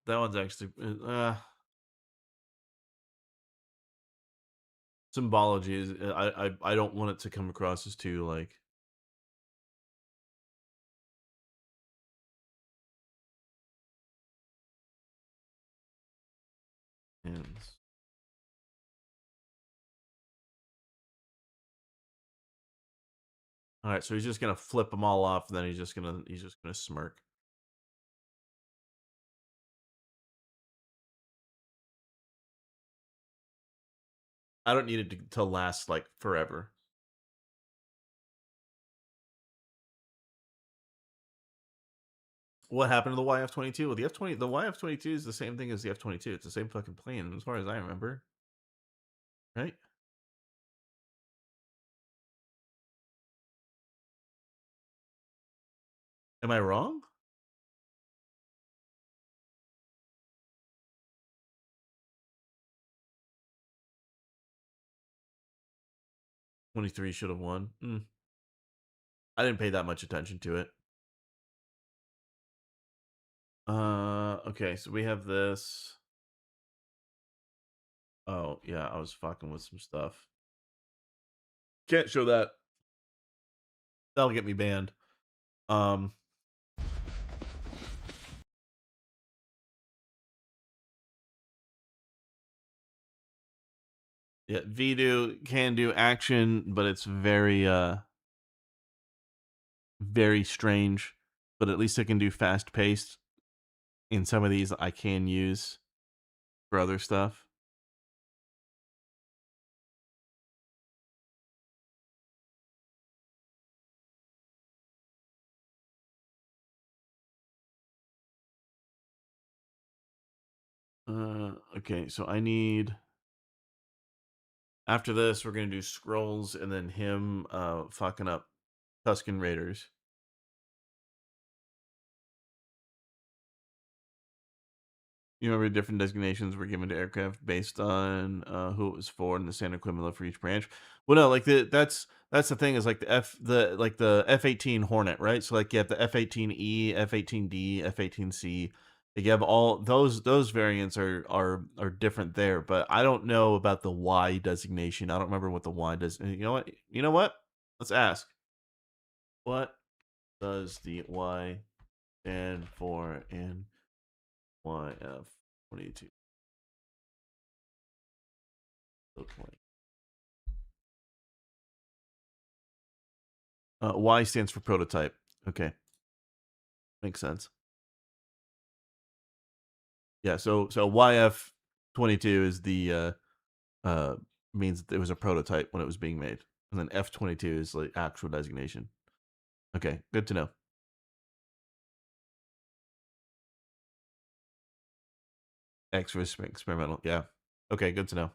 That one's actually symbology is I don't want it to come across as too like hands. All right, so he's just gonna flip them all off, and then he's just gonna smirk. I don't need it to last like forever. What happened to the YF-22? Well, the YF-22 is the same thing as the F-22. It's the same fucking plane, as far as I remember. Right? Am I wrong? '23 should have won. I didn't pay that much attention to it. Okay, so we have this. Oh, yeah, I was fucking with some stuff. Can't show that. That'll get me banned. Yeah, Vidu can do action, but it's very very strange. But at least it can do fast paced. In some of these I can use for other stuff. Okay, so I need after this we're gonna do scrolls and then him fucking up Tuscan Raiders. You remember different designations were given to aircraft based on who it was for and the standard equivalent for each branch. Well, no, like that's the thing is like the F-18 Hornet, right? So like you have the F-18E, F-18D, F-18C. Like you have all those variants are different there, but I don't know about the Y designation. I don't remember what the Y does. You know what? You know what? Let's ask. What does the Y stand for in YF22? Y stands for prototype. Okay. Makes sense. Yeah, so YF22 is the means that it was a prototype when it was being made. And then F22 is like actual designation. Okay, good to know. X for experimental. Yeah. Okay, good to know.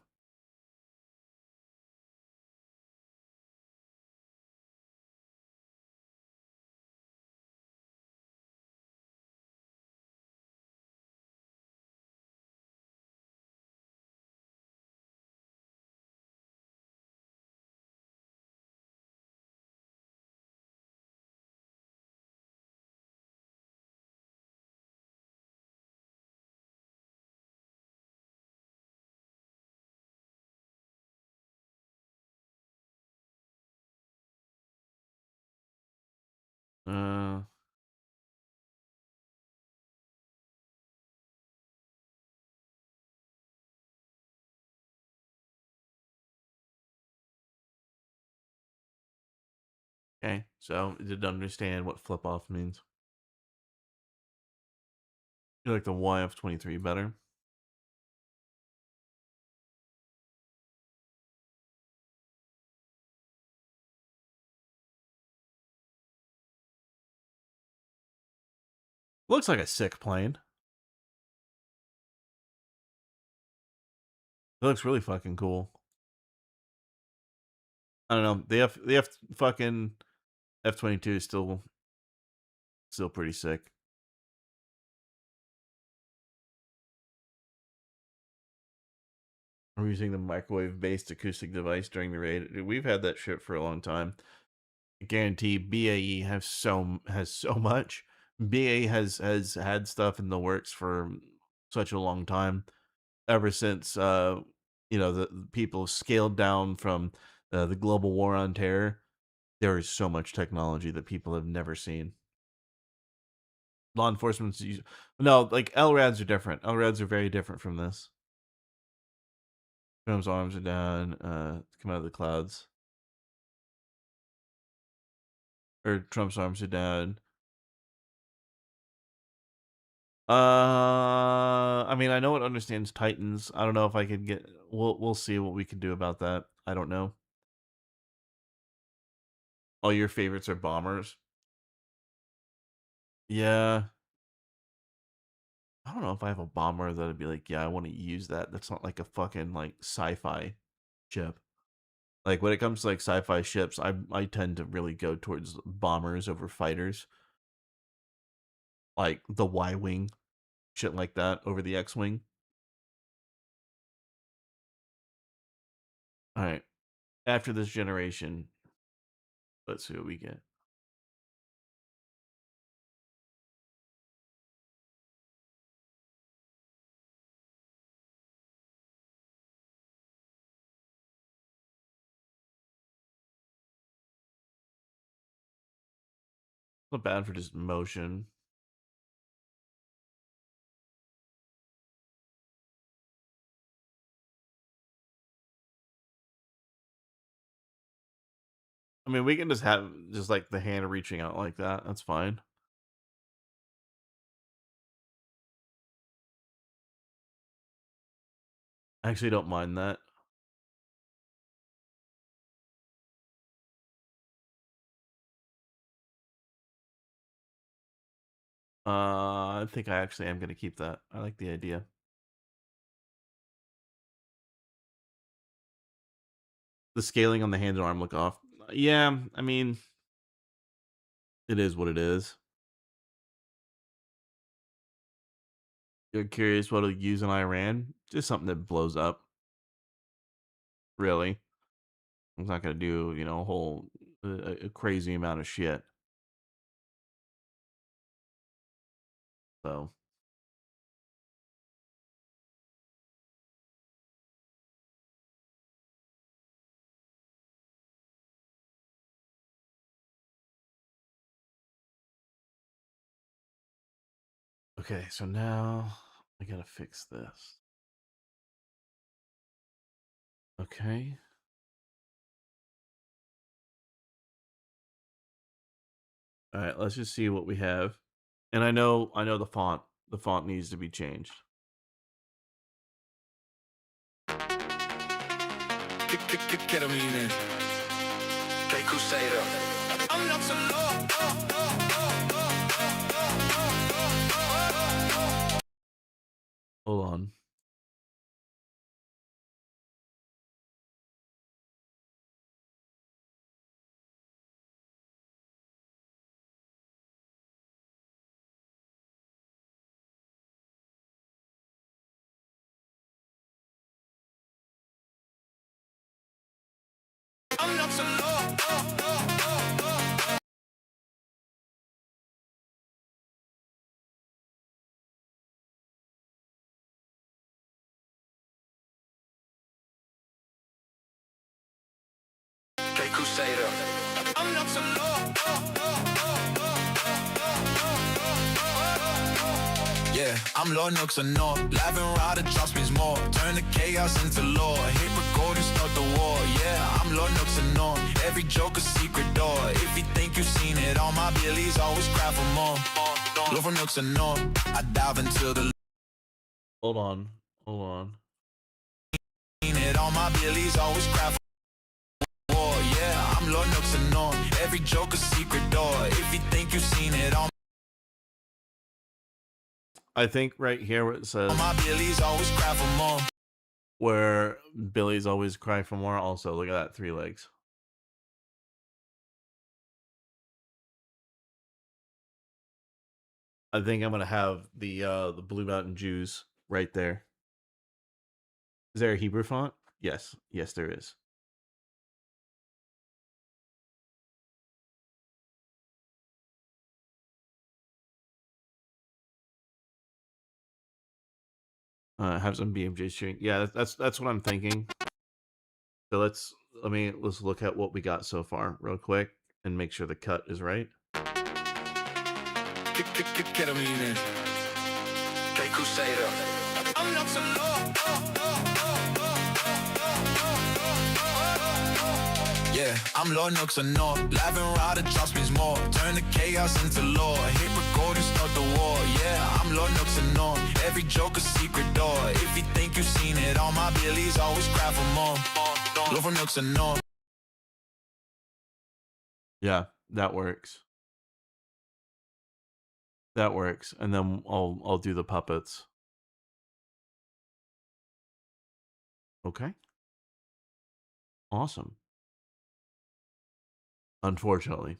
Uh Okay, so I didn't understand what flip off means. You like the YF23 better? Looks like a sick plane. It looks really fucking cool. I don't know. The F fucking F22 is still pretty sick. We're using the microwave-based acoustic device during the raid. Dude, we've had that shit for a long time. I guarantee BAE has so much. BAE has had stuff in the works for such a long time. Ever since the people scaled down from the global war on terror, there is so much technology that people have never seen. Law enforcement's no, like LRADs are different. LRADs are very different from this. Trump's arms are down, come out of the clouds. Or Trump's arms are down. I mean, I know it understands Titans. I don't know if I could get. We'll see what we can do about that. I don't know. All your favorites are bombers. Yeah, I don't know if I have a bomber that'd be like, yeah, I want to use that. That's not like a fucking like sci-fi ship. Like when it comes to like sci-fi ships, I tend to really go towards bombers over fighters. Like the Y-wing, shit like that over the X-wing. All right. After this generation, let's see what we get. Not bad for just motion. I mean, we can just have just like the hand reaching out like that. That's fine. I actually don't mind that. I think I actually am gonna keep that. I like the idea. The scaling on the hand and arm look off. Yeah, I mean, it is what it is. You're curious what to use in Iran? Just something that blows up. Really, it's not gonna do a whole a crazy amount of shit. So Okay, so now I gotta fix this. Okay. All right, let's just see what we have. And I know the font needs to be changed. Ketamine. K Crusader. I'm not so Hold on. I'm not so K Crusader. I'm not so Yeah, I'm Lord Nooks and North. Laughing rider drops means more. Turn the chaos into law. Hit record and start the war. Yeah, I'm Lord Nooks and North. Every joke a secret door. If you think you've seen it, all my billies always cry for more. Lord from Nooks and North. I dive into the Hold on. Hold on. it. All my billies always cry for war. Yeah, I'm Lord Nooks and North. Every joke a secret door. If you think you've seen it, all I think right here where it says my billies always cry for more. where Billy's always cry for more. Also, look at that 3 legs. I think I'm gonna have the Blue Mountain Jews right there. Is there a Hebrew font? Yes. Yes, there is. Have some BMJ shooting. Yeah, that's what I'm thinking. So let's look at what we got so far real quick and make sure the cut is right. Ketamine. K Crusader. I'm not so Yeah, I'm Lord Nooks and North. Laughing rider drops means more. Turn the chaos into law. Hit record and start the war. Yeah, I'm Lord Nooks and North. Every joke a secret door. If you think you've seen it, all my billies always cry for more. Lord from Nooks and North. Yeah, that works. That works. And then I'll do the puppets. Okay. Awesome. Unfortunately,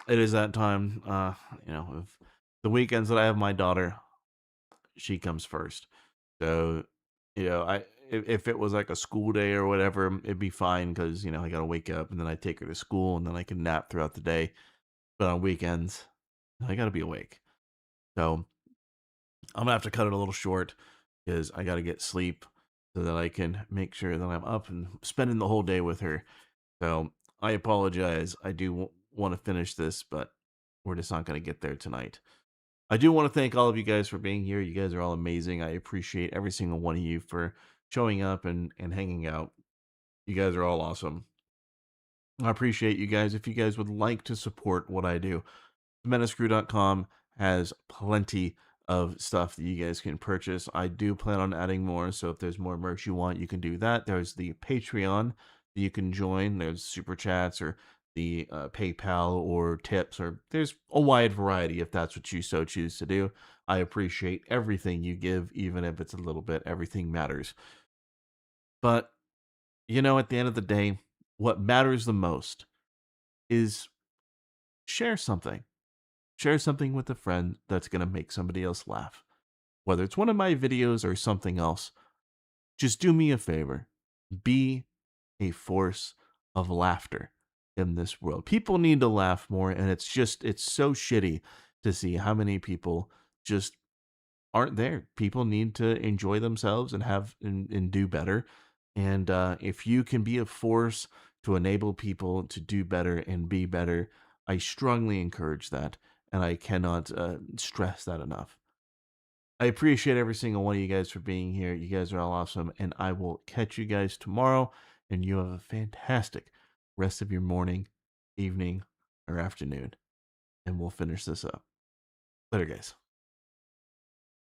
it is that time. If the weekends that I have my daughter, she comes first. So, if it was like a school day or whatever, it'd be fine because I gotta wake up and then I take her to school and then I can nap throughout the day. But on weekends, I gotta be awake. So I'm gonna have to cut it a little short because I gotta get sleep so that I can make sure that I'm up and spending the whole day with her. So I apologize. I do want to finish this, but we're just not going to get there tonight. I do want to thank all of you guys for being here. You guys are all amazing. I appreciate every single one of you for showing up and hanging out. You guys are all awesome. I appreciate you guys. If you guys would like to support what I do, menascrew.com has plenty of stuff that you guys can purchase. I do plan on adding more, so if there's more merch you want, you can do that. There's the Patreon that you can join. There's super chats or the PayPal or tips, or there's a wide variety if that's what you so choose to do. I appreciate everything you give, even if it's a little bit. Everything matters. But, at the end of the day, what matters the most is share something. Share something with a friend that's going to make somebody else laugh. Whether it's one of my videos or something else, just do me a favor. Be a force of laughter in this world. People need to laugh more, and it's so shitty to see how many people just aren't there. People need to enjoy themselves and and do better. And if you can be a force to enable people to do better and be better, I strongly encourage that. and I cannot stress that enough. I appreciate every single one of you guys for being here. You guys are all awesome, and I will catch you guys tomorrow, and you have a fantastic rest of your morning, evening, or afternoon, and we'll finish this up. Later, guys.